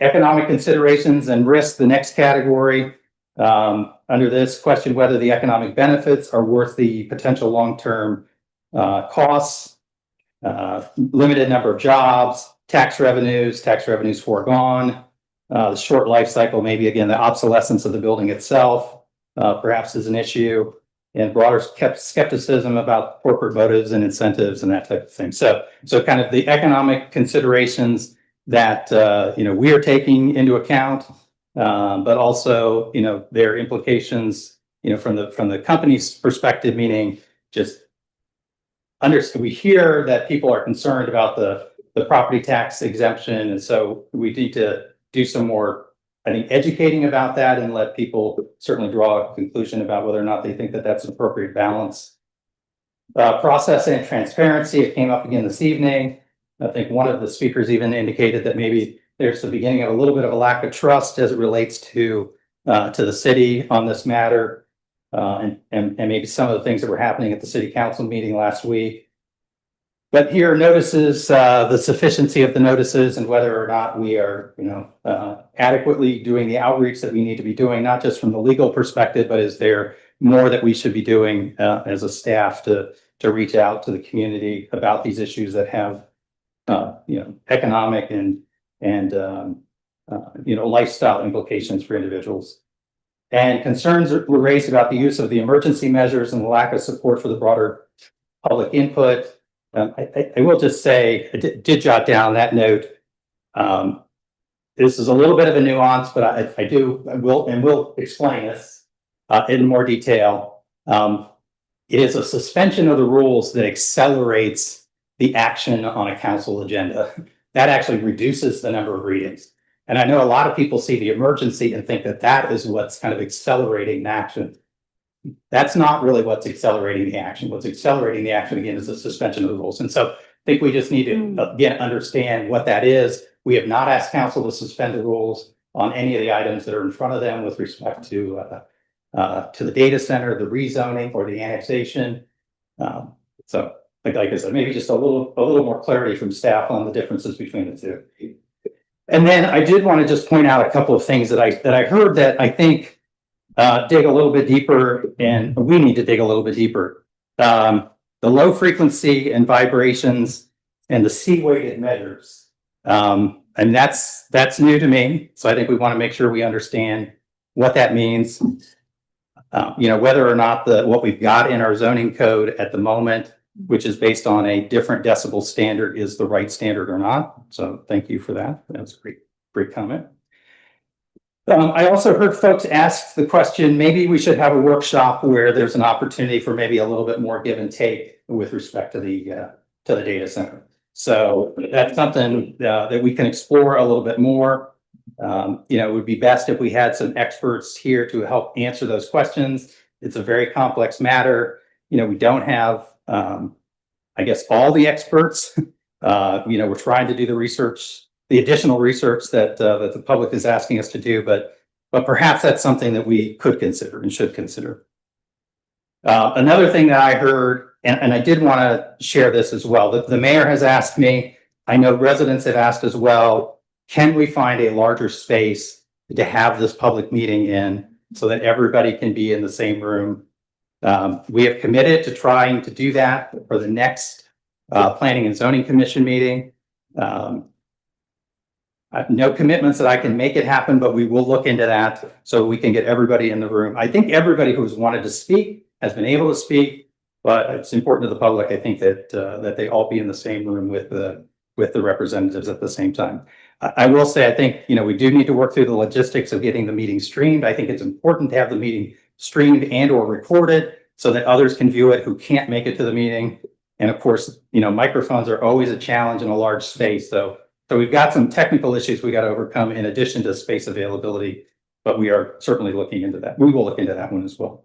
Economic considerations and risk, the next category. Under this, question whether the economic benefits are worth the potential long-term costs, limited number of jobs, tax revenues foregone, the short life cycle, maybe again, the obsolescence of the building itself, perhaps is an issue, and broader skepticism about corporate motives and incentives and that type of thing. So kind of the economic considerations that, we are taking into account, but also, their implications, from the company's perspective, meaning just we hear that people are concerned about the property tax exemption. And so we need to do some more, I think, educating about that and let people certainly draw a conclusion about whether or not they think that that's an appropriate balance. Process and transparency, it came up again this evening. I think one of the speakers even indicated that maybe there's the beginning of a little bit of a lack of trust as it relates to the city on this matter, and maybe some of the things that were happening at the city council meeting last week. But here notices the sufficiency of the notices and whether or not we are, adequately doing the outreach that we need to be doing, not just from the legal perspective, but is there more that we should be doing as a staff to reach out to the community about these issues that have, economic and lifestyle implications for individuals. And concerns were raised about the use of the emergency measures and the lack of support for the broader public input. I will just say, I did jot down that note. this is a little bit of a nuance, but I will explain this in more detail. It is a suspension of the rules that accelerates the action on a council agenda. That actually reduces the number of readings. And I know a lot of people see the emergency and think that that is what's kind of accelerating the action. That's not really what's accelerating the action. What's accelerating the action, again, is the suspension of the rules. And so I think we just need to, again, understand what that is. We have not asked council to suspend the rules on any of the items that are in front of them with respect to the data center, the rezoning, or the annexation. So, like I said, maybe just a little more clarity from staff on the differences between the two. And then I did want to just point out a couple of things that I heard that I think dig a little bit deeper, and we need to dig a little bit deeper. The low frequency and vibrations and the C-weighted measures. And that's new to me. So I think we want to make sure we understand what that means. Whether or not what we've got in our zoning code at the moment, which is based on a different decibel standard, is the right standard or not. So thank you for that. That was a great comment. I also heard folks ask the question, maybe we should have a workshop where there's an opportunity for maybe a little bit more give and take with respect to the data center. So that's something that we can explore a little bit more. It would be best if we had some experts here to help answer those questions. It's a very complex matter. We don't have, I guess, all the experts. We're trying to do the research, the additional research that the public is asking us to do, but perhaps that's something that we could consider and should consider. Another thing that I heard, and I did want to share this as well, the mayor has asked me, I know residents have asked as well, can we find a larger space to have this public meeting in so that everybody can be in the same room? We have committed to trying to do that for the next Planning and Zoning Commission meeting. I have no commitments that I can make it happen, but we will look into that so we can get everybody in the room. I think everybody who's wanted to speak has been able to speak, but it's important to the public, I think, that they all be in the same room with the representatives at the same time. I will say, I think, we do need to work through the logistics of getting the meeting streamed. I think it's important to have the meeting streamed and or recorded so that others can view it who can't make it to the meeting. And of course, microphones are always a challenge in a large space. So we've got some technical issues we got to overcome in addition to space availability, but we are certainly looking into that. We will look into that one as well.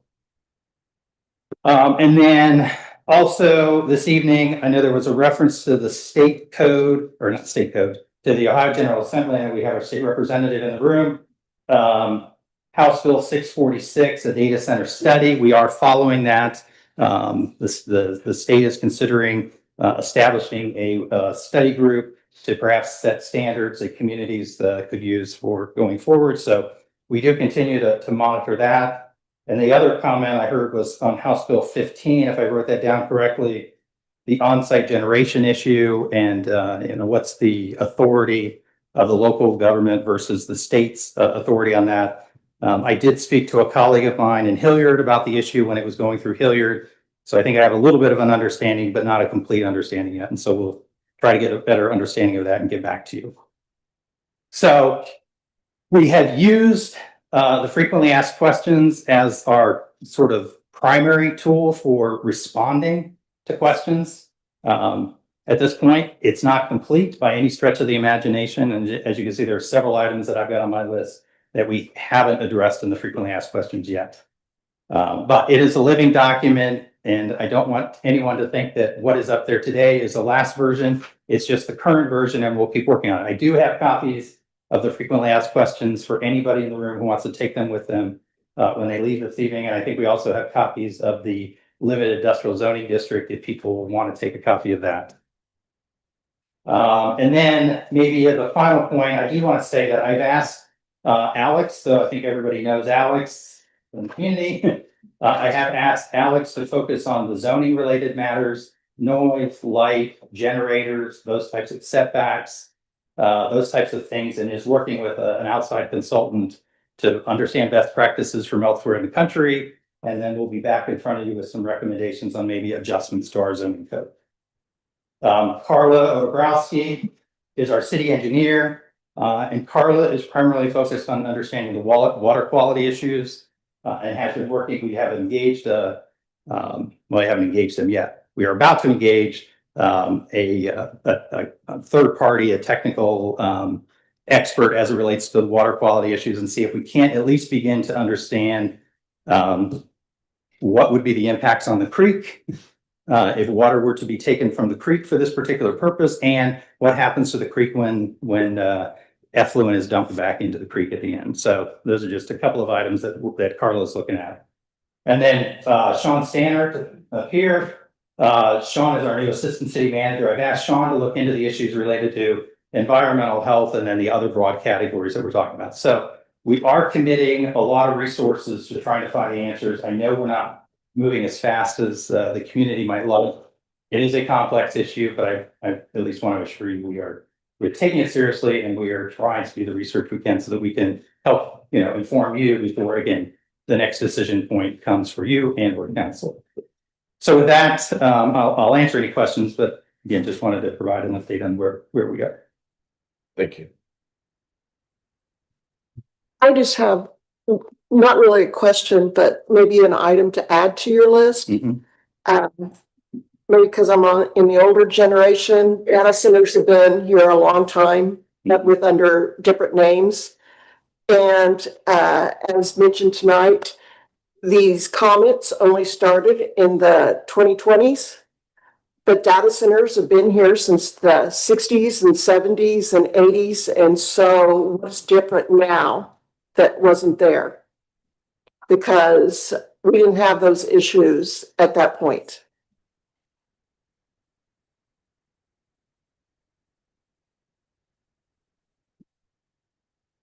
And then also this evening, I know there was a reference to the state code, or not state code, to the Ohio General Assembly, and we have our state representative in the room. House Bill 646, a data center study. We are following that. The state is considering establishing a study group to perhaps set standards that communities could use for going forward. So we do continue to monitor that. And the other comment I heard was on House Bill 15, if I wrote that down correctly, the on-site generation issue and what's the authority of the local government versus the state's authority on that. I did speak to a colleague of mine in Hilliard about the issue when it was going through Hilliard. So I think I have a little bit of an understanding, but not a complete understanding yet. And so we'll try to get a better understanding of that and get back to you. So we have used the frequently asked questions as our sort of primary tool for responding to questions. At this point, it's not complete by any stretch of the imagination. And as you can see, there are several items that I've got on my list that we haven't addressed in the frequently asked questions yet. But it is a living document, and I don't want anyone to think that what is up there today is the last version. It's just the current version, and we'll keep working on it. I do have copies of the frequently asked questions for anybody in the room who wants to take them with them when they leave this evening. And I think we also have copies of the limited industrial zoning district if people want to take a copy of that. And then maybe as a final point, I do want to say that I've asked Alex, so I think everybody knows Alex in the community. I have asked Alex to focus on the zoning related matters, noise, light, generators, those types of setbacks, those types of things, and is working with an outside consultant to understand best practices from elsewhere in the country. And then we'll be back in front of you with some recommendations on maybe adjustments to our zoning code. Carla Obrowski is our city engineer. And Carla is primarily focused on understanding the water quality issues, and has been working. We have engaged, well, I haven't engaged them yet. We are about to engage a third party, a technical expert as it relates to the water quality issues, and see if we can't at least begin to understand what would be the impacts on the creek if water were to be taken from the creek for this particular purpose, and what happens to the creek when effluent is dumped back into the creek at the end. So those are just a couple of items that Carla's looking at. And then Sean Stannard up here. Sean is our new assistant city manager. I've asked Sean to look into the issues related to environmental health and then the other broad categories that we're talking about. So we are committing a lot of resources to trying to find the answers. I know we're not moving as fast as the community might love. It is a complex issue, but I at least want to assure you we're taking it seriously, and we are trying to do the research we can so that we can help, inform you before, again, the next decision point comes for you and or council. So with that, I'll answer any questions, but again, just wanted to provide an update on where we are. Thank you. I just have not really a question, but maybe an item to add to your list. Maybe because I'm in the older generation, data centers have been here a long time, with under different names. And as mentioned tonight, these comments only started in the 2020s. But data centers have been here since the 60s and 70s and 80s. And so what's different now that wasn't there? Because we didn't have those issues at that point.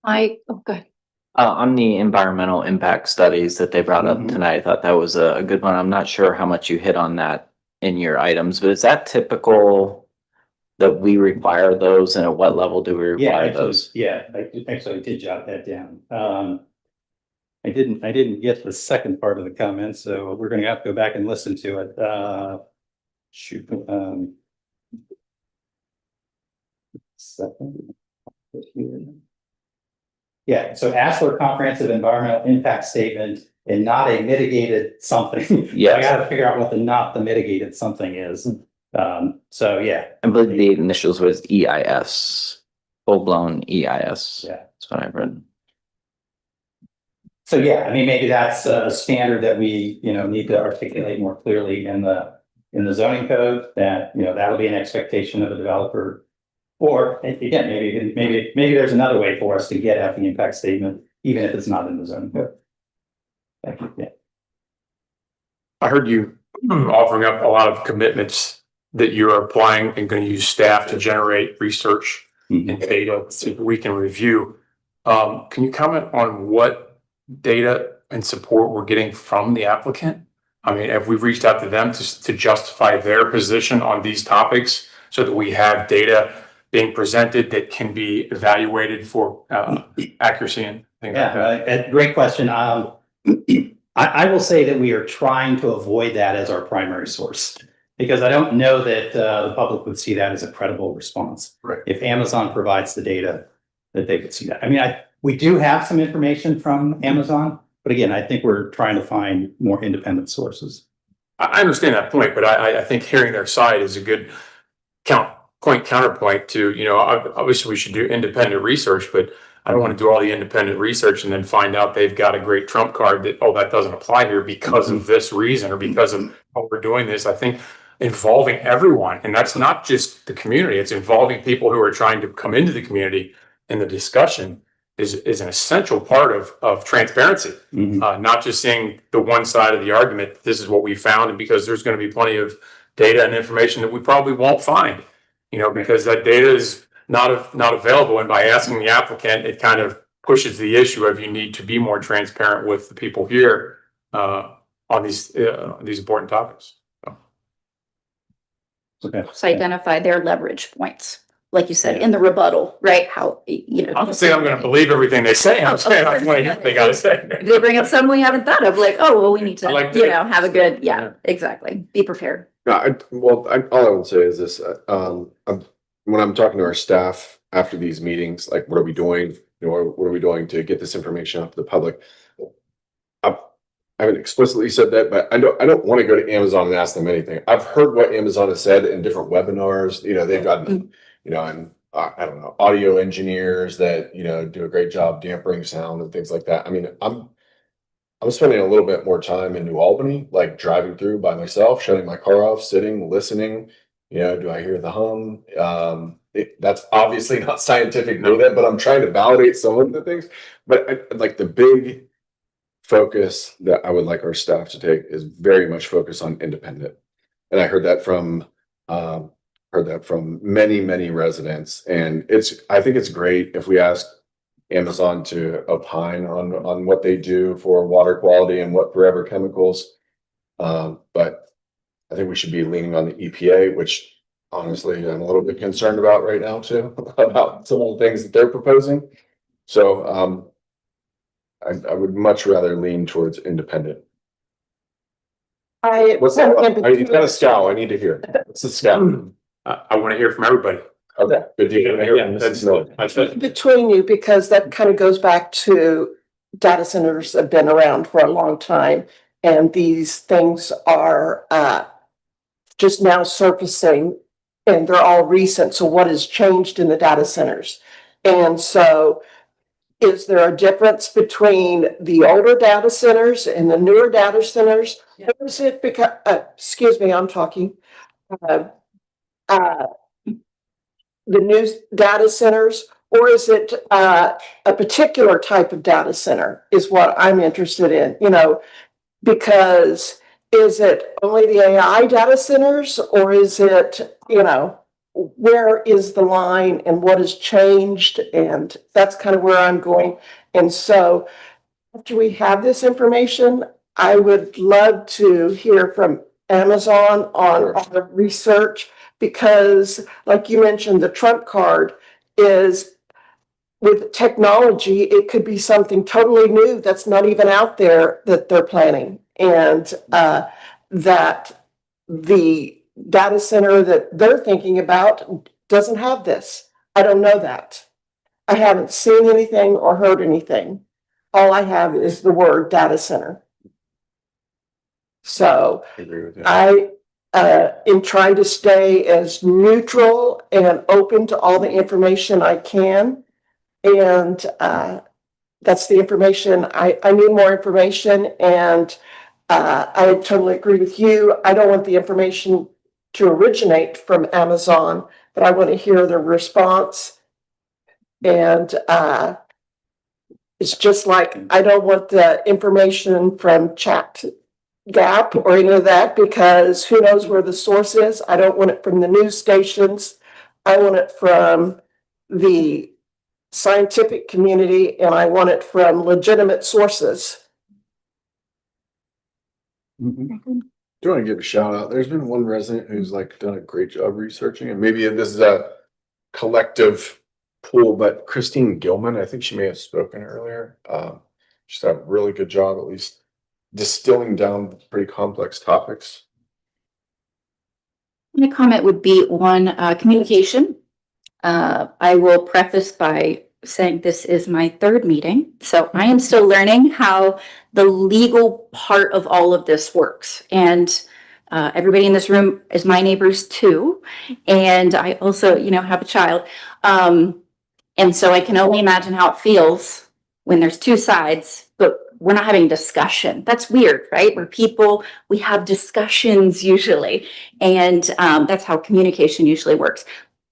Okay. On the environmental impact studies that they brought up tonight, I thought that was a good one. I'm not sure how much you hit on that in your items, but is that typical that we require those, and at what level do we require those? Yeah, I did jot that down. I didn't get the second part of the comment, so we're going to have to go back and listen to it. Shoot. Second. Yeah, so ask for a comprehensive environmental impact statement and not a mitigated something. Yes. I gotta figure out what the mitigated something is. So yeah. I believe the initials was EIS, full blown EIS. Yeah. That's what I've read. So yeah, I mean, maybe that's a standard that we, need to articulate more clearly in the zoning code, that, that'll be an expectation of a developer. Or again, maybe there's another way for us to get at the impact statement, even if it's not in the zoning code. Thank you. Yeah. I heard you offering up a lot of commitments that you are applying and going to use staff to generate research and data so we can review. Can you comment on what data and support we're getting from the applicant? I mean, have we reached out to them to justify their position on these topics so that we have data being presented that can be evaluated for accuracy and things like that? Great question. I will say that we are trying to avoid that as our primary source, because I don't know that the public would see that as a credible response. Right. If Amazon provides the data, that they could see that. I mean, we do have some information from Amazon, but again, I think we're trying to find more independent sources. I understand that point, but I think hearing their side is a good counterpoint to, obviously we should do independent research, but I don't want to do all the independent research and then find out they've got a great trump card that, that doesn't apply here because of this reason or because of how we're doing this. I think involving everyone, and that's not just the community, it's involving people who are trying to come into the community in the discussion is an essential part of transparency. Not just saying the one side of the argument, this is what we found, and because there's going to be plenty of data and information that we probably won't find, because that data is not available. And by asking the applicant, it kind of pushes the issue of you need to be more transparent with the people here on these important topics. Okay. So identify their leverage points, like you said, in the rebuttal, right? How, I'm not saying I'm going to believe everything they say. I'm saying I want to hear what they got to say. If they bring up something we haven't thought of, like, oh, well, we need to, have a good, exactly. Be prepared. All I would say is this, I'm when I'm talking to our staff after these meetings, like, what are we doing? You know, what are we doing to get this information out to the public? I haven't explicitly said that, but I don't want to go to Amazon and ask them anything. I've heard what Amazon has said in different webinars. You know, they've got, you know, and I don't know, audio engineers that, you know, do a great job dampening sound and things like that. I mean, I'm spending a little bit more time in New Albany, like driving through by myself, shutting my car off, sitting, listening. You know, do I hear the hum? That's obviously not scientific data, but I'm trying to validate some of the things. But like the big focus that I would like our staff to take is very much focus on independent. And I heard that from many residents. And I think it's great if we ask Amazon to opine on what they do for water quality and what forever chemicals. But I think we should be leaning on the EPA, which honestly I'm a little bit concerned about right now too, about some of the things that they're proposing. So I would much rather lean towards independent. What's that? You've got a scowl. I need to hear. What's the scowl? I want to hear from everybody. Okay, good to hear. Between you, because that kind of goes back to data centers have been around for a long time, and these things are just now surfacing, and they're all recent. So what has changed in the data centers? And so is there a difference between the older data centers and the newer data centers? Or is it because, excuse me, I'm talking, the new data centers, or is it a particular type of data center is what I'm interested in, you know, because is it only the AI data centers, or is it, you know, where is the line and what has changed? And that's kind of where I'm going. And so after we have this information, I would love to hear from Amazon on the research, because like you mentioned, the trump card is with technology, it could be something totally new that's not even out there that they're planning. And that the data center that they're thinking about doesn't have this. I don't know that. I haven't seen anything or heard anything. All I have is the word data center. So I am trying to stay as neutral and open to all the information I can. And that's the information. I need more information. And I totally agree with you. I don't want the information to originate from Amazon, but I want to hear their response. And it's just like, I don't want the information from Chat Gap or any of that, because who knows where the source is. I don't want it from the news stations. I want it from the scientific community, and I want it from legitimate sources. Do you want to give a shout out? There's been one resident who's like done a great job researching, and maybe this is a collective pool, but Christine Gilman, I think she may have spoken earlier. She's done a really good job, at least distilling down pretty complex topics. My comment would be on communication. I will preface by saying this is my third meeting, so I am still learning how the legal part of all of this works. And everybody in this room is my neighbors too. And I also, you know, have a child. And so I can only imagine how it feels when there's two sides, but we're not having discussion. That's weird, right? Where we have discussions usually. And that's how communication usually works.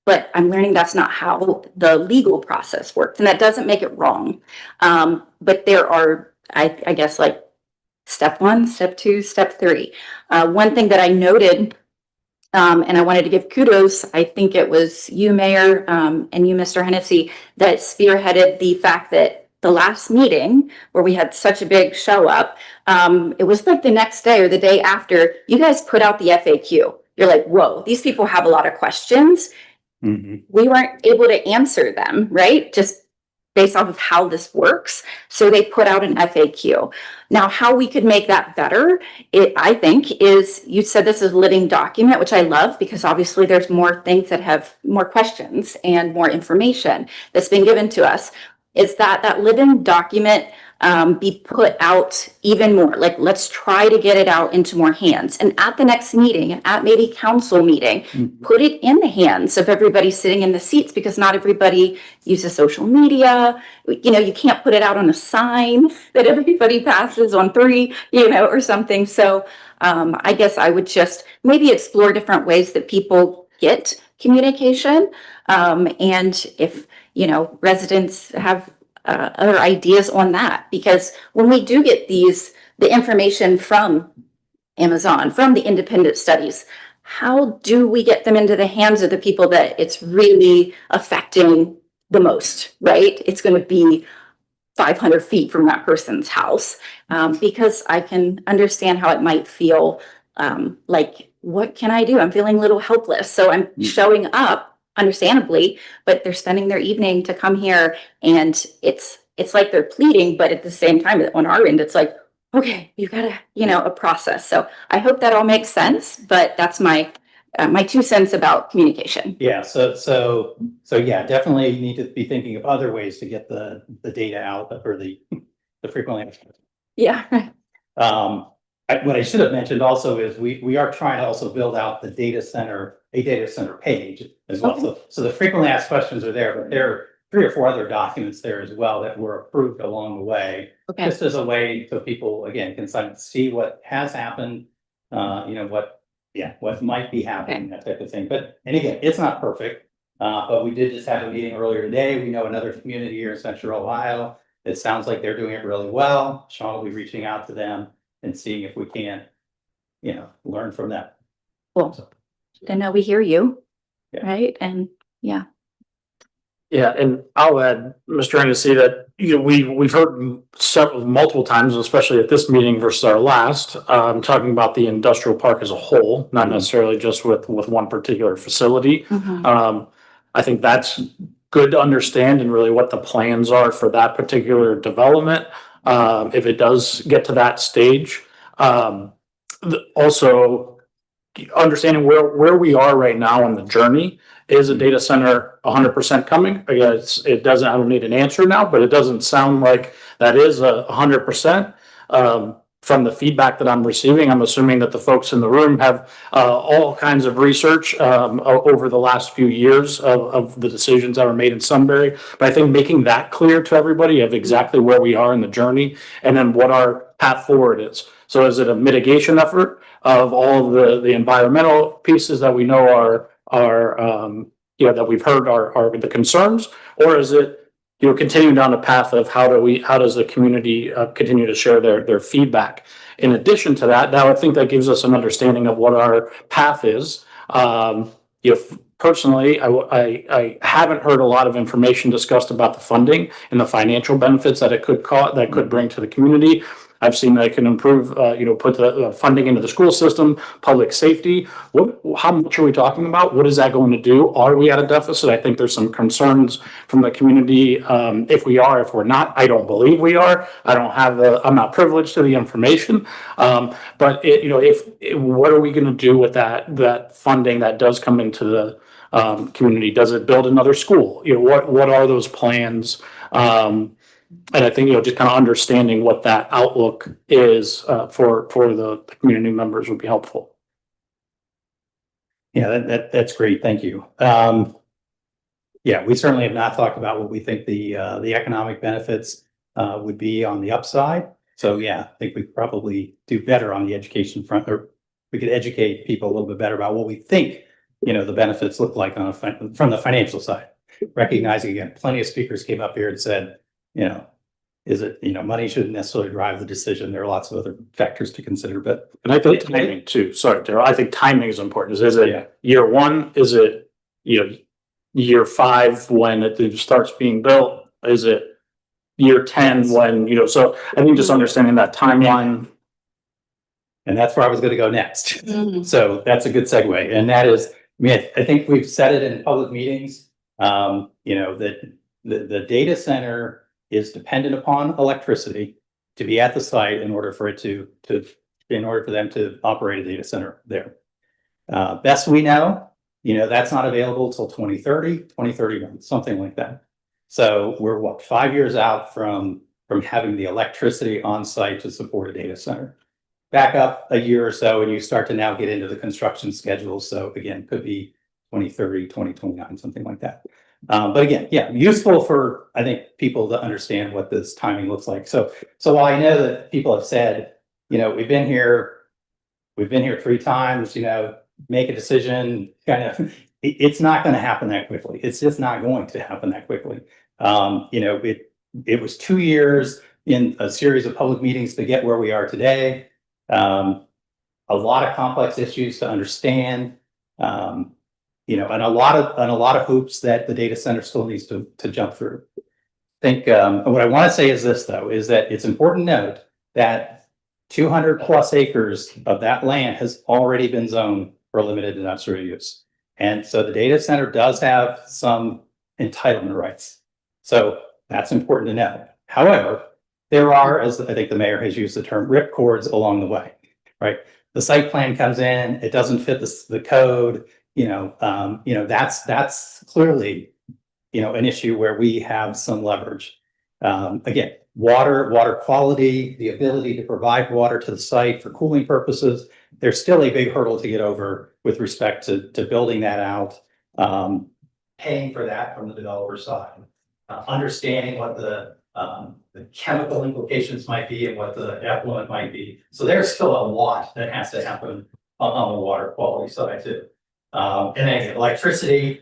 But I'm learning that's not how the legal process works. And that doesn't make it wrong. But there are, I guess, like step 1, step 2, step 3. One thing that I noted, and I wanted to give kudos, I think it was you, Mayor, and you, Mr. Hennessy, that spearheaded the fact that the last meeting where we had such a big show up, it was like the next day or the day after, you guys put out the FAQ. You're like, whoa, these people have a lot of questions. We weren't able to answer them, right? Just based off of how this works. So they put out an FAQ. Now, how we could make that better, I think, is you said this is a living document, which I love because obviously there's more things that have more questions and more information that's been given to us. Is that living document be put out even more? Like, let's try to get it out into more hands. And at the next meeting, at maybe council meeting, put it in the hands of everybody sitting in the seats, because not everybody uses social media. You know, you can't put it out on a sign that everybody passes on 3, you know, or something. So I guess I would just maybe explore different ways that people get communication. And if, you know, residents have other ideas on that, because when we do get the information from Amazon, from the independent studies, how do we get them into the hands of the people that it's really affecting the most, right? It's going to be 500 feet from that person's house, because I can understand how it might feel like, what can I do? I'm feeling a little helpless. So I'm showing up, understandably, but they're spending their evening to come here, and it's like they're pleading, but at the same time, on our end, it's like, okay, you gotta, you know, a process. So I hope that all makes sense, but that's my 2 cents about communication. Yeah, so yeah, definitely need to be thinking of other ways to get the data out, or the frequently asked questions. Yeah. What I should have mentioned also is we are trying to also build out a data center page as well. Okay. So the frequently asked questions are there, but there are 3 or 4 other documents there as well that were approved along the way. Okay. Just as a way so people, again, can see what has happened, you know, what might be happening, that type of thing. But, and again, it's not perfect, but we did just have a meeting earlier today. We know another community here in Central Ohio. It sounds like they're doing it really well. Sean will be reaching out to them and seeing if we can, you know, learn from them. Cool. So, Then know we hear you, yeah. right? And yeah. Yeah, and I'll add, Mr. Hennessy, that, you know, we've heard multiple times, especially at this meeting versus our last, talking about the industrial park as a whole, not necessarily just with one particular facility. I think that's good to understand, and really what the plans are for that particular development, if it does get to that stage. Also, understanding where we are right now on the journey. Is a data center 100% coming? I guess I don't need an answer now, but it doesn't sound like that is 100%. From the feedback that I'm receiving, I'm assuming that the folks in the room have all kinds of research over the last few years of the decisions that were made in Sunbury. But I think making that clear to everybody of exactly where we are in the journey, and then what our path forward is. So is it a mitigation effort of all the environmental pieces that we know are you know, that we've heard are the concerns, or is it, you know, continuing down the path of how does the community continue to share their feedback? In addition to that, now I think that gives us an understanding of what our path is. If personally, I haven't heard a lot of information discussed about the funding and the financial benefits that it could bring to the community. I've seen that it can improve, you know, put the funding into the school system, public safety. How much are we talking about? What is that going to do? Are we at a deficit? I think there's some concerns from the community. If we're not, I don't believe we are. I'm not privileged to the information. But you know, what are we going to do with that funding that does come into the community? Does it build another school? You know, what are those plans? And I think, you know, just kind of understanding what that outlook is for the community members would be helpful. Yeah, that's great. Thank you. Yeah, we certainly have not talked about what we think the economic benefits would be on the upside. So yeah, I think we probably do better on the education front, or we could educate people a little bit better about what we think, you know, the benefits look like from the financial side. Recognizing, again, plenty of speakers came up here and said, you know, money shouldn't necessarily drive the decision. There are lots of other factors to consider, but. And I think timing too. Sorry, Daryl. I think timing is important. Is it year 1? Is it, you know, year 5 when it starts being built? Is it year 10 when, you know, so I think just understanding that timeline. And that's where I was going to go next. So that's a good segue. And that is, I mean, I think we've said it in public meetings, you know, that the data center is dependent upon electricity to be at the site in order for it in order for them to operate a data center there. Best we know, that's not available till 2030, 2031, something like that. So we're 5 years out from having the electricity on site to support a data center. Back up a year or so and you start to now get into the construction schedule. So again, could be 2030, 2029, something like that. But again, yeah, useful for, I think, people to understand what this timing looks like. So while I know that people have said, we've been here 3 times, make a decision, kind of, it's not going to happen that quickly. It's just not going to happen that quickly. It was 2 years in a series of public meetings to get where we are today. A lot of complex issues to understand. And a lot of hoops that the data center still needs to jump through. I think what I want to say is this, though, is that it's important to note that 200 plus acres of that land has already been zoned for limited industrial use. And so the data center does have some entitlement rights. So that's important to know. However, there are, as I think the mayor has used the term, rip cords along the way, right? The site plan comes in, it doesn't fit the code. That's clearly, an issue where we have some leverage. Again, water quality, the ability to provide water to the site for cooling purposes, there's still a big hurdle to get over with respect to building that out, paying for that from the developer side, understanding what the chemical implications might be and what the effluent might be. So there's still a lot that has to happen on the water quality side too. And then electricity,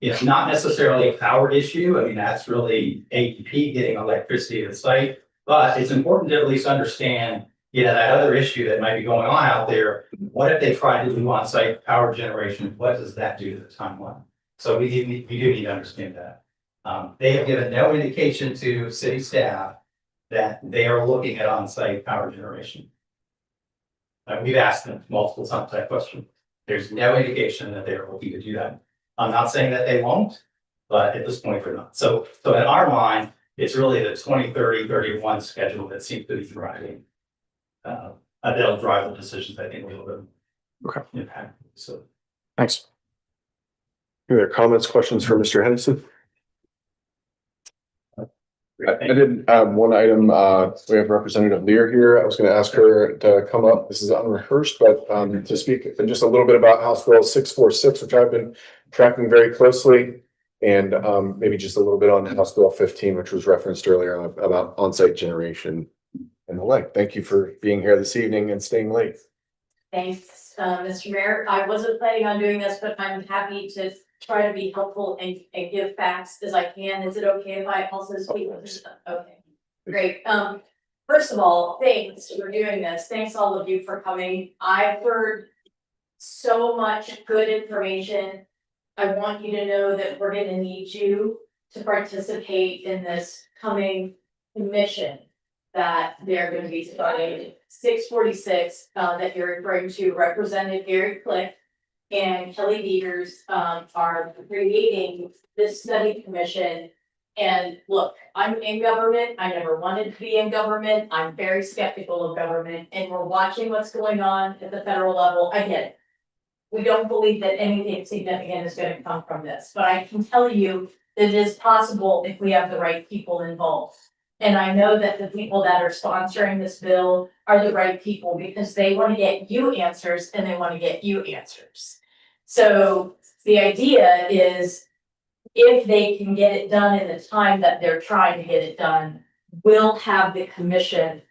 it's not necessarily a power issue. I mean, that's really AEP getting electricity to the site, but it's important to at least understand, that other issue that might be going on out there. What if they try to do on-site power generation? What does that do to the timeline? So we do need to understand that. They have given no indication to city staff that they are looking at on-site power generation. We've asked them multiple times that question. There's no indication that they are looking to do that. I'm not saying that they won't, but at this point they're not. So in our mind, it's really the 2030, 31 schedule that seems to be driving. That'll drive the decisions, I think, a little bit. Okay. Impact. So Thanks. Any other comments, questions for Mr. Henderson? I did one item. We have Representative Lear here. I was going to ask her to come up. This is unrehearsed, but to speak just a little bit about House Bill 646, which I've been tracking very closely, and maybe just a little bit on House Bill 15, which was referenced earlier about on-site generation and the like. Thank you for being here this evening and staying late. Thanks, Mr. Mayor. I wasn't planning on doing this, but I'm happy to try to be helpful and give facts as I can. Is it okay if I also speak? Okay, great. First of all, thanks for doing this. Thanks all of you for coming. I've heard so much good information. I want you to know that we're gonna need you to participate in this coming commission that they're gonna be starting. 646 that you're referring to, Representative Gary Click and Kelly Beavers are creating this study commission. And look, I'm in government. I never wanted to be in government. I'm very skeptical of government, and we're watching what's going on at the federal level. I get it. We don't believe that anything significant is going to come from this, but I can tell you that it is possible if we have the right people involved. And I know that the people that are sponsoring this bill are the right people because they want to get you answers and they want to get you answers. So the idea is if they can get it done in the time that they're trying to get it done, we'll have the commission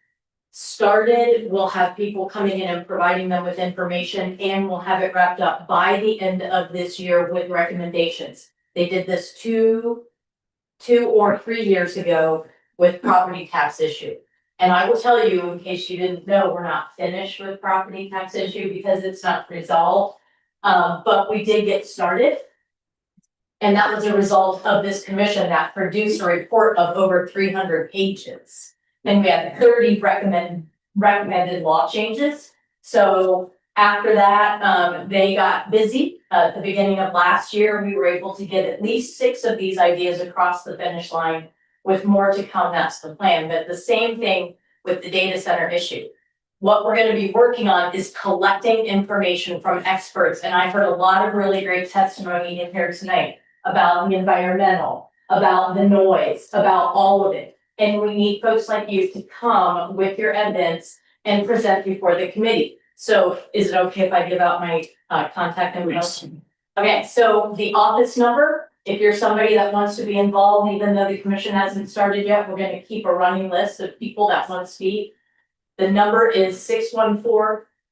started, we'll have people coming in and providing them with information, and we'll have it wrapped up by the end of this year with recommendations. They did this two or 3 years ago with property tax issue. And I will tell you, in case you didn't know, we're not finished with property tax issue because it's not resolved. But we did get started. And that was a result of this commission that produced a report of over 300 pages. And we had 30 recommended law changes. So After that, they got busy at the beginning of last year. We were able to get at least 6 of these ideas across the finish line with more to come. That's the plan. But the same thing with the data center issue. What we're going to be working on is collecting information from experts. And I heard a lot of really great testimony in here tonight about the environmental, about the noise, about all of it. And we need folks like you to come with your evidence and present before the committee. So is it okay if I give out my contact information? Okay, so the office number, if you're somebody that wants to be involved, even though the commission hasn't started yet, we're going to keep a running list of people that want to speak. The number is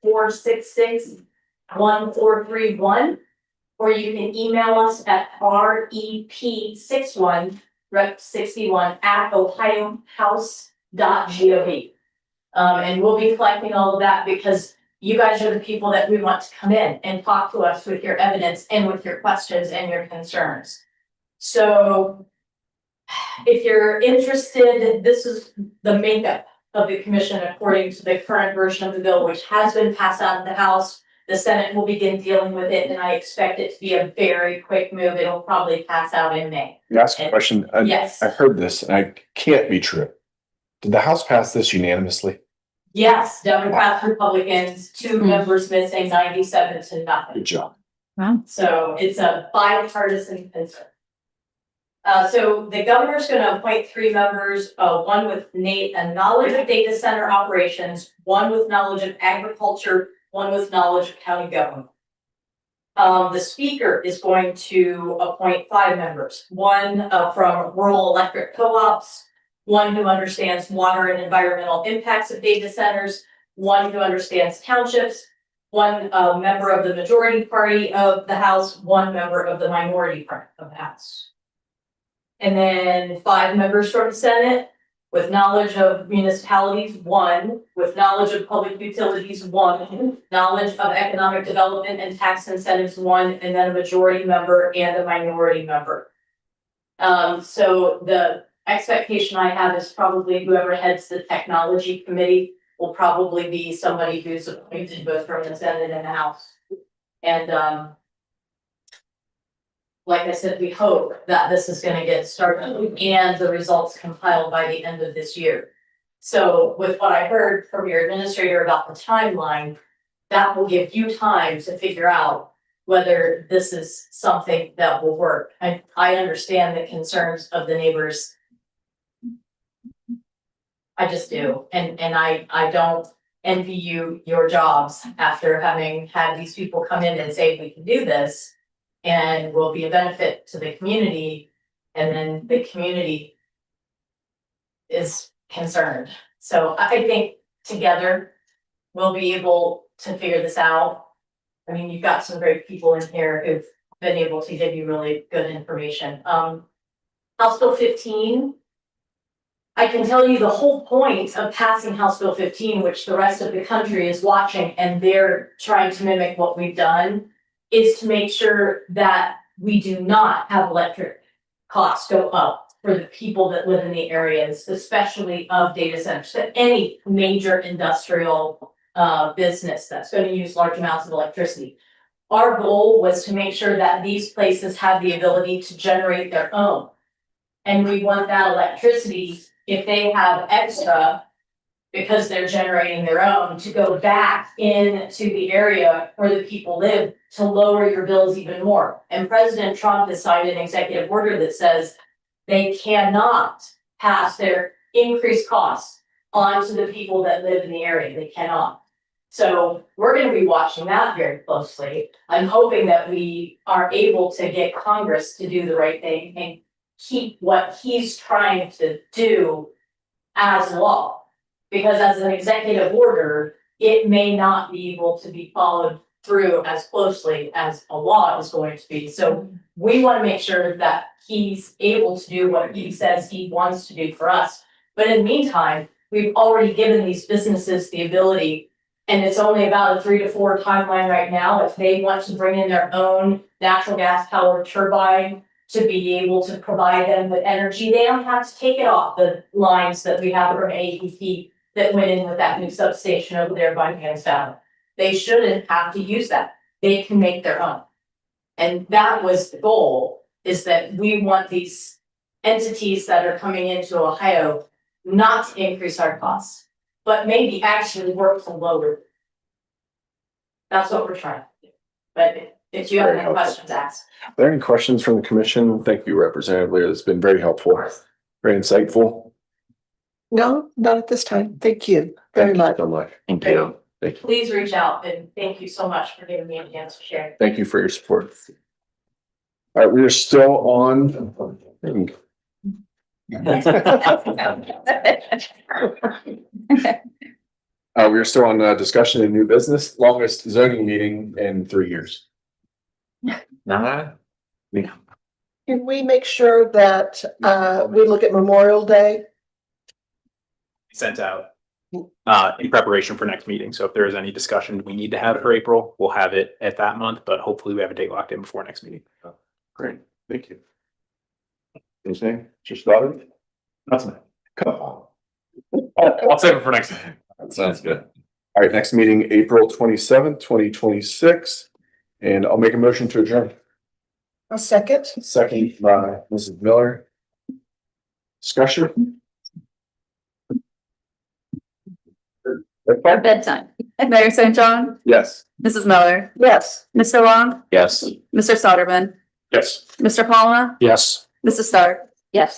614-466-1431, or you can email us at rep61 rep61@ohiohouse.gov. And we'll be collecting all of that because you guys are the people that we want to come in and talk to us with your evidence and with your questions and your concerns. So if you're interested, this is the makeup of the commission according to the current version of the bill, which has been passed out of the House. The Senate will begin dealing with it, and I expect it to be a very quick move. It'll probably pass out in May. Can I ask a question? Yes. I heard this and I can't be true. Did the House pass this unanimously? Yes, Democrats, Republicans, 2 members missing, 97 to nothing. Good job. Wow. So it's a bipartisan concern. So the governor's going to appoint 3 members, 1 with a knowledge of data center operations, 1 with knowledge of agriculture, 1 with knowledge of county government. The speaker is going to appoint 5 members, 1 from rural electric co-ops, 1 who understands water and environmental impacts of data centers, 1 who understands townships, 1 member of the majority party of the House, 1 member of the minority party of the House. And then 5 members from the Senate with knowledge of municipalities, 1 with knowledge of public utilities, 1 knowledge of economic development and tax incentives, 1, and then a majority member and a minority member. So the expectation I have is probably whoever heads the technology committee will probably be somebody who's appointed both from the Senate and the House. And like I said, we hope that this is going to get started and the results compiled by the end of this year. So with what I heard from your administrator about the timeline, that will give you time to figure out whether this is something that will work. I understand the concerns of the neighbors. I just do. And I don't envy you your jobs after having had these people come in and say, we can do this and will be a benefit to the community. And then the community is concerned. So I think together we'll be able to figure this out. I mean, you've got some great people in here who've been able to give you really good information. House Bill 15. I can tell you the whole point of passing House Bill 15, which the rest of the country is watching and they're trying to mimic what we've done, is to make sure that we do not have electric costs go up for the people that live in the areas, especially of data centers, but any major industrial business that's going to use large amounts of electricity. Our goal was to make sure that these places have the ability to generate their own. And we want that electricity, if they have extra, because they're generating their own, to go back into the area where the people live to lower your bills even more. And President Trump has signed an executive order that says they cannot pass their increased costs on to the people that live in the area. They cannot. So we're going to be watching that very closely. I'm hoping that we are able to get Congress to do the right thing and keep what he's trying to do as law. Because as an executive order, it may not be able to be followed through as closely as a law is going to be. So we want to make sure that he's able to do what he says he wants to do for us. But in the meantime, we've already given these businesses the ability, and it's only about a 3 to 4 timeline right now. If they want to bring in their own natural gas powered turbine to be able to provide them with energy, they don't have to take it off the lines that we have from AEP that went in with that new substation over there by Hands Valley. They shouldn't have to use that. They can make their own. And that was the goal, is that we want these entities that are coming into Ohio not to increase our costs, but maybe actually work to lower. That's what we're trying to do. But if you have Very any helpful. questions, ask. Are there any questions from the commission? Thank you, Representative Lear. That's been very helpful, very insightful. No, not at this time. Thank you very much. So much. Thank you. Thank you. Please reach out, and thank you so much for giving me a chance to share. Thank you for your support. All right, we are still on. We are still on discussion and new business, longest zoning meeting in 3 years. Nah. Can we make sure that we look at Memorial Day? Sent out in preparation for next meeting. So if there is any discussion we need to have for April, we'll have it at that month, but hopefully we have a date locked in before next meeting. Great, thank you. Anything? Just started? That's nice. Come on. I'll save it for next. That sounds good. All right, next meeting, April 27th, 2026. And I'll make a motion to adjourn. A second. Second by Mrs. Miller. Discussion? Bedtime. Mayor St. John, Yes. Mrs. Miller, Yes. Mr. Long, Yes. Mr. Soderman, Yes. Mr. Palma, Yes. Mrs. Stark. Yes.